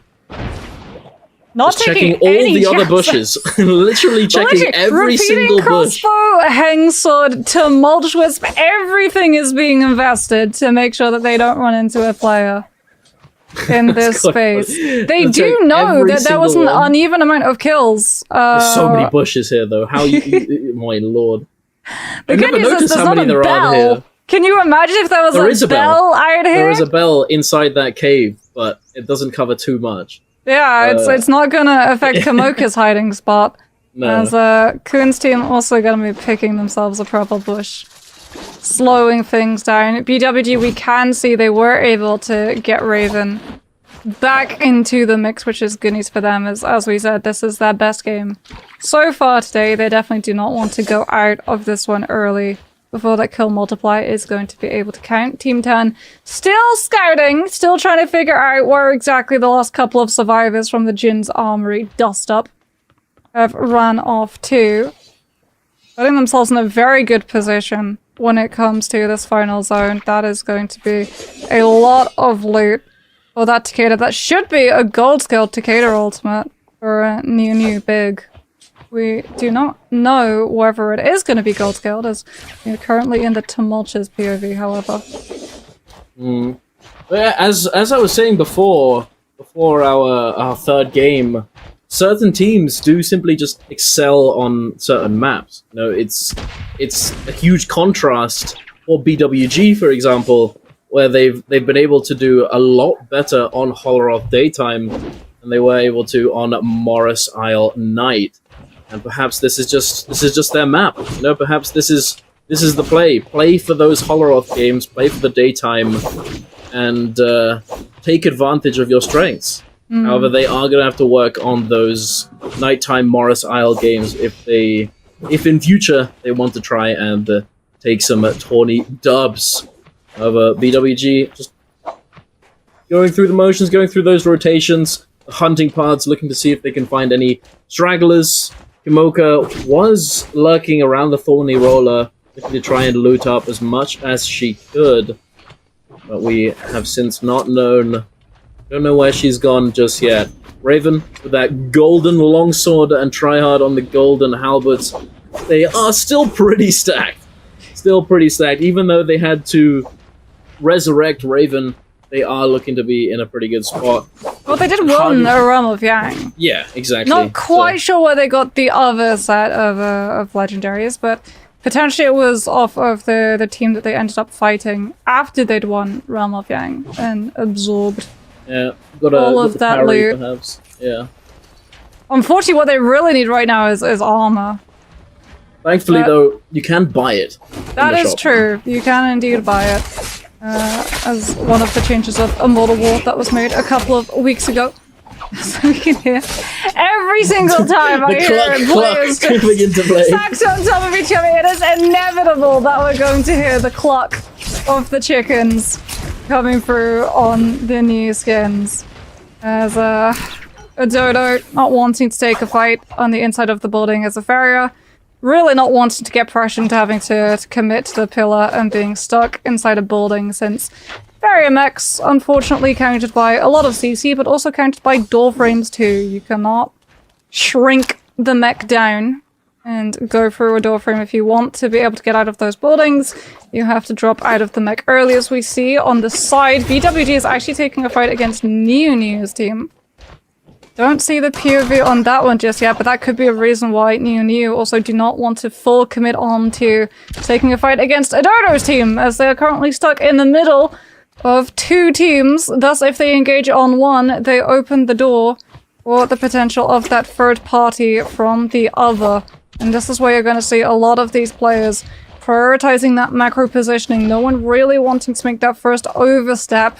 Speaker 1: not
Speaker 2: checking all the other bushes. Literally checking every single bush.
Speaker 1: Crossbow, Hengsword, Tumultuous, everything is being invested to make sure that they don't run into a player in this space. They do know that there was an uneven amount of kills.
Speaker 2: There's so many bushes here, though. How you... my lord.
Speaker 1: The good news is there's not a bell. Can you imagine if there was a bell out here?
Speaker 2: There is a bell inside that cave, but it doesn't cover too much.
Speaker 1: Yeah, it's not gonna affect Kamoka's hiding spot.
Speaker 2: No.
Speaker 1: As Kuhn's team also gonna be picking themselves a purple bush. Slowing things down. BWG, we can see they were able to get Raven back into the mix, which is good news for them, as we said, this is their best game so far today. They definitely do not want to go out of this one early before that kill multiply is going to be able to count. Team 10 still scouting, still trying to figure out where exactly the last couple of survivors from the Jin's armory dust up have run off to. Putting themselves in a very good position when it comes to this final zone. That is going to be a lot of loot for that Takeda. That should be a gold scaled Takeda ultimate for a new big. We do not know whether it is going to be gold scaled, as you're currently in the tumultuous POV, however.
Speaker 2: As I was saying before our third game, certain teams do simply just excel on certain maps. You know, it's a huge contrast for BWG, for example, where they've been able to do a lot better on Holoroth Daytime than they were able to on Morris Isle Night. And perhaps this is just their map. You know, perhaps this is the play. Play for those Holoroth games, play for the daytime, and take advantage of your strengths. However, they are going to have to work on those nighttime Morris Isle games if in future they want to try and take some tawny dubs. However, BWG just going through the motions, going through those rotations, hunting paths, looking to see if they can find any stragglers. Himoka was lurking around the thorny roller, looking to try and loot up as much as she could, but we have since not known. Don't know where she's gone just yet. Raven with that golden longsword and tryhard on the golden halberds. They are still pretty stacked. Still pretty stacked. Even though they had to resurrect Raven, they are looking to be in a pretty good spot.
Speaker 1: Well, they did win a Realm of Yang.
Speaker 2: Yeah, exactly.
Speaker 1: Not quite sure where they got the other set of legendaries, but Potentially it was off of the team that they ended up fighting after they'd won Realm of Yang and absorbed all of that
Speaker 2: parry,
Speaker 1: loot.
Speaker 2: perhaps. Yeah.
Speaker 1: Unfortunately, what they really need right now is armor.
Speaker 2: Thankfully, though, you can buy it.
Speaker 1: That is true. You can indeed buy it. As one of the changes of Immortal War that was made a couple of weeks ago. So we can hear every single time I hear players just stacked on top of each other. It is inevitable that we're going to hear the cluck of the chickens coming through on the new skins. As a Dodo not wanting to take a fight on the inside of the building as a farrier, really not wanting to get pressure into having to commit to the pillar and being stuck inside a building, since farrier mechs, unfortunately countered by a lot of CC, but also countered by door frames too. You cannot shrink the mech down and go through a door frame if you want to be able to get out of those buildings. You have to drop out of the mech early, as we see on the side. BWG is actually taking a fight against Neo's team. Don't see the POV on that one just yet, but that could be a reason why Neo also do not want to full commit on to taking a fight against Adodo's team, as they are currently stuck in the middle of two teams. Thus, if they engage on one, they open the door for the potential of that third party from the other. And this is where you're going to see a lot of these players prioritizing that macro positioning. No one really wanting to make that first overstep,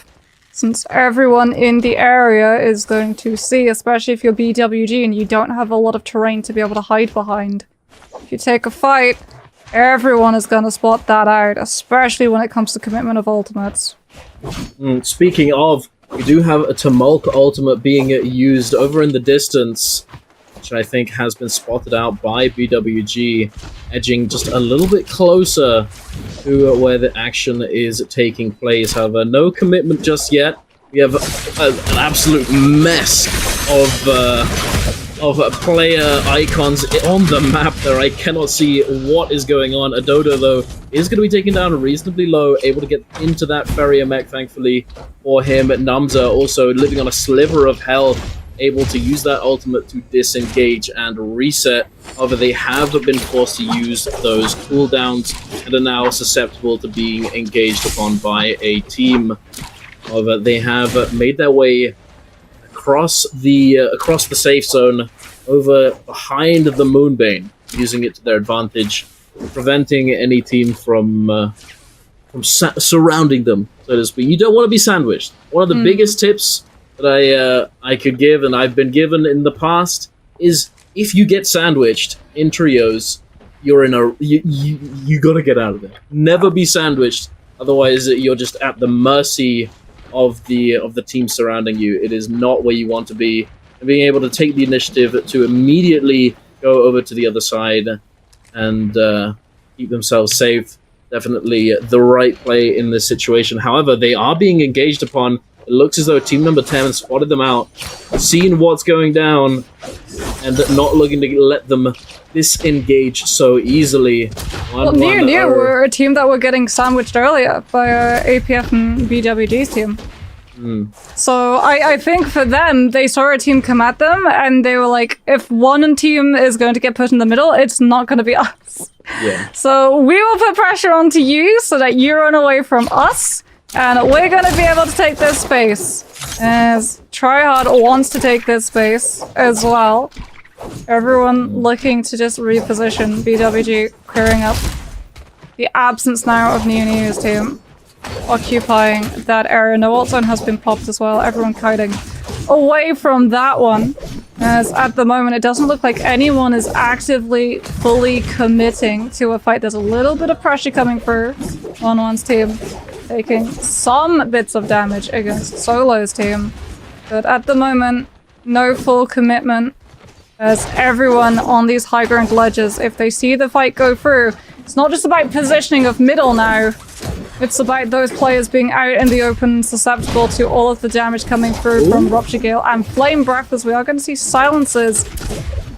Speaker 1: since everyone in the area is going to see, especially if you're BWG and you don't have a lot of terrain to be able to hide behind. If you take a fight, everyone is going to spot that out, especially when it comes to commitment of ultimates.
Speaker 2: Speaking of, we do have a Tumulk ultimate being used over in the distance, which I think has been spotted out by BWG, edging just a little bit closer to where the action is taking place. However, no commitment just yet. We have an absolute mess of player icons on the map there. I cannot see what is going on. Adodo, though, is going to be taken down reasonably low, able to get into that farrier mech, thankfully for him. Namza also living on a sliver of health, able to use that ultimate to disengage and reset. However, they have been forced to use those cooldowns and are now susceptible to being engaged upon by a team. However, they have made their way across the safe zone, over behind the Moonbane, using it to their advantage, preventing any team from surrounding them, so to speak. You don't want to be sandwiched. One of the biggest tips that I could give, and I've been given in the past, is if you get sandwiched in trios, you're in a you gotta get out of there. Never be sandwiched, otherwise you're just at the mercy of the team surrounding you. It is not where you want to be. And being able to take the initiative to immediately go over to the other side and keep themselves safe, definitely the right play in this situation. However, they are being engaged upon. It looks as though Team Number 10 spotted them out, seen what's going down, and not looking to let them disengage so easily.
Speaker 1: Well, Neo were a team that were getting sandwiched earlier by APF and BWG's team. So I think for them, they saw a team come at them, and they were like, if one team is going to get put in the middle, it's not going to be us.
Speaker 2: Yeah.
Speaker 1: So we will put pressure onto you so that you run away from us, and we're going to be able to take this space. As Tryhard wants to take this space as well. Everyone looking to just reposition. BWG clearing up the absence now of Neo's team, occupying that area. No ult zone has been popped as well. Everyone kiting away from that one, as at the moment it doesn't look like anyone is actively fully committing to a fight. There's a little bit of pressure coming through on one's team, taking some bits of damage against Solo's team, but at the moment no full commitment, as everyone on these high ground ledges, if they see the fight go through, it's not just about positioning of middle now, it's about those players being out in the open, susceptible to all of the damage coming through from Rupture Gale and Flame Breath, as we are going to see silences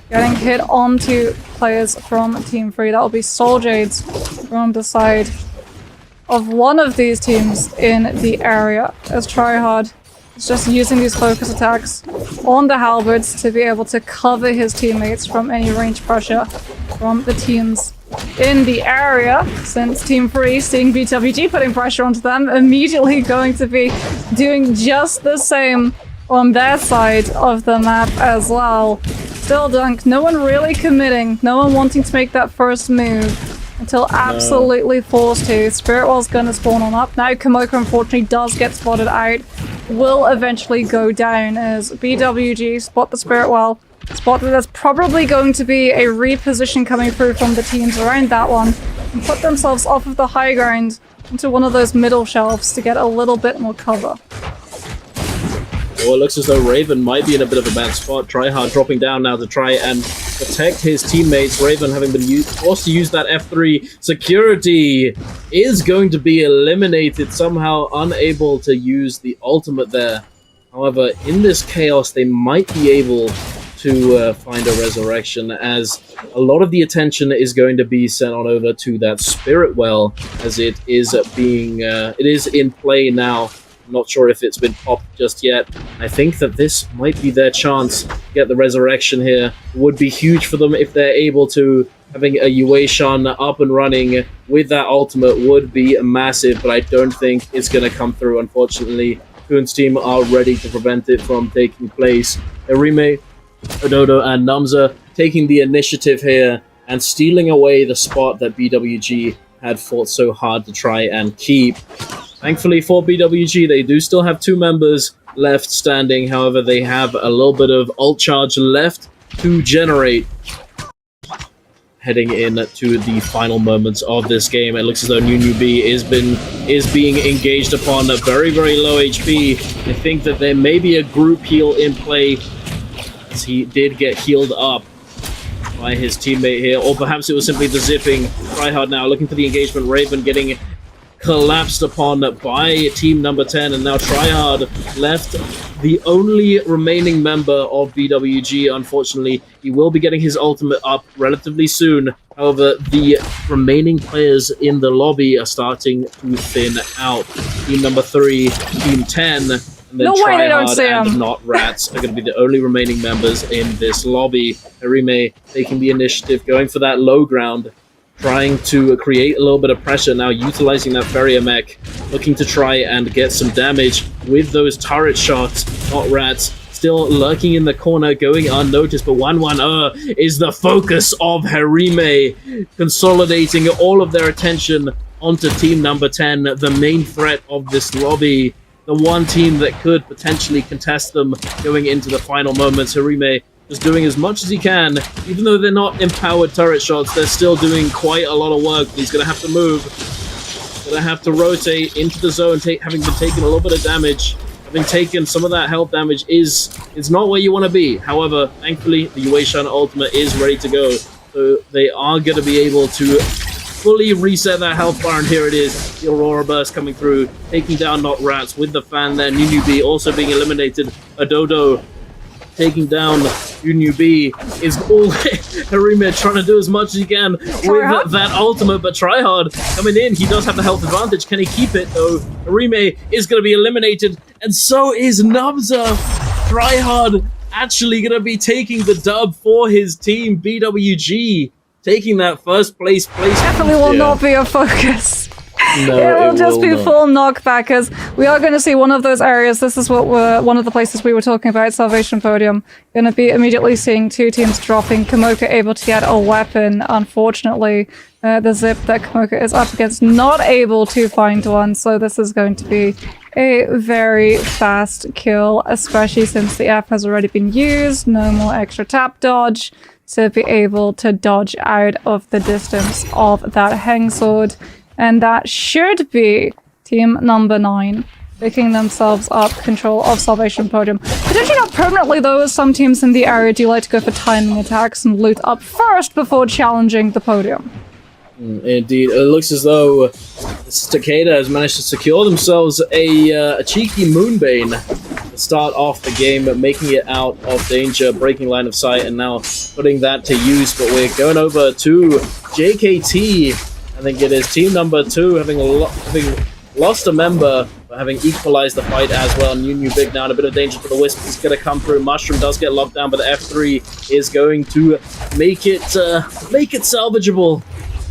Speaker 1: getting hit onto players from Team 3. That will be Soul Jades from the side of one of these teams in the area, as Tryhard is just using these focus attacks on the halberds to be able to cover his teammates from any range pressure from the teams in the area, since Team 3, seeing BWG putting pressure onto them, immediately going to be doing just the same on their side of the map as well. Still Dunk, no one really committing, no one wanting to make that first move until absolutely forced to. Spirit Well's gonna spawn on up. Now Komoka unfortunately does get spotted out, will eventually go down as BWG spot the Spirit Well. Spot that there's probably going to be a reposition coming through from the teams around that one and put themselves off of the high ground into one of those middle shelves to get a little bit more cover.
Speaker 2: Well, it looks as though Raven might be in a bit of a bad spot. Tryhard dropping down now to try and protect his teammates. Raven, having been forced to use that F3 security, is going to be eliminated, somehow unable to use the ultimate there. However, in this chaos, they might be able to find a resurrection, as a lot of the attention is going to be sent on over to that Spirit Well, as it is being it is in play now. I'm not sure if it's been popped just yet. I think that this might be their chance to get the resurrection here. It would be huge for them if they're able to. Having a Yueshan up and running with that ultimate would be massive, but I don't think it's going to come through, unfortunately. Kuhn's team are ready to prevent it from taking place. Erime, Ododo, and Namza taking the initiative here and stealing away the spot that BWG had fought so hard to try and keep. Thankfully for BWG, they do still have 2 members left standing. However, they have a little bit of ult charge left to generate. Heading in to the final moments of this game, it looks as though Nunu-B is being engaged upon a very, very low HP. I think that there may be a group heal in play, as he did get healed up by his teammate here, or perhaps it was simply the zipping. Tryhard now looking for the engagement. Raven getting collapsed upon by team number 10, and now Tryhard left the only remaining member of BWG. Unfortunately, he will be getting his ultimate up relatively soon. However, the remaining players in the lobby are starting to thin out. Team number 3, team 10, and then Tryhard and Not Rats are going to be the only remaining members in this lobby. Erime taking the initiative, going for that low ground, trying to create a little bit of pressure now, utilizing that Ferrier mech, looking to try and get some damage with those turret shots. Not Rats still lurking in the corner, going unnoticed, but 1-1 is the focus of Herime, consolidating all of their attention onto team number 10, the main threat of this lobby, the one team that could potentially contest them going into the final moments. Herime just doing as much as he can. Even though they're not empowered turret shots, they're still doing quite a lot of work. He's going to have to move. Going to have to rotate into the zone, having been taking a little bit of damage. Having taken some of that health damage is not where you want to be. However, thankfully, the Yueshan ultimate is ready to go. So they are going to be able to fully reset that health bar, and here it is. The Aurora Burst coming through, taking down Not Rats with the fan there. Nunu-B also being eliminated. Adodo taking down Nunu-B is all Herime trying to do as much as he can with that ultimate, but Tryhard coming in. He does have the health advantage. Can he keep it though? Herime is going to be eliminated, and so is Namza. Tryhard actually going to be taking the dub for his team. BWG taking that first place.
Speaker 1: Definitely will not be a focus.
Speaker 2: No,
Speaker 1: it will just be full knockback, as we are going to see one of those areas. This is what one of the places we were talking about, Salvation Podium. Going to be immediately seeing 2 teams dropping. Komoka able to get a weapon. Unfortunately, the zip that Komoka is up against not able to find one. So this is going to be a very fast kill, especially since the F has already been used. No more extra tap dodge to be able to dodge out of the distance of that hang sword. And that should be team number 9 picking themselves up control of Salvation Podium. Potentially not permanently though, as some teams in the area do like to go for timing attacks and loot up first before challenging the podium.
Speaker 2: Indeed, it looks as though Takeda has managed to secure themselves a cheeky Moonbane to start off the game, making it out of danger, breaking line of sight, and now putting that to use. But we're going over to JKT. I think it is team number 2, having lost a member, but having equalized the fight as well. Nunu Big now in a bit of danger, for the Wisp is going to come through. Mushroom does get locked down, but the F3 is going to make it salvageable.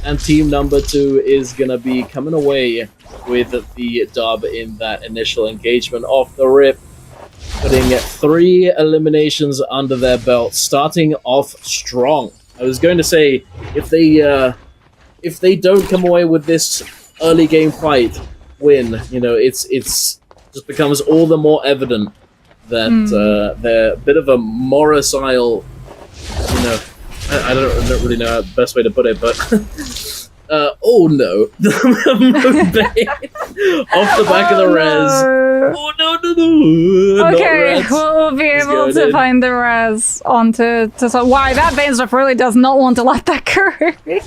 Speaker 2: and team number 2 is gonna be coming away with the dub in that initial engagement off the rip, putting 3 eliminations under their belt, starting off strong. I was going to say, if they don't come away with this early game fight win, you know, it's just becomes all the more evident that they're a bit of a Morrisile, you know, I don't really know the best way to put it, but oh no, Moonbait off the back of the res. Oh no.
Speaker 1: Okay, we'll be able to find the res onto so why that Baneswift really does not want to let that Kirby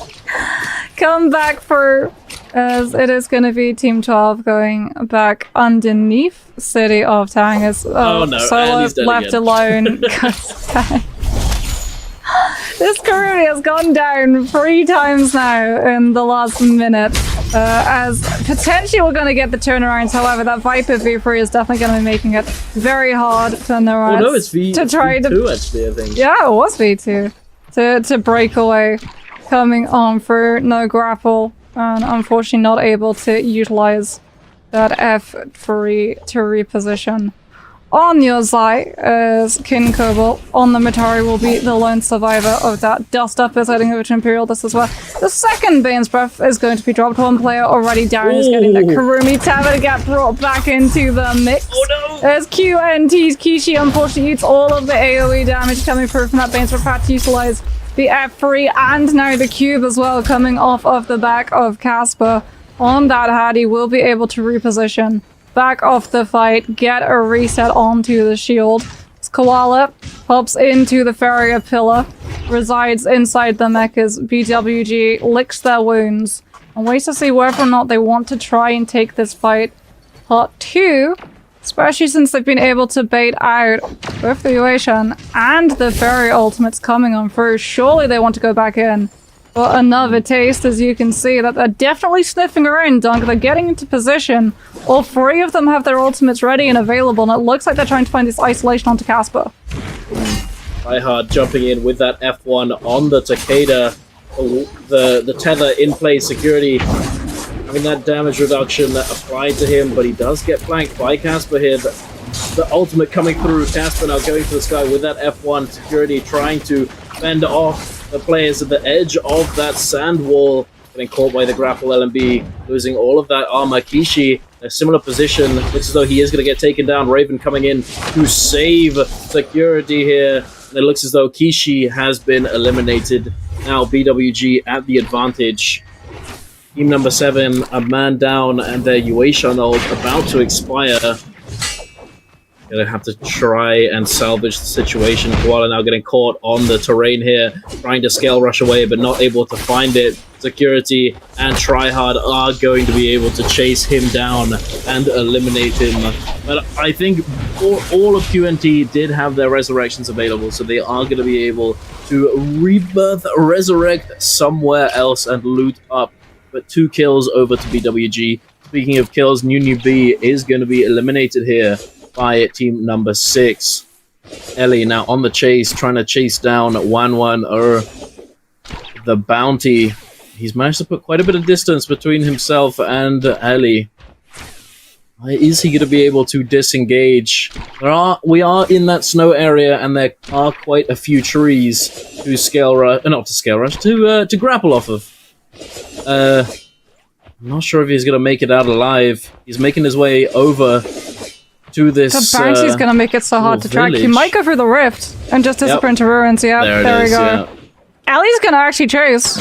Speaker 1: come back for, as it is going to be Team 12 going back underneath City of Tang as Solo left alone. This Kirby has gone down 3 times now in the last minute. As potentially we're going to get the turnarounds. However, that Viper V3 is definitely going to be making it very hard for Naraka.
Speaker 2: Oh no, it's V2 actually, I think.
Speaker 1: Yeah, it was V2. To break away. Coming on for no grapple. And unfortunately not able to utilize that F3 to reposition. On your side, as King Cobalt on the Matari will be the lone survivor of that. Dust Up is heading over to Imperial Dust as well. The second Bane's Breath is going to be dropped. One player already down is getting that Kurumi Tava to get brought back into the mix.
Speaker 2: Oh no!
Speaker 1: As QNT's Kishi unfortunately eats all of the AoE damage coming through from that Bane's Breath. Had to utilize the F3 and now the Cube as well coming off of the back of Casper. On that Hattie will be able to reposition. Back off the fight, get a reset onto the shield. As Koala pops into the Farrier Pillar, resides inside the mechas. BWG licks their wounds and waits to see whether or not they want to try and take this fight. Part 2, especially since they've been able to bait out both the Uation and the Farrier ultimates coming on through. Surely they want to go back in. But another taste, as you can see, that they're definitely sniffing around, Dunk. They're getting into position. All 3 of them have their ultimates ready and available, and it looks like they're trying to find this isolation onto Casper.
Speaker 2: Tryhard jumping in with that F1 on the Takeda. The tether in place, security having that damage reduction that applied to him, but he does get flanked by Casper here. The ultimate coming through. Casper now going for the sky with that F1 security, trying to fend off the players at the edge of that sand wall, getting caught by the grapple LMB, losing all of that armor. Kishi, a similar position, looks as though he is going to get taken down. Raven coming in to save security here, and it looks as though Kishi has been eliminated. Now BWG at the advantage. Team number 7, a man down, and their Uation ult about to expire. Gonna have to try and salvage the situation. Koala now getting caught on the terrain here, trying to scale rush away, but not able to find it. Security and Tryhard are going to be able to chase him down and eliminate him. But I think all of QNT did have their resurrections available, so they are going to be able to rebirth, resurrect somewhere else and loot up. But 2 kills over to BWG. Speaking of kills, New B is going to be eliminated here by team number 6. Ellie now on the chase, trying to chase down 1-1 the bounty. He's managed to put quite a bit of distance between himself and Ellie. Is he going to be able to disengage? We are in that snow area, and there are quite a few trees to to grapple off of. I'm not sure if he's going to make it out alive. He's making his way over to this.
Speaker 1: The bounty's gonna make it so hard to track. He might go through the rift and just disappear into ruins. Yeah, there we go. Yeah. Ellie's gonna actually chase.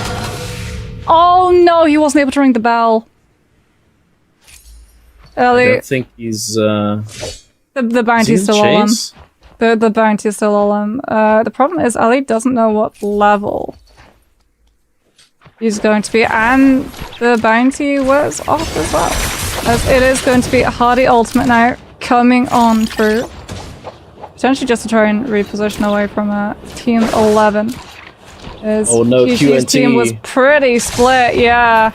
Speaker 1: Oh no, he wasn't able to ring the bell. Ellie,
Speaker 2: I don't think he's.
Speaker 1: The bounty's still on him. The bounty's still on him. The problem is Ellie doesn't know what level he's going to be, and the bounty was off as well. As it is going to be a Hardy ultimate now. Coming on through. Potentially just to try and reposition away from Team 11.
Speaker 2: Oh no,
Speaker 1: QNT's
Speaker 2: QNT.
Speaker 1: team was pretty split, yeah.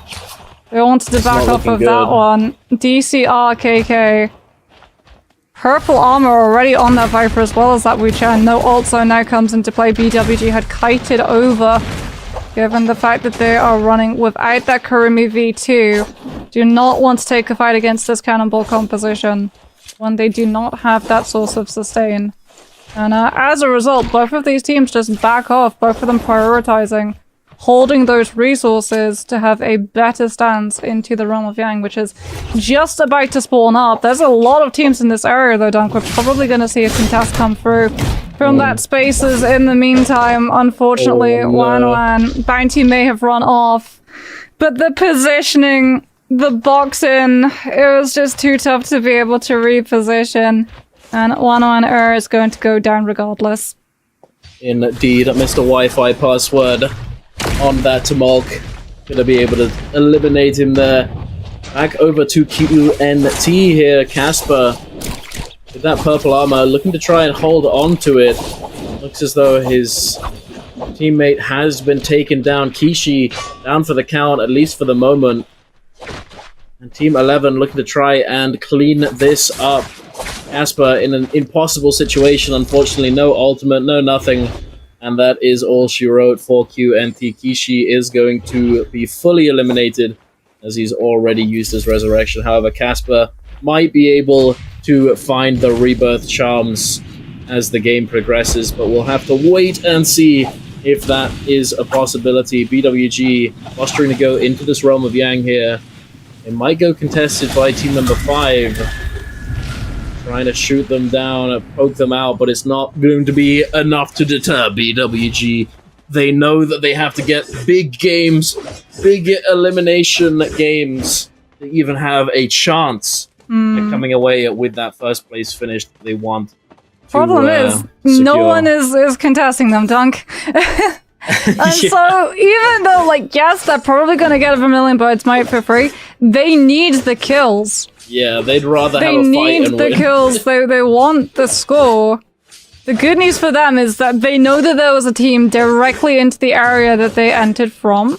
Speaker 1: They wanted to back off of that one. DCR KK. Purple armor already on that Viper as well as that Wuchen. No ult zone now comes into play. BWG had kited over given the fact that they are running without that Kurumi V2. Do not want to take a fight against this cannonball composition when they do not have that source of sustain. And as a result, both of these teams just back off, both of them prioritizing holding those resources to have a better stance into the realm of Yang, which is just about to spawn up. There's a lot of teams in this area though, Dunk. We're probably going to see a contest come through from that spaces in the meantime. Unfortunately, Wan Bounty may have run off, but the positioning, the boxing, it was just too tough to be able to reposition, and Wan is going to go down regardless.
Speaker 2: Indeed, Mr. Wi-Fi password on that Tumulk. Gonna be able to eliminate him there. Back over to QNT here. Casper with that purple armor, looking to try and hold on to it. Looks as though his teammate has been taken down. Kishi down for the count, at least for the moment. And Team 11 looking to try and clean this up. Casper in an impossible situation, unfortunately. No ultimate, no nothing. And that is all she wrote for QNT. Kishi is going to be fully eliminated as he's already used his resurrection. However, Casper might be able to find the rebirth charms as the game progresses, but we'll have to wait and see if that is a possibility. BWG posturing to go into this realm of Yang here. It might go contested by team number 5. Trying to shoot them down, poke them out, but it's not going to be enough to deter BWG. They know that they have to get big games, big elimination games to even have a chance at coming away with that first place finish that they want.
Speaker 1: Problem is, no one is contesting them, Dunk. And so, even though, like, yes, they're probably going to get a Vermilion Bird's Might for free, they need the kills.
Speaker 2: Yeah, they'd rather have a fight and
Speaker 1: They need the kills. They want the score. The good news for them is that they know that there was a team directly into the area that they entered from.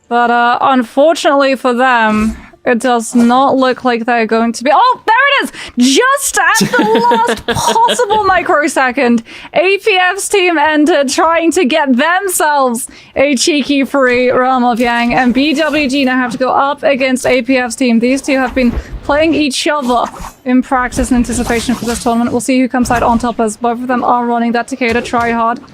Speaker 1: But unfortunately for them, it does not look like they're going to be— oh, there it is! Just at the last possible microsecond, APF's team entered trying to get themselves a cheeky free Realm of Yang, and BWG now have to go up against APF's team. These two have been playing each other in practice and anticipation for this tournament. We'll see who comes out on top, as both of them are running that Takeda tryhard,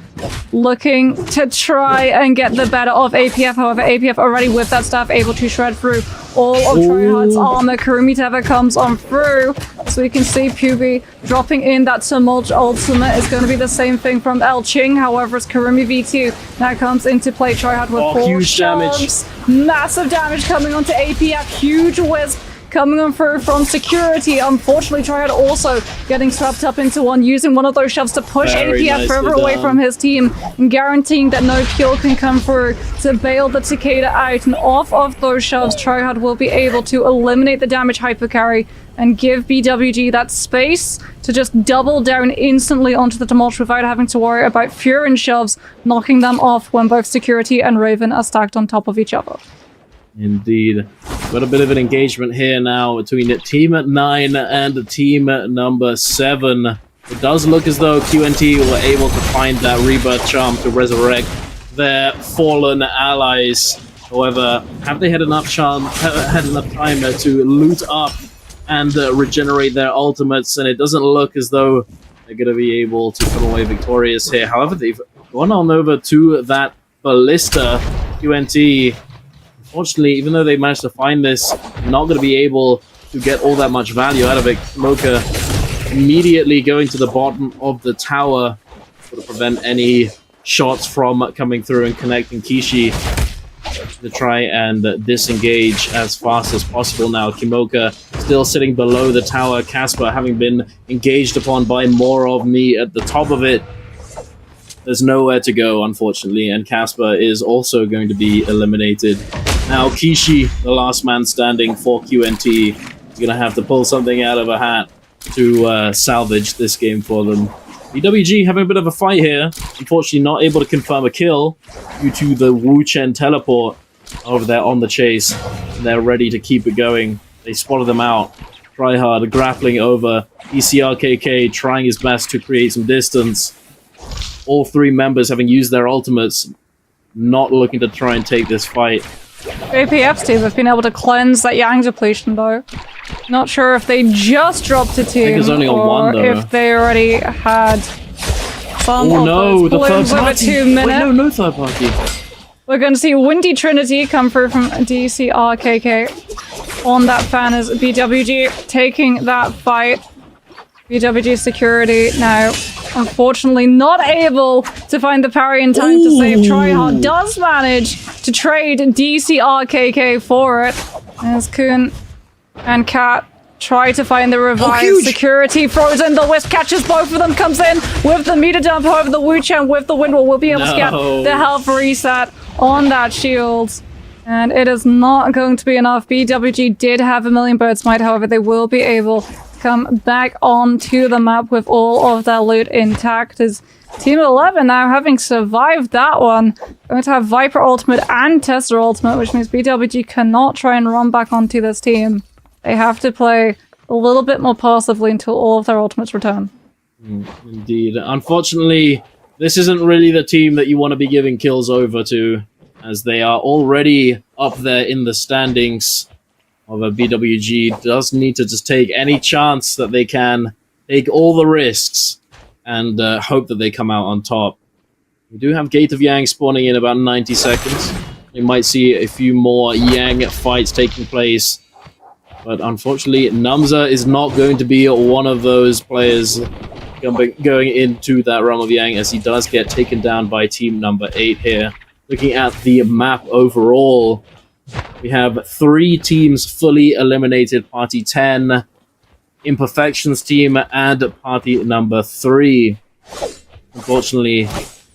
Speaker 1: looking to try and get the better of APF. However, APF already with that staff able to shred through all of Tryhard's armor. Kurumi Teva comes on through, so we can see Pubi dropping in that Tumult ultimate. Is going to be the same thing from El Ching. However, it's Kurumi V2 now comes into play. Tryhard with 4
Speaker 2: huge
Speaker 1: shots. Massive damage coming onto APF. Huge wisp coming on through from security. Unfortunately, Tryhard also getting swept up into one, using one of those shoves to push APF further away from his team, and guaranteeing that no kill can come through to bail the Takeda out. And off of those shoves, Tryhard will be able to eliminate the damage hypercarry and give BWG that space to just double down instantly onto the Tumult without having to worry about Furin shoves knocking them off when both security and Raven are stacked on top of each other.
Speaker 2: Indeed. Got a bit of an engagement here now between team 9 and team number 7. It does look as though QNT were able to find that rebirth charm to resurrect their fallen allies. However, have they had enough time to loot up and regenerate their ultimates? And it doesn't look as though they're going to be able to come away victorious here. However, they've gone on over to that ballista. QNT, unfortunately, even though they managed to find this, not going to be able to get all that much value out of it. Mocha immediately going to the bottom of the tower to prevent any shots from coming through and connecting Kishi to try and disengage as fast as possible now. Kimoka still sitting below the tower. Casper having been engaged upon by more of me at the top of it. There's nowhere to go, unfortunately, and Casper is also going to be eliminated. Now Kishi, the last man standing for QNT, is going to have to pull something out of a hat to salvage this game for them. BWG having a bit of a fight here. Unfortunately not able to confirm a kill due to the Wu Chen teleport over there on the chase. They're ready to keep it going. They spotted them out. Tryhard grappling over. ECRKK trying his best to create some distance. All 3 members having used their ultimates. not looking to try and take this fight.
Speaker 1: APF's team have been able to cleanse that Yang depletion though. Not sure if they just dropped a team
Speaker 2: it's only on
Speaker 1: or
Speaker 2: one, though.
Speaker 1: if they already had some
Speaker 2: Oh
Speaker 1: of
Speaker 2: no,
Speaker 1: those
Speaker 2: the third
Speaker 1: balloons over
Speaker 2: party!
Speaker 1: 2
Speaker 2: Wait,
Speaker 1: minutes.
Speaker 2: no third party.
Speaker 1: We're going to see Windy Trinity come through from DCRKK on that fan as BWG taking that fight. BWG security now, unfortunately, not able to find the parry in time to save Tryhard. Does manage to trade DCRKK for it as Kun and Kat try to find the revive. Security frozen. The Wisp catches both of them, comes in with the meter dump. However, the Wu-Chan with the Windwall will be able to get the health reset on that shield. And it is not going to be enough. BWG did have a million bird smite, however, they will be able to come back onto the map with all of their loot intact. As Team 11 now, having survived that one, going to have Viper ultimate and Tester ultimate, which means BWG cannot try and run back onto this team. They have to play a little bit more passively until all of their ultimates return.
Speaker 2: Indeed. Unfortunately, this isn't really the team that you want to be giving kills over to, as they are already up there in the standings. Although BWG does need to just take any chance that they can, take all the risks, and hope that they come out on top. We do have Gate of Yang spawning in about 90 seconds. You might see a few more Yang fights taking place. But unfortunately, Namza is not going to be one of those players going into that realm of Yang, as he does get taken down by team number 8 here. Looking at the map overall, we have 3 teams fully eliminated. Party 10, Imperfections team, and party number 3. Unfortunately,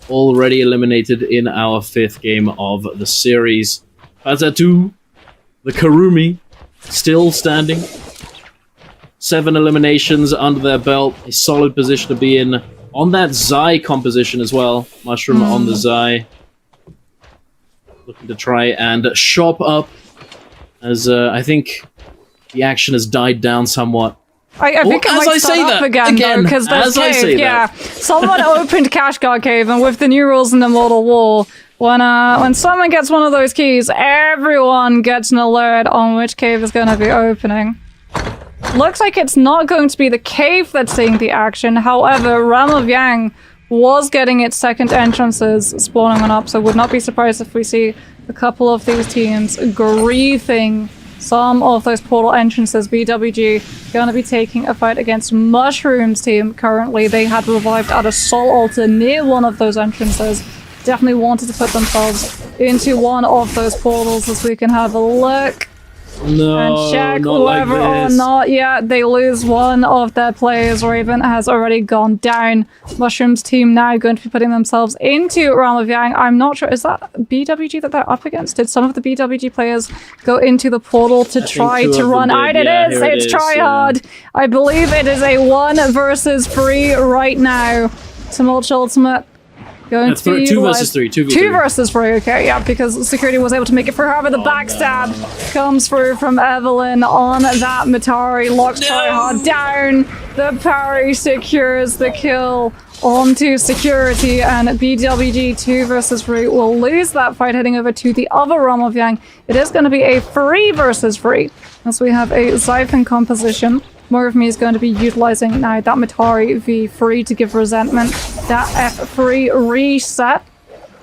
Speaker 2: already eliminated in our 5th game of the series. Pazatu, the Karumi, still standing. 7 eliminations under their belt. A solid position to be in. On that Zai composition as well. Mushroom on the Zai. Looking to try and shop up, as I think the action has died down somewhat.
Speaker 1: I think it might start up again, because there's cave, Someone opened Kashgar Cave, and with the new rules in Immortal War, when someone gets one of those keys, everyone gets an alert on which cave is going to be opening. Looks like it's not going to be the cave that's seeing the action. However, Realm of Yang was getting its second entrances spawning on up, so would not be surprised if we see a couple of these teams griefing some of those portal entrances. BWG going to be taking a fight against Mushroom's team currently. They had revived at a Soul Altar near one of those entrances. Definitely wanted to put themselves into one of those portals, as we can have a look.
Speaker 2: No,
Speaker 1: and check
Speaker 2: not
Speaker 1: whether
Speaker 2: like
Speaker 1: or
Speaker 2: this.
Speaker 1: not yet they lose one of their players. Raven has already gone down. Mushroom's team now going to be putting themselves into Realm of Yang. I'm not sure, is that BWG that they're up against? Did some of the BWG players go into the portal to try to run out? It's Tryhard. I believe it is a 1 versus 3 right now. Tumult Ultimate going to be
Speaker 2: 2 versus 3. 2
Speaker 1: versus 3, okay, yeah, because security was able to make it through. However, the backstab comes through from Evelyn on that Matari, locks Tryhard down. The parry secures the kill onto security, and BWG 2 versus 3 will lose that fight, heading over to the other Realm of Yang. It is going to be a 3 versus 3, as we have a Xiphon composition. More of me is going to be utilizing now that Matari V3 to give resentment. That F3 reset.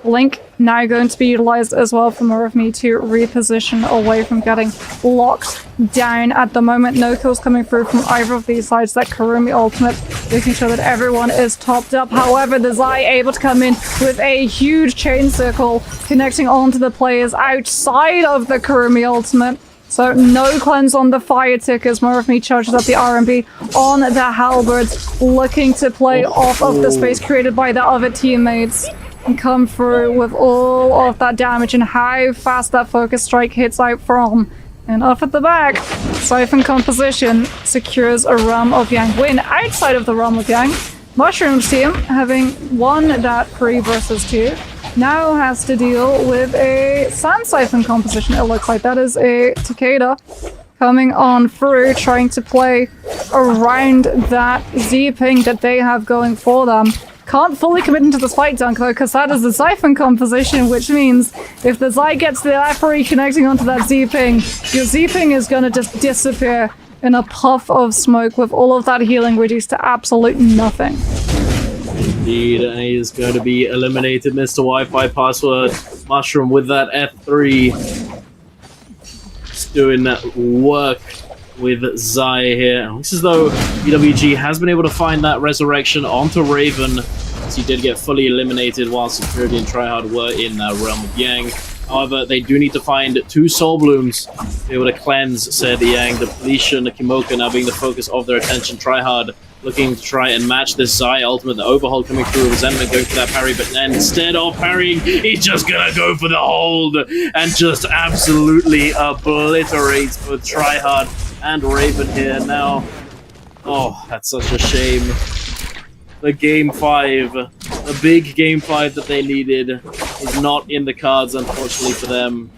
Speaker 1: Link now going to be utilized as well for more of me to reposition away from getting locked down. At the moment, no kills coming through from either of these sides. That Karumi ultimate, making sure that everyone is topped up. However, the Zai able to come in with a huge chain circle, connecting onto the players outside of the Karumi ultimate. So no cleanse on the fire tick as more of me charges up the RMB on the halberds, looking to play off of the space created by the other teammates and come through with all of that damage, and how fast that focus strike hits out from. And off at the back, Xiphon composition secures a Realm of Yang win outside of the Realm of Yang. Mushroom's team, having won that 3 versus 2, now has to deal with a Sand Xiphon composition. It looks like that is a Takeda coming on through, trying to play around that Z ping that they have going for them. Can't fully commit into this fight dunk though, because that is the Siphon composition, which means if the Zai gets the F3 connecting onto that Z-ping, your Z-ping is gonna just disappear in a puff of smoke with all of that healing reduced to absolute nothing.
Speaker 2: Indeed, and he is going to be eliminated, Mr. Wi-Fi Password. Mushroom with that F3. Just doing that work with Zai here. It looks as though BWG has been able to find that resurrection onto Raven, as he did get fully eliminated while Security and Tryhard were in Realm of Yang. However, they do need to find 2 Soul Blooms to be able to cleanse said Yang. Depletion, Kimoka now being the focus of their attention. Tryhard looking to try and match this Zai ultimate. The overhaul coming through. Resentment going for that parry, but then instead of parrying, he's just gonna go for the hold and just absolutely obliterates both Tryhard and Raven here now. Oh, that's such a shame. The Game 5, the big Game 5 that they needed, is not in the cards, unfortunately for them.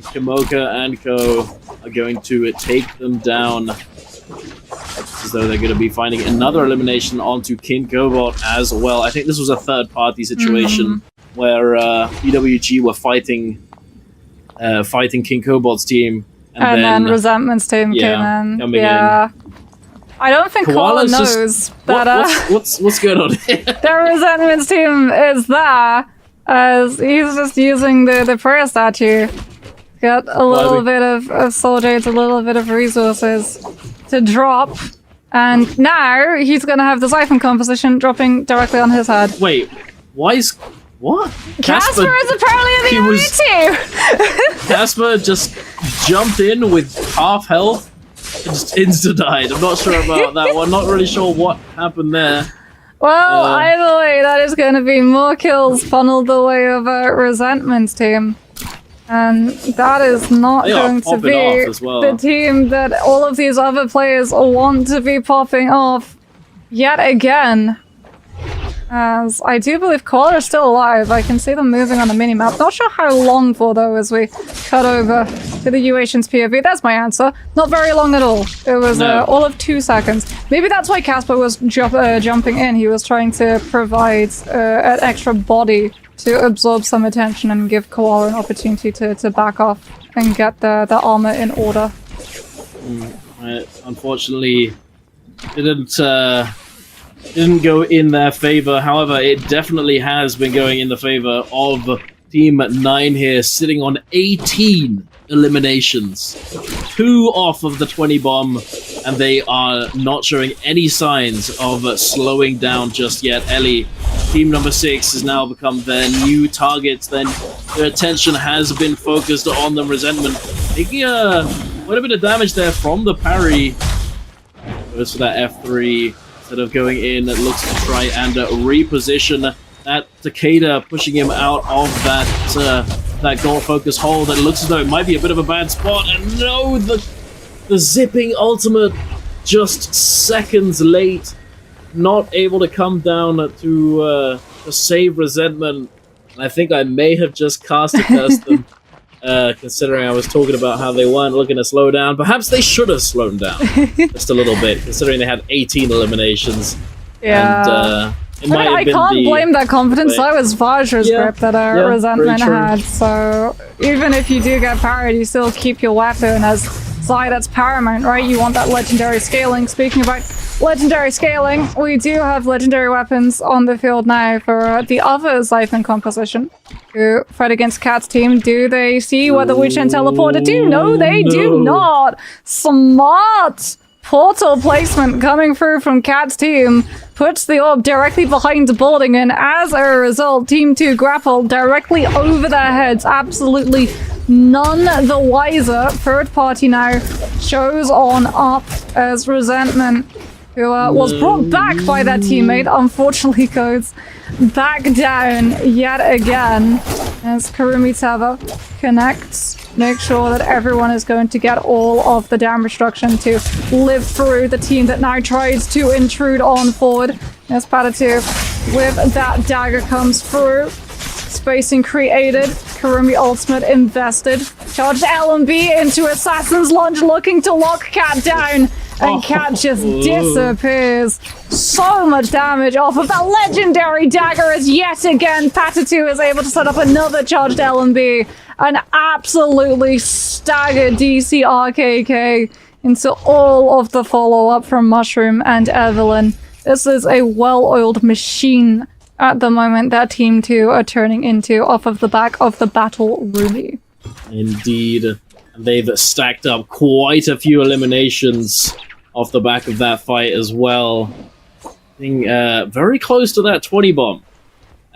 Speaker 2: Kimoka and Co. are going to take them down. As though they're going to be finding another elimination onto King Cobalt as well. I think this was a third-party situation where BWG were fighting King Cobalt's team. And then Resentment's team
Speaker 1: came in. I don't think Koala knows that.
Speaker 2: What's going on here?
Speaker 1: Their Resentment's team is there, as he's just using the prayer statue. Got a little bit of soul jades, a little bit of resources to drop, and now he's gonna have the Siphon composition dropping directly on his head.
Speaker 2: Wait, why is what?
Speaker 1: Casper is apparently in the arena too.
Speaker 2: Casper just jumped in with half health and just insta-died. I'm not sure about that one. Not really sure what happened there.
Speaker 1: Well, either way, that is going to be more kills funneled the way of Resentment's team. And that is not going to be the team that all of these other players want to be popping off yet again. As I do believe Koala is still alive. I can see them moving on the minimap. Not sure how long for though as we cut over to the UAsian's POV. That's my answer. Not very long at all. It was all of 2 seconds. Maybe that's why Casper was jumping in. He was trying to provide an extra body to absorb some attention and give Koala an opportunity to back off and get the armor in order.
Speaker 2: Unfortunately, didn't go in their favor. However, it definitely has been going in the favor of Team 9 here, sitting on 18 eliminations. 2 off of the 20 bomb, and they are not showing any signs of slowing down just yet. Ellie, team number 6, has now become their new target. Then their attention has been focused on them. Resentment taking quite a bit of damage there from the parry. Goes for that F3. Instead of going in, it looks to try and reposition that Takeda, pushing him out of that goal focus hold. It looks as though it might be a bit of a bad spot. And no, the zipping ultimate just seconds late, not able to come down to save Resentment. And I think I may have just cast against them. Considering I was talking about how they weren't looking to slow down. Perhaps they should have slowed down just a little bit, considering they had 18 eliminations.
Speaker 1: Yeah.
Speaker 2: And, I
Speaker 1: can't blame that confidence. That was Vajra's grip that Resentment had. So even if you do get parried, you still keep your weapon as Zai. That's paramount, right? You want that legendary scaling. Speaking about legendary scaling, we do have legendary weapons on the field now for the other Siphon composition who fight against Cat's team. Do they see what the Wuchen teleporter do? No, they do not. Smart portal placement coming through from Cat's team puts the orb directly behind the boarding, and as a result, Team 2 grapple directly over their heads. Absolutely none the wiser. Third party now shows on up as Resentment, who was brought back by their teammate, unfortunately goes back down yet again as Kurumi Teva connects. Make sure that everyone is going to get all of the damage destruction to live through the team that now tries to intrude on forward. As Padatu with that dagger comes through. Spacing created. Kurumi ultimate invested. Charged LMB into Assassin's Lunge, looking to lock Cat down. and Cat just disappears. So much damage off of that legendary dagger as yet again Patatu is able to set up another charged L&B and absolutely stagger DC RKK into all of the follow-up from Mushroom and Evelyn. This is a well-oiled machine at the moment that Team 2 are turning into off of the back of the Battle Ruby.
Speaker 2: Indeed. They've stacked up quite a few eliminations off the back of that fight as well. Being very close to that 20 bomb.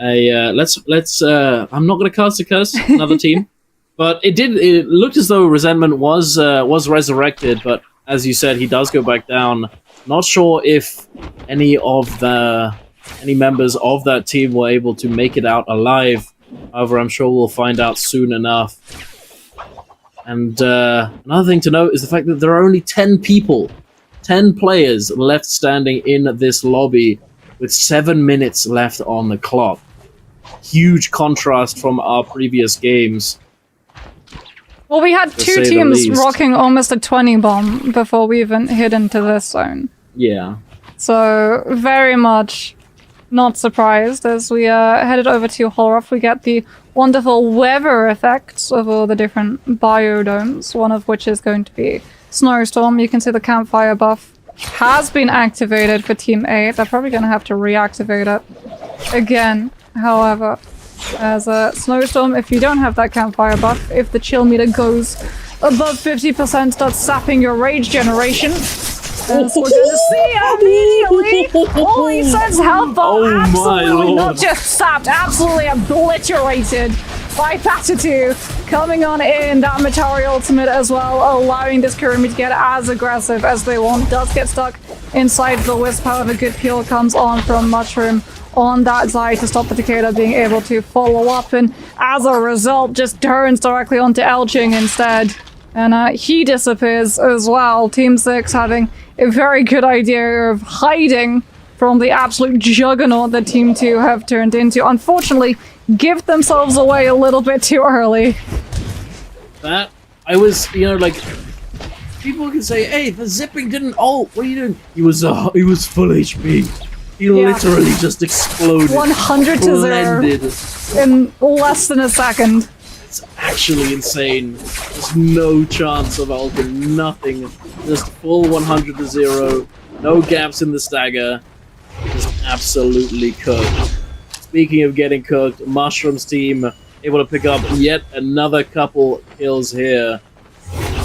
Speaker 2: Let's I'm not gonna cast a curse, another team. But it looked as though Resentment was resurrected, but as you said, he does go back down. Not sure if any members of that team were able to make it out alive. However, I'm sure we'll find out soon enough. And another thing to note is the fact that there are only 10 people, 10 players left standing in this lobby with 7 minutes left on the clock. Huge contrast from our previous games.
Speaker 1: Well, we had two teams rocking almost a 20 bomb before we even hit into this zone.
Speaker 2: Yeah.
Speaker 1: So, very much not surprised. As we headed over to Holroth, we get the wonderful weather effects of all the different biodomes, one of which is going to be Snowstorm. You can see the campfire buff has been activated for Team 8. They're probably going to have to reactivate it again, however. As a Snowstorm, if you don't have that campfire buff, if the chill meter goes above 50%, starts sapping your rage generation. As we're gonna see immediately, holy sense health bar absolutely not just sapped, absolutely obliterated by Patatu. Coming on in, that Matari ultimate as well, allowing this Kurumi to get as aggressive as they want. Does get stuck inside the Wisp, however, good peel comes on from Mushroom on that Zai to stop the Takeda being able to follow up, and as a result just turns directly onto Elching instead. And he disappears as well. Team 6 having a very good idea of hiding from the absolute juggernaut that Team 2 have turned into. Unfortunately, give themselves away a little bit too early.
Speaker 2: That, I was, like, people can say, hey, the zipping didn't ult, what are you doing? He was full HP. He literally just exploded.
Speaker 1: 100 to 0 in less than a second.
Speaker 2: It's actually insane. There's no chance of ulting, nothing. Just full 100 to 0. No gaps in the stagger. Just absolutely cooked. Speaking of getting cooked, Mushroom's team able to pick up yet another couple kills here.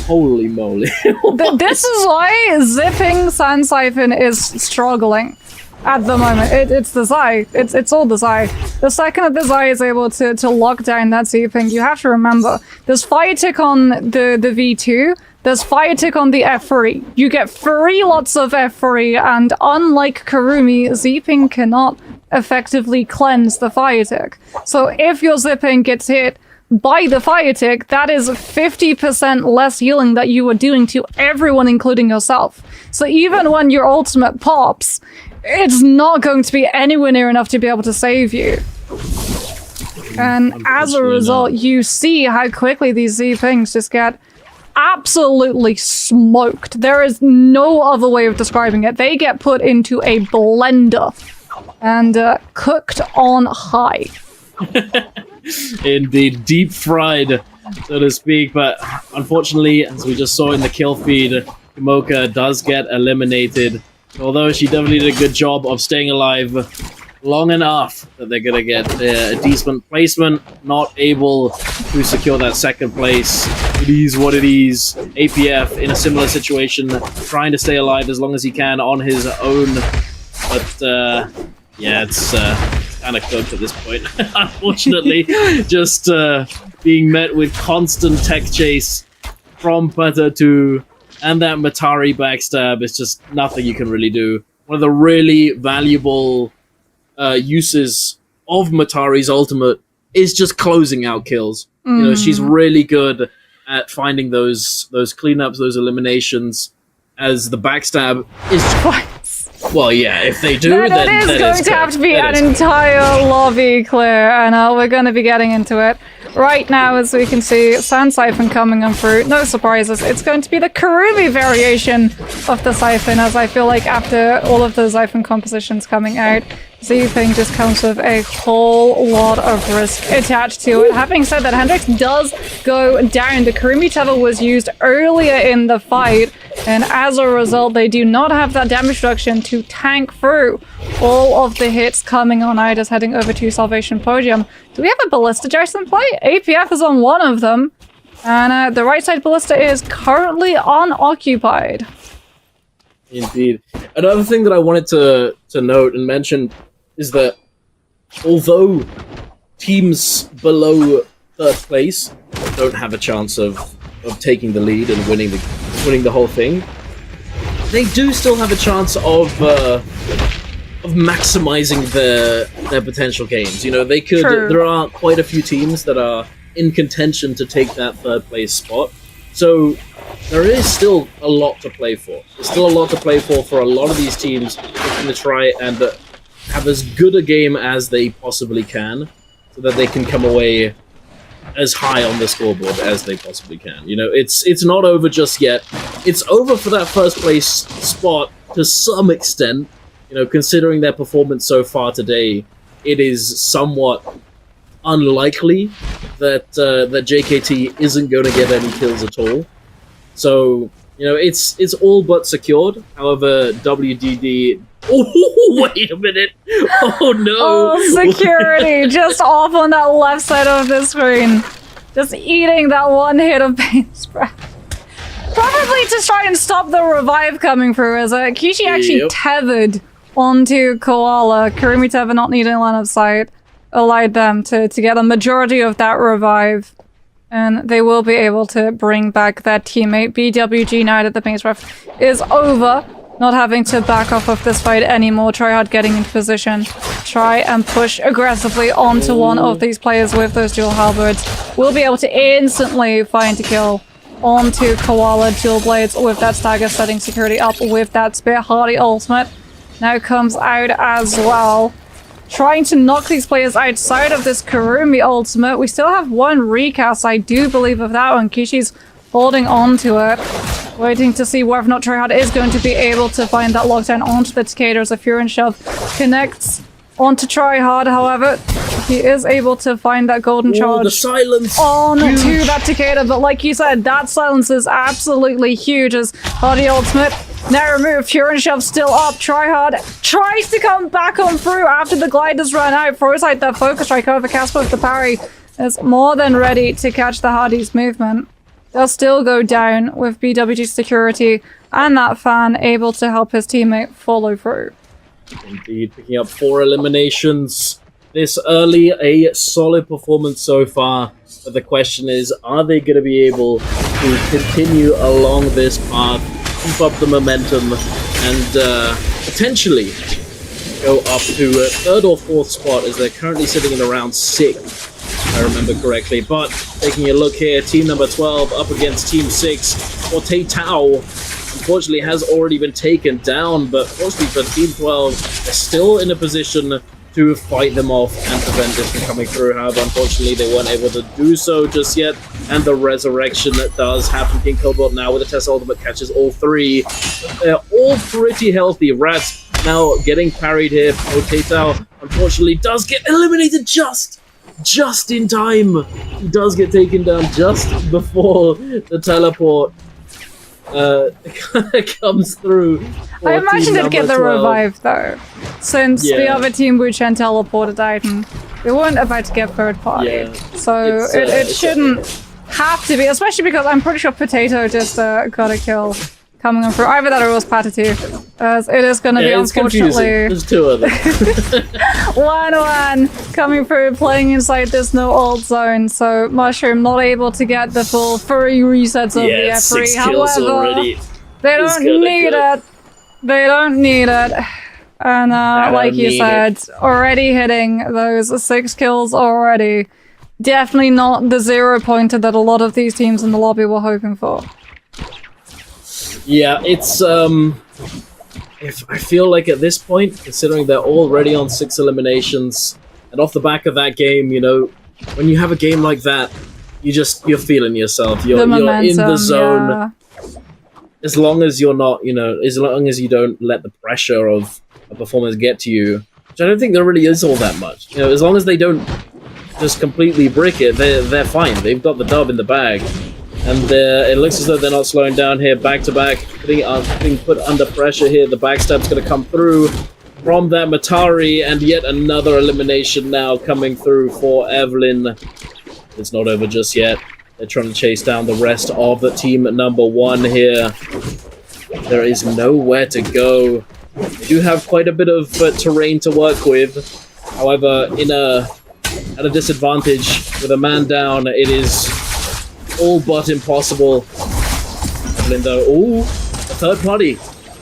Speaker 2: Holy moly.
Speaker 1: This is why zipping Sand Siphon is struggling. At the moment, it's the Zai. It's all the Zai. The second that the Zai is able to lock down that zipping, you have to remember, there's fire tick on the V2, there's fire tick on the F3. You get free lots of F3, and unlike Kurumi, zipping cannot effectively cleanse the fire tick. So if your zipping gets hit by the fire tick, that is 50% less healing that you are doing to everyone, including yourself. So even when your ultimate pops, it's not going to be anywhere near enough to be able to save you. And as a result, you see how quickly these Z things just get absolutely smoked. There is no other way of describing it. They get put into a blender and cooked on high.
Speaker 2: Indeed, deep fried, so to speak. But unfortunately, as we just saw in the kill feed, Kimoka does get eliminated. Although she definitely did a good job of staying alive long enough that they're going to get a decent placement, not able to secure that second place. It is what it is. APF in a similar situation, trying to stay alive as long as he can on his own. But yeah, it's kind of cooked at this point. Unfortunately, just being met with constant tech chase from Patatu. And that Matari backstab is just nothing you can really do. One of the really valuable uses of Matari's ultimate is just closing out kills. You know, she's really good at finding those cleanups, those eliminations, as the backstab is... Well, yeah, if they do, then
Speaker 1: it is going to have to be an entire lobby clear, and we're going to be getting into it right now, as we can see, Sand Siphon coming on through. No surprises. It's going to be the Kurumi variation of the Siphon, as I feel like after all of the Siphon compositions coming out, Z-Ping just comes with a whole lot of risk attached to it. Having said that, Hendrix does go down. The Kurumi Tether was used earlier in the fight, and as a result, they do not have that damage reduction to tank through all of the hits coming on Idas heading over to Salvation Podium. Do we have a Ballista Joust in play? APF is on one of them, and the right side Ballista is currently unoccupied.
Speaker 2: Indeed. Another thing that I wanted to note and mention is that although teams below third place don't have a chance of taking the lead and winning the whole thing, they do still have a chance of maximizing their potential gains. You know, they could.
Speaker 1: True.
Speaker 2: There are quite a few teams that are in contention to take that third place spot. So there is still a lot to play for. There's still a lot to play for a lot of these teams looking to try and have as good a game as they possibly can, so that they can come away as high on the scoreboard as they possibly can. You know, it's not over just yet. It's over for that first place spot to some extent. You know, considering their performance so far today, it is somewhat unlikely that that JKT isn't going to get any kills at all. So, you know, it's all but secured. However, WDD... Oh, wait a minute! Oh, no!
Speaker 1: Oh, security! Just off on that left side of the screen. Just eating that one hit of pain spread. Probably to try and stop the revive coming through, as Kishi actually tethered onto Koala. Kurumi Tether not needing line of sight allowed them to get a majority of that revive. And they will be able to bring back that teammate. BWG now that the pace ref is over. Not having to back off of this fight anymore. Tryhard getting into position. Try and push aggressively onto one of these players with those dual halberds. We'll be able to instantly find a kill onto Koala dual blades with that stagger, setting security up with that Spear. Hardy ultimate now comes out as well. Trying to knock these players outside of this Kurumi ultimate. We still have one recast, I do believe, of that one. Kishi's holding on to it. Waiting to see whether or not Tryhard is going to be able to find that lockdown onto the Takeda as a Fury Shove connects onto Tryhard. However, he is able to find that golden charge
Speaker 2: the silence
Speaker 1: on to that Takeda. But like you said, that silence is absolutely huge as Hardy ultimate. Now remove, Fury Shove still up. Tryhard tries to come back on through after the gliders run out. Throws out that focus strike over Casper with the parry. Is more than ready to catch the Hardy's movement. They'll still go down with BWG security and that fan able to help his teammate follow through.
Speaker 2: Indeed, picking up 4 eliminations this early. A solid performance so far. But the question is, are they going to be able to continue along this path, keep up the momentum, and potentially go up to a 3rd or 4th spot, as they're currently sitting in around 6. If I remember correctly. But taking a look here, team number 12 up against team 6. Forte Tao, unfortunately, has already been taken down, but fortunately for team 12, they're still in a position to fight them off and prevent this from coming through. However, unfortunately, they weren't able to do so just yet, and the resurrection does happen. King Cobalt now with a Tesla ultimate catches all 3. They're all pretty healthy. Rats now getting parried here. Forte Tao, unfortunately, does get eliminated just in time. He does get taken down just before the teleport comes through.
Speaker 1: I imagine they'd get the
Speaker 2: 12.
Speaker 1: revive though, since the other team Wuchen teleported out and they weren't about to get third party. So it shouldn't have to be, especially because I'm pretty sure Potato just got a kill coming on through. Either that or it was Patatu. As it is going to be, unfortunately,
Speaker 2: there's 2 of them.
Speaker 1: 1-1 coming through, playing inside this no ult zone. So Mushroom not able to get the full 3 resets of the F3.
Speaker 2: 6 kills
Speaker 1: However,
Speaker 2: already.
Speaker 1: they don't need it. They don't need it. And like you said, already hitting those 6 kills already. Definitely not the 0-pointer that a lot of these teams in the lobby were hoping for.
Speaker 2: Yeah, it's if I feel like at this point, considering they're already on 6 eliminations, and off the back of that game, you know, when you have a game like that, you're feeling yourself. You're in the zone.
Speaker 1: Yeah.
Speaker 2: As long as you're not, as long as you don't let the pressure of a performance get to you, which I don't think there really is all that much. As long as they don't just completely brick it, they're fine. They've got the dub in the bag. And it looks as though they're not slowing down here, back to back, being put under pressure here. The backstab's going to come through from that Matari, and yet another elimination now coming through for Evelyn. It's not over just yet. They're trying to chase down the rest of the team at number 1 here. There is nowhere to go. They do have quite a bit of terrain to work with. However, at a disadvantage with a man down, it is all but impossible. Evelyn, though, the third party,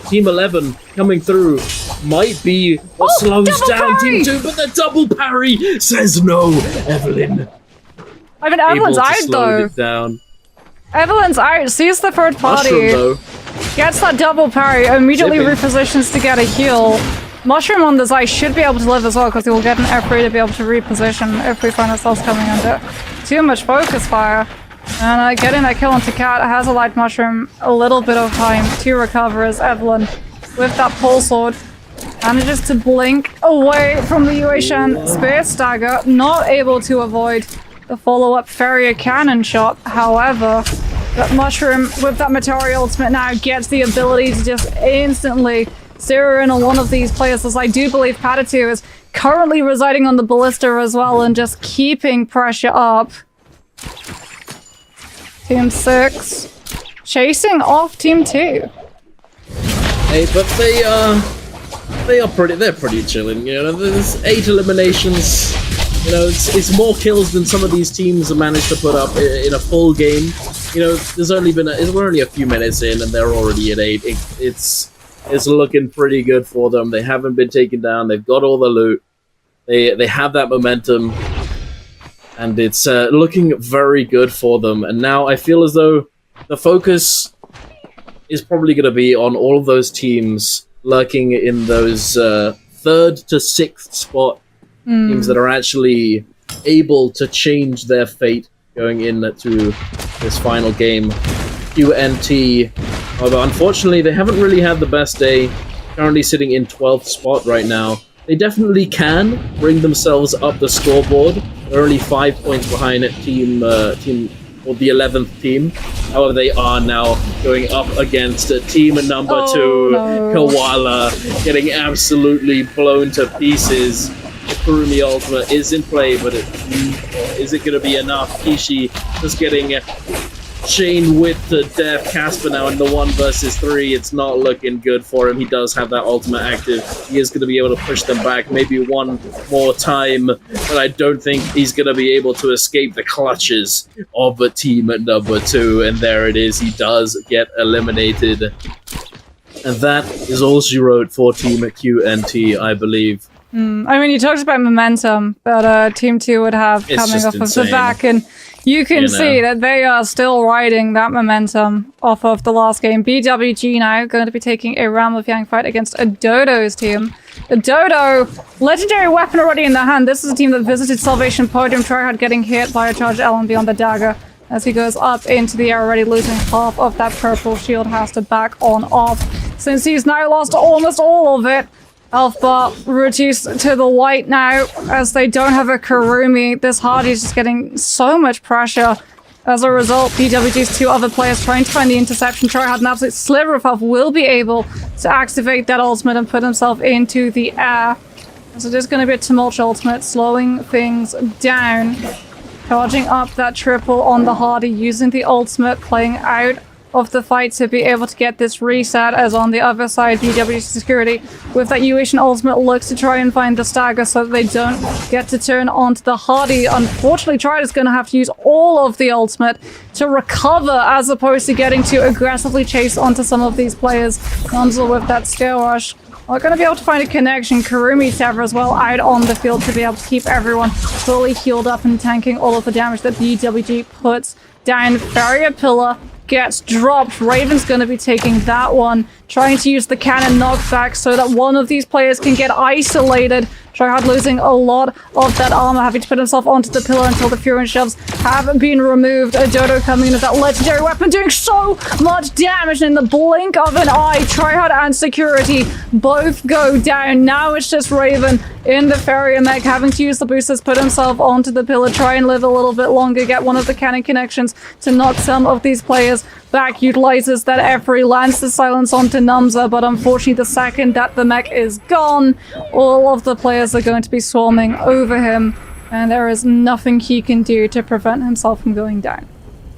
Speaker 2: Team 11, coming through, might be what slows down
Speaker 1: parry!
Speaker 2: Team 2, but the double parry says no, Evelyn.
Speaker 1: I mean, Evelyn's out, though.
Speaker 2: Down.
Speaker 1: Evelyn's out, sees the third party,
Speaker 2: Mushroom, though.
Speaker 1: gets that double parry, immediately
Speaker 2: Zipping.
Speaker 1: repositions to get a heal. Mushroom on the Zai should be able to live as well, because he will get an F3 to be able to reposition if we find ourselves coming under too much focus fire. And getting that kill onto Cat has allowed Mushroom a little bit of time to recover as Evelyn, with that pole sword, manages to blink away from the Yueshan Space Dagger, not able to avoid the follow-up Farrier Cannon shot. However, that Mushroom with that Matari ultimate now gets the ability to just instantly zero in on one of these players, as I do believe Patatu is currently residing on the Ballista as well and just keeping pressure up. Team 6 chasing off Team 2.
Speaker 2: Hey, but they're pretty chilling. There's 8 eliminations. It's more kills than some of these teams have managed to put up in a full game. We're only a few minutes in, and they're already at 8. It's looking pretty good for them. They haven't been taken down. They've got all the loot. They have that momentum, and it's looking very good for them. And now I feel as though the focus is probably going to be on all of those teams lurking in those 3rd to 6th spot. Teams that are actually able to change their fate going into this final game. QNT, however, unfortunately, they haven't really had the best day. Currently sitting in 12th spot right now. They definitely can bring themselves up the scoreboard. They're only 5 points behind team or the 11th team. However, they are now going up against team number 2,
Speaker 1: no.
Speaker 2: Koala, getting absolutely blown to pieces. The Kurumi ultimate is in play, but is it going to be enough? Kishi just getting chained with the death. Casper now in the 1 versus 3. It's not looking good for him. He does have that ultimate active. He is going to be able to push them back maybe one more time, but I don't think he's going to be able to escape the clutches of a team at number 2. And there it is. He does get eliminated. And that is all she wrote for Team QNT, I believe.
Speaker 1: I mean, you talked about momentum that Team 2 would have coming off of the back, and you can see that they are still riding that momentum off of the last game. BWG now going to be taking a Ram of Yang fight against a Dodo's team. The Dodo, legendary weapon already in their hand. This is a team that visited Salvation Podium. Tryhard getting hit by a charged LMB on the dagger as he goes up into the air, already losing half of that purple shield, has to back on off since he's now lost almost all of it. Health bar reduced to the white now as they don't have a Kurumi. This Hardy is just getting so much pressure. As a result, BWG's 2 other players trying to find the interception. Tryhard, an absolute sliver of health, will be able to activate that ultimate and put himself into the air. So there's going to be a Tumultuous ultimate, slowing things down. Charging up that triple on the Hardy, using the ultimate, playing out of the fight to be able to get this reset, as on the other side, BWG Security with that Yueshan ultimate looks to try and find the stagger so that they don't get to turn onto the Hardy. Unfortunately, Triad is going to have to use all of the ultimate to recover as opposed to getting to aggressively chase onto some of these players. Nunzel with that scale rush. We're going to be able to find a connection. Kurumi Sever as well out on the field to be able to keep everyone fully healed up and tanking all of the damage that BWG puts down. Farrier Pillar gets dropped. Raven's going to be taking that one, trying to use the cannon knockback so that one of these players can get isolated. Tryhard losing a lot of that armor, having to put himself onto the pillar until the Fury shoves have been removed. A Dodo coming in with that legendary weapon, doing so much damage, and in the blink of an eye, Tryhard and Security both go down. Now it's just Raven in the Farrier mech, having to use the boosters, put himself onto the pillar, try and live a little bit longer, get one of the cannon connections to knock some of these players back. Utilizes that F3, lands the silence onto Numza, but unfortunately the second that the mech is gone, all of the players are going to be swarming over him, and there is nothing he can do to prevent himself from going down.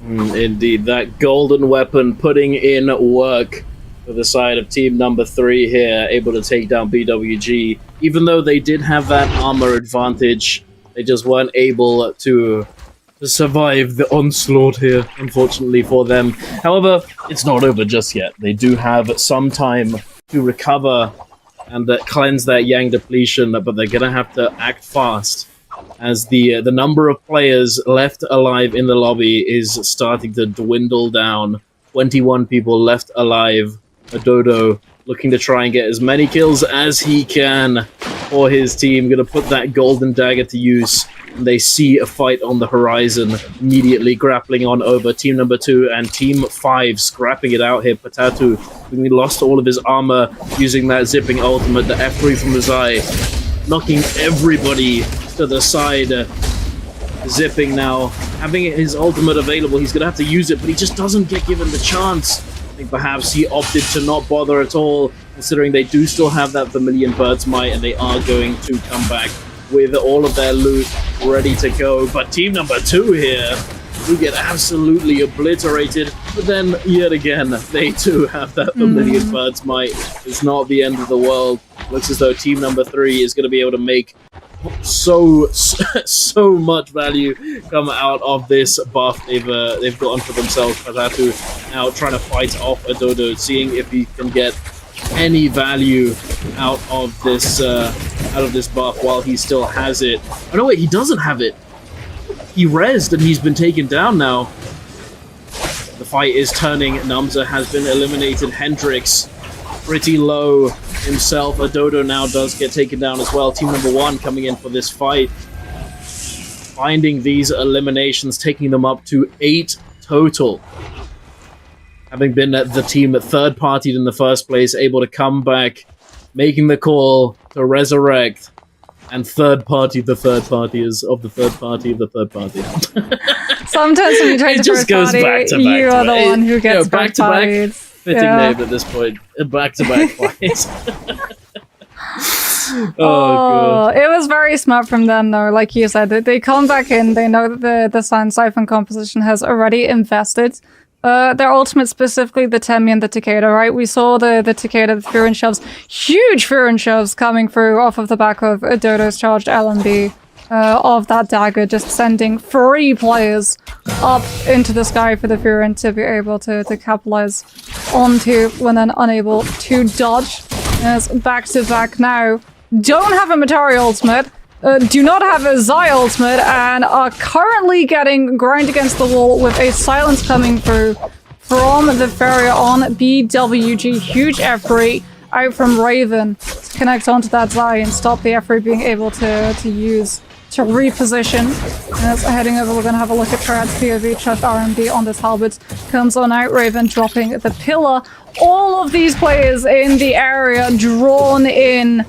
Speaker 2: Indeed, that golden weapon putting in work for the side of team number 3 here, able to take down BWG. Even though they did have that armor advantage, they just weren't able to survive the onslaught here, unfortunately for them. However, it's not over just yet. They do have some time to recover and cleanse that Yang depletion, but they're gonna have to act fast, as the number of players left alive in the lobby is starting to dwindle down. 21 people left alive. A Dodo looking to try and get as many kills as he can for his team. Gonna put that golden dagger to use. And they see a fight on the horizon, immediately grappling on over team number 2 and team 5, scrapping it out here. Patatu, he lost all of his armor using that zipping ultimate, the F3 from Uzai, knocking everybody to the side. Zipping now, having his ultimate available, he's gonna have to use it, but he just doesn't get given the chance. I think perhaps he opted to not bother at all, considering they do still have that Vermilion Bird's Might, and they are going to come back with all of their loot ready to go. But team number 2 here, who get absolutely obliterated, but then yet again, they too have that Vermilion Bird's Might. It's not the end of the world. Looks as though team number 3 is going to be able to make so much value come out of this buff they've gotten for themselves. Patatu now trying to fight off a Dodo, seeing if he can get any value out of this buff while he still has it. Oh no, wait, he doesn't have it. He rezzed and he's been taken down now. The fight is turning. Numza has been eliminated. Hendrix pretty low himself. A Dodo now does get taken down as well. Team number 1 coming in for this fight, finding these eliminations, taking them up to 8 total. Having been the team that third-partied in the first place, able to come back, making the call to resurrect, and third-party the third-partiers of the third-party of the third-party.
Speaker 1: Sometimes when you try to first-party, you are the one who gets back-partied.
Speaker 2: Fitting name at this point. Back-to-back fights. Oh,
Speaker 1: it was very smart from them, though. Like you said, they come back in, they know that the Sand Siphon composition has already invested their ultimate, specifically the Temi and the Takeda, right? We saw the Takeda, the Furin shoves, huge Furin shoves coming through off of the back of Dodo's charged LMB of that dagger, just sending 3 players up into the sky for the Furin to be able to capitalize onto when then unable to dodge. As back-to-back now don't have a Matari ultimate, do not have a Zai ultimate, and are currently getting grind against the wall with a silence coming through from the Farrier on BWG. Huge F3 out from Raven to connect onto that Zai and stop the F3 being able to use to reposition. As heading over, we're going to have a look at Triad's POV. Trust RMD on this halberd comes on out. Raven dropping the pillar. All of these players in the area drawn in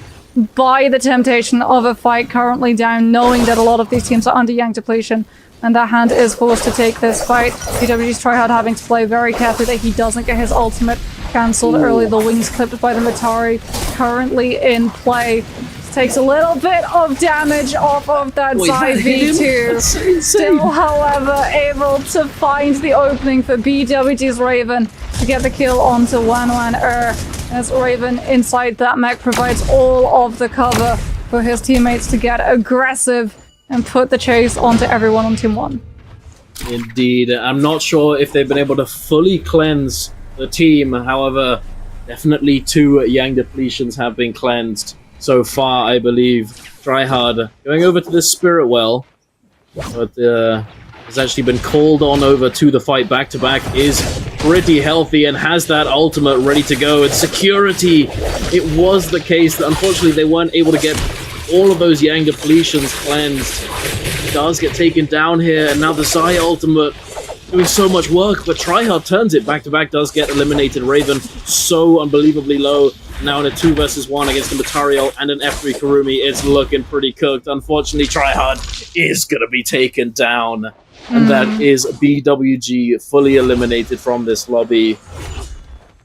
Speaker 1: by the temptation of a fight, currently down, knowing that a lot of these teams are under Yang depletion, and that hand is forced to take this fight. BWG's Tryhard having to play very carefully that he doesn't get his ultimate cancelled early. The wings clipped by the Matari currently in play. Takes a little bit of damage off of that side V2. Still, however, able to find the opening for BWG's Raven to get the kill onto Wan as Raven inside that mech provides all of the cover for his teammates to get aggressive and put the chase onto everyone on Team 1.
Speaker 2: Indeed. I'm not sure if they've been able to fully cleanse the team. However, definitely 2 Yang depletions have been cleansed so far, I believe. Tryhard going over to the Spirit Well, but has actually been called on over to the fight back-to-back, is pretty healthy and has that ultimate ready to go. And Security, it was the case that unfortunately they weren't able to get all of those Yang depletions cleansed. Does get taken down here, and now the Zai ultimate doing so much work, but Tryhard turns it back-to-back, does get eliminated. Raven so unbelievably low. Now in a 2 versus 1 against the Material and an F3 Kurumi, it's looking pretty cooked. Unfortunately, Tryhard is going to be taken down. And that is BWG fully eliminated from this lobby.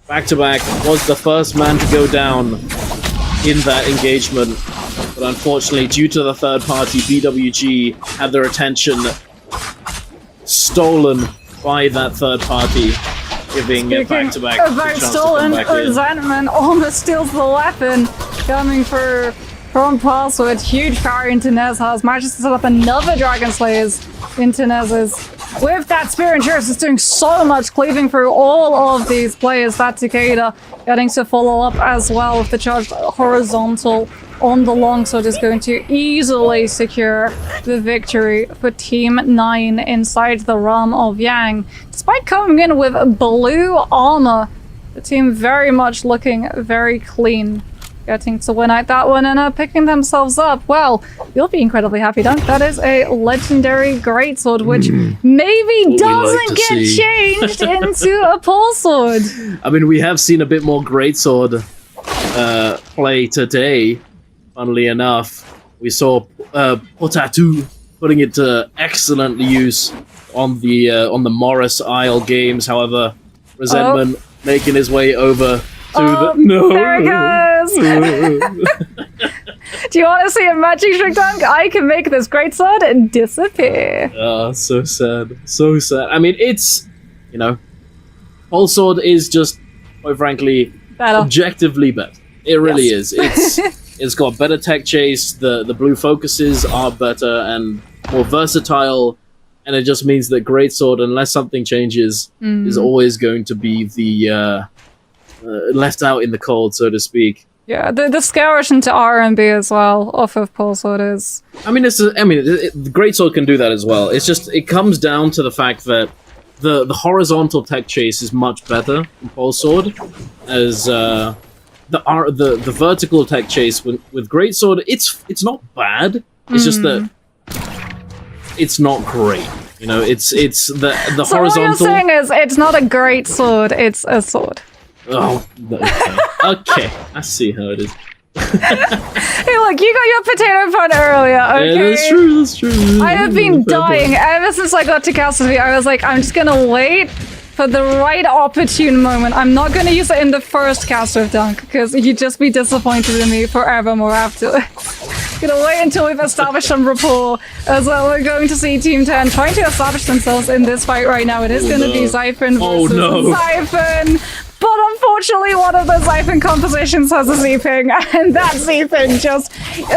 Speaker 2: Back-to-back was the first man to go down in that engagement. But unfortunately, due to the third party, BWG had their attention stolen by that third party, giving it back-to-back a
Speaker 1: about
Speaker 2: chance
Speaker 1: stolen,
Speaker 2: to come back in.
Speaker 1: Zenman almost steals the weapon, coming from Password. Huge power into Nezhas, manages to set up another Dragon Slayers into Nez's. With that Spear and Cheers, it's doing so much, cleaving through all of these players. That Takeda getting to follow up as well with the charged horizontal on the longsword is going to easily secure the victory for Team 9 inside the realm of Yang. Despite coming in with blue armor, the team very much looking very clean, getting to win out that one and picking themselves up. Well, you'll be incredibly happy, Dunk. That is a legendary greatsword, which maybe doesn't get changed into a pole sword.
Speaker 2: I mean, we have seen a bit more greatsword play today. Funnily enough, we saw Potatu putting it to excellent use on the Morris Isle games. However, Resentment making his way over to the... No!
Speaker 1: There it goes! Do you want to see a magic trick, Dunk? I can make this greatsword disappear.
Speaker 2: Oh, so sad. So sad. I mean, it's, you know, Pole Sword is just, quite frankly,
Speaker 1: better.
Speaker 2: Objectively better. It really is. It's got better tech chase, the blue focuses are better and more versatile, and it just means that Greatsword, unless something changes, is always going to be the left out in the cold, so to speak.
Speaker 1: Yeah, the scarish into RMB as well, off of Pole Sword is...
Speaker 2: I mean, the Greatsword can do that as well. It's just, it comes down to the fact that the horizontal tech chase is much better in Pole Sword, as... The vertical tech chase with Greatsword, it's not bad. It's just that it's not great. You know, it's the
Speaker 1: so
Speaker 2: horizontal.
Speaker 1: So what you're saying is it's not a great sword, it's a sword.
Speaker 2: Oh, okay. Okay, I see how it is.
Speaker 1: Hey, look, you got your potato pun earlier, okay?
Speaker 2: Yeah, that's true, that's true.
Speaker 1: I have been dying ever since I got to Castlevania. I was like, I'm just gonna wait for the right opportune moment. I'm not going to use it in the first cast of Dunk, because you'd just be disappointed in me forevermore after. Gonna wait until we've established some rapport, as well. We're going to see Team 10 trying to establish themselves in this fight right now. It is going to be Xiphon versus Xiphon. But unfortunately, one of the Xiphon compositions has a Z-Ping, and that Z-Ping just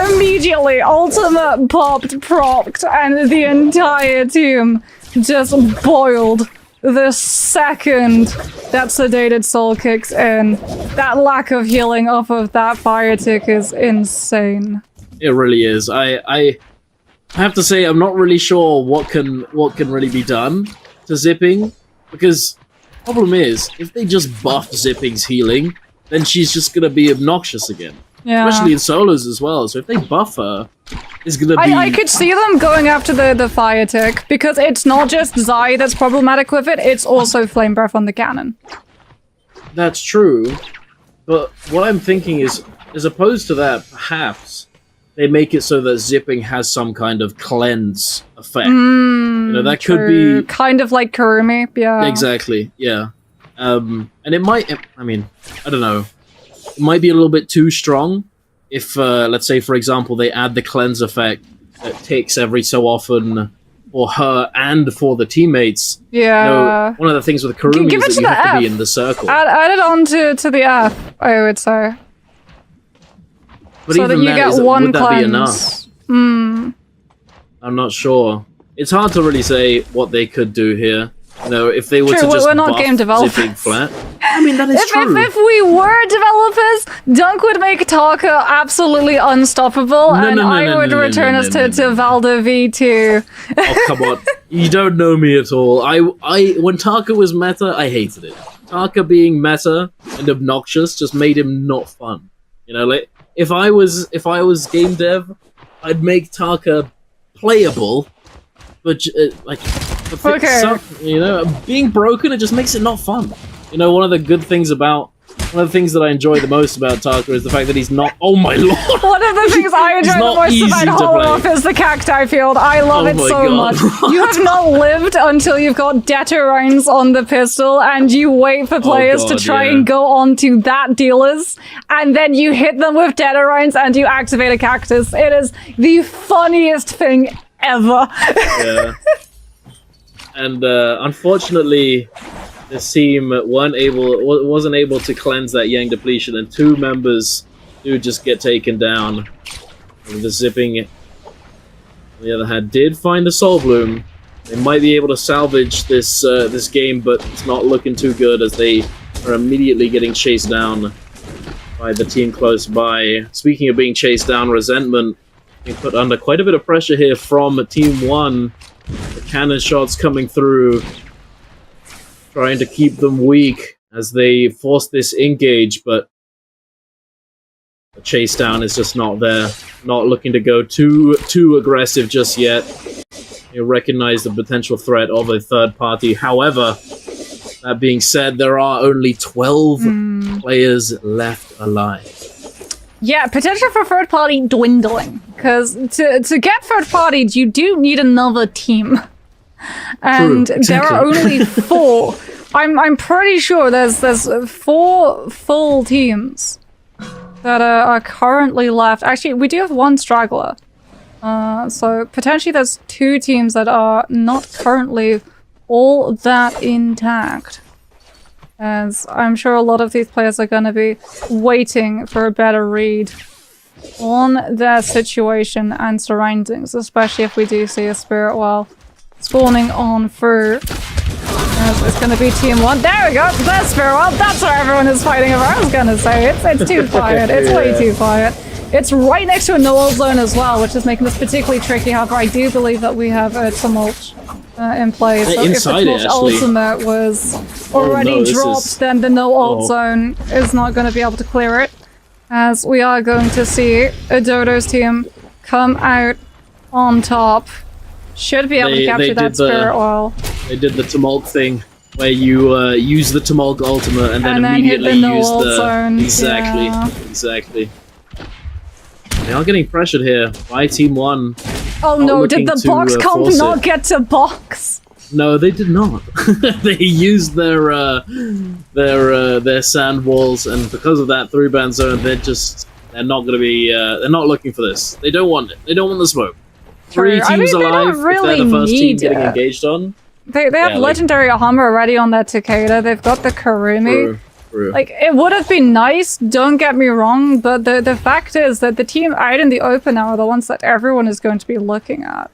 Speaker 1: immediately ultimate popped, propped, and the entire team just boiled. The second that Sedated Soul kicks in, that lack of healing off of that fire tick is insane.
Speaker 2: It really is. I have to say I'm not really sure what can really be done to Zipping, because the problem is if they just buff Zipping's healing, then she's just gonna be obnoxious again. Yeah. Especially in solos as well. So if they buff her, it's gonna be...
Speaker 1: I could see them going after the fire tick, because it's not just Zai that's problematic with it, it's also Flame Breath on the cannon.
Speaker 2: That's true. But what I'm thinking is, as opposed to that, perhaps they make it so that Zipping has some kind of cleanse effect. You know, that could be...
Speaker 1: Kind of like Kurumi, yeah.
Speaker 2: Exactly, yeah. And it might... I mean, I don't know. It might be a little bit too strong if, let's say, for example, they add the cleanse effect that takes every so often for her and for the teammates.
Speaker 1: Yeah.
Speaker 2: You know, one of the things with Kurumi is that you have to be in the circle.
Speaker 1: Add it on to the F, I would say.
Speaker 2: But
Speaker 1: so
Speaker 2: even
Speaker 1: that you get one
Speaker 2: would
Speaker 1: cleanse.
Speaker 2: That be enough? I'm not sure. It's hard to really say what they could do here. You know, if they were to just
Speaker 1: we're not game developers.
Speaker 2: Zipping flat. I mean, that is true.
Speaker 1: If we were developers, Dunk would make Taka absolutely unstoppable, I would return us to Valda V2.
Speaker 2: Oh, come on. You don't know me at all. When Taka was meta, I hated it. Taka being meta and obnoxious just made him not fun. You know, like, if I was game dev, I'd make Taka playable, but
Speaker 1: Okay.
Speaker 2: you know, being broken, it just makes it not fun. You know, one of the things that I enjoy the most about Taka is the fact that he's not. Oh my lord!
Speaker 1: One of the things I enjoy the
Speaker 2: not
Speaker 1: most
Speaker 2: easy
Speaker 1: about
Speaker 2: to play.
Speaker 1: Hollow is the cacti field. I love
Speaker 2: Oh
Speaker 1: it
Speaker 2: my
Speaker 1: so
Speaker 2: God.
Speaker 1: much. You have not lived until you've got deader rounds on the pistol, and you wait for players to
Speaker 2: God,
Speaker 1: try
Speaker 2: yeah.
Speaker 1: and go on to that dealers, and then you hit them with deader rounds and you activate a cactus. It is the funniest thing ever.
Speaker 2: Yeah. And unfortunately, this team wasn't able to cleanse that Yang depletion, and 2 members do just get taken down. And the zipping, on the other hand, did find the Soul Bloom. They might be able to salvage this this game, but it's not looking too good as they are immediately getting chased down by the team close by. Speaking of being chased down, Resentment being put under quite a bit of pressure here from Team 1. The cannon shots coming through, trying to keep them weak as they force this engage, but the chase down is just not there. Not looking to go too aggressive just yet. You recognize the potential threat of a third party. However, that being said, there are only 12 players left alive.
Speaker 1: Yeah, potential for third party dwindling, because to get third partied, you do need another team, and
Speaker 2: True,
Speaker 1: there are only 4. I'm pretty sure there's 4 full teams that are currently left. Actually, we do have 1 straggler, so potentially there's 2 teams that are not currently all that intact. As I'm sure a lot of these players are going to be waiting for a better read on their situation and surroundings, especially if we do see a Spirit Well spawning on through. As it's going to be Team 1. There we go! There's Spirit Well! That's what everyone is fighting over! I was going to say, it's too quiet. It's way too quiet. It's right next to a no-ult zone as well, which is making this particularly tricky. However, I do believe that we have a Tumult in play. So if the Tumult ultimate was already dropped, then the no-ult zone is not going to be able to clear it. As we are going to see a Dodo's team come out on top. Should be able to capture that Spirit Well.
Speaker 2: They did the Tumult thing, where you use the Tumult ultimate and then immediately
Speaker 1: hit the
Speaker 2: use
Speaker 1: no-ult
Speaker 2: the...
Speaker 1: zone.
Speaker 2: Exactly,
Speaker 1: Yeah.
Speaker 2: exactly. They are getting pressured here by Team 1.
Speaker 1: Oh no, did the box comp not get to box?
Speaker 2: No, they did not. They used their sand walls, and because of that 3-ban zone, they're not going to be they're not looking for this. They don't want it. They don't want the smoke. 3 teams alive.
Speaker 1: Really
Speaker 2: if they're the first team getting engaged on.
Speaker 1: They have Legendary Hummer already on that Takeda. They've got the Karumi.
Speaker 2: True.
Speaker 1: Like, it would have been nice, don't get me wrong, but the fact is that the team out in the open now are the ones that everyone is going to be looking at.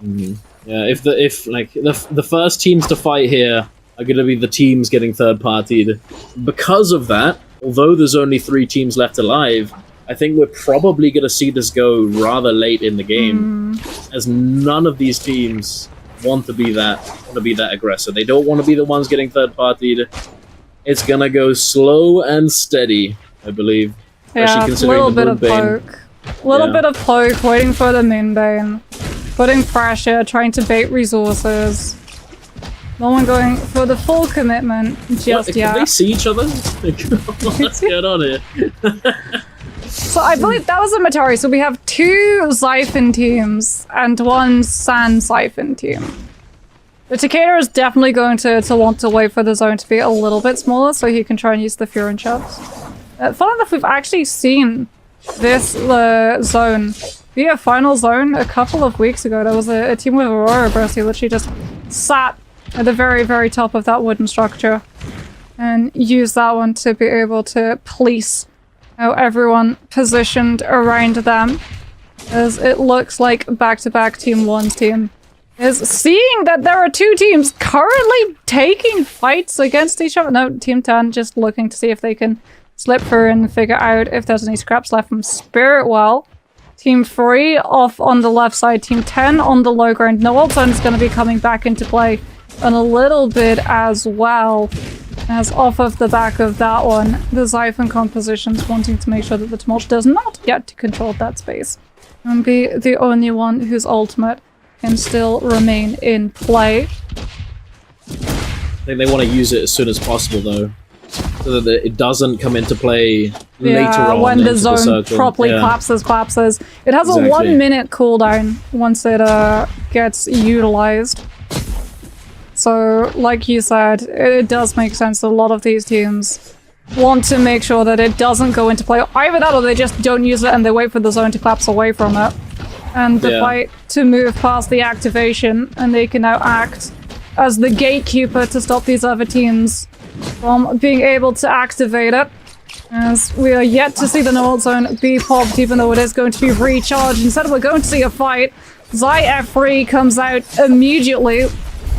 Speaker 2: Mm-hmm. Yeah, if the first teams to fight here are going to be the teams getting third-partied. Because of that, although there's only 3 teams left alive, I think we're probably going to see this go rather late in the game, as none of these teams want to be that aggressor. They don't want to be the ones getting third-partied. It's gonna go slow and steady, I believe.
Speaker 1: Yeah, a little bit of poke. Little bit of poke, waiting for the Moonbane. Putting pressure, trying to bait resources. No one going for the full commitment just yet.
Speaker 2: Can they see each other? What's going on here?
Speaker 1: So I believe that was a Matari. So we have 2 Siphon teams and 1 Sand Siphon team. The Takeda is definitely going to want to wait for the zone to be a little bit smaller so he can try and use the Furin shots. Fun enough, we've actually seen this zone be a final zone a couple of weeks ago. There was a team with Aurora Burst who literally just sat at the very, very top of that wooden structure and used that one to be able to police how everyone positioned around them. As it looks like back-to-back Team 1's team is seeing that there are 2 teams currently taking fights against each other. No, Team 10 just looking to see if they can slip through and figure out if there's any scraps left from Spirit Well. Team 3 off on the left side, Team 10 on the low ground. No ult zone is going to be coming back into play in a little bit as well. As off of the back of that one, the Xiphon composition's wanting to make sure that the Tumult does not get to control that space and be the only one whose ultimate can still remain in play.
Speaker 2: I think they want to use it as soon as possible, though, so that it doesn't come into play later on
Speaker 1: when the zone properly collapses. It has a 1 minute cooldown once it gets utilized. So, like you said, it does make sense that a lot of these teams want to make sure that it doesn't go into play. Either that or they just don't use it and they wait for the zone to collapse away from it. And the fight to move past the activation, and they can now act as the gatekeeper to stop these other teams from being able to activate it. As we are yet to see the Null Zone be popped, even though it is going to be recharged. Instead, we're going to see a fight. Zai F3 comes out immediately.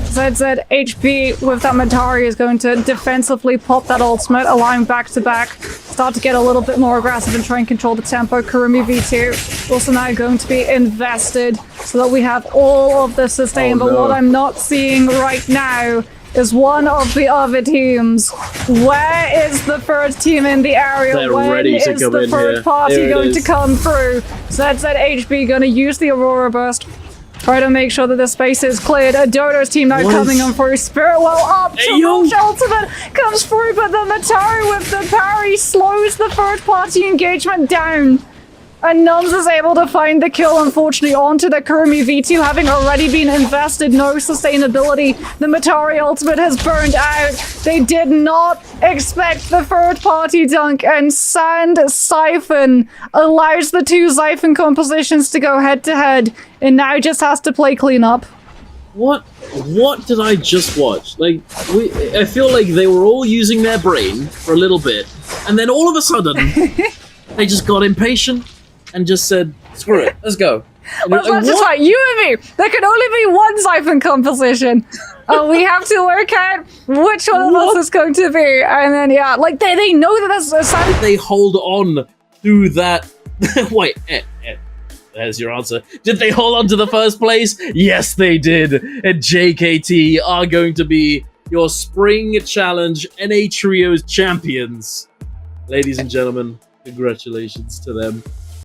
Speaker 1: ZZ HP with that Matari is going to defensively pop that ultimate, allowing back-to-back, start to get a little bit more aggressive and try and control the tempo. Kurumi V2 also now going to be invested so that we have all of the sustain. But what I'm not seeing right now is one of the other teams. Where is the third team in the area?
Speaker 2: They're
Speaker 1: when
Speaker 2: ready to
Speaker 1: is
Speaker 2: come
Speaker 1: the
Speaker 2: in
Speaker 1: third
Speaker 2: here.
Speaker 1: party going to come through? ZZ HP going to use the Aurora Burst. Try to make sure that the space is cleared. Dodo's team now coming on through. Spiritual up. Tumult ultimate comes through, but the Matari with the parry slows the third party engagement down. And Nuns is able to find the kill, unfortunately, onto the Kurumi V2, having already been invested. No sustainability. The Matari ultimate has burned out. They did not expect the third party dunk, and Sand Xiphon allows the two Xiphon compositions to go head to head, and now just has to play cleanup.
Speaker 2: What did I just watch? Like, I feel like they were all using their brain for a little bit, and then all of a sudden, they just got impatient and just said, screw it, let's go.
Speaker 1: Well, that's just right, you and me! There can only be one Xiphon composition. We have to work out which one of us is going to be. And then, yeah, like, they know that that's a sign.
Speaker 2: Did they hold on to that? Wait, there's your answer. Did they hold on to the first place? Yes, they did. And JKT are going to be your Spring Challenge NA Trios champions. Ladies and gentlemen, congratulations to them.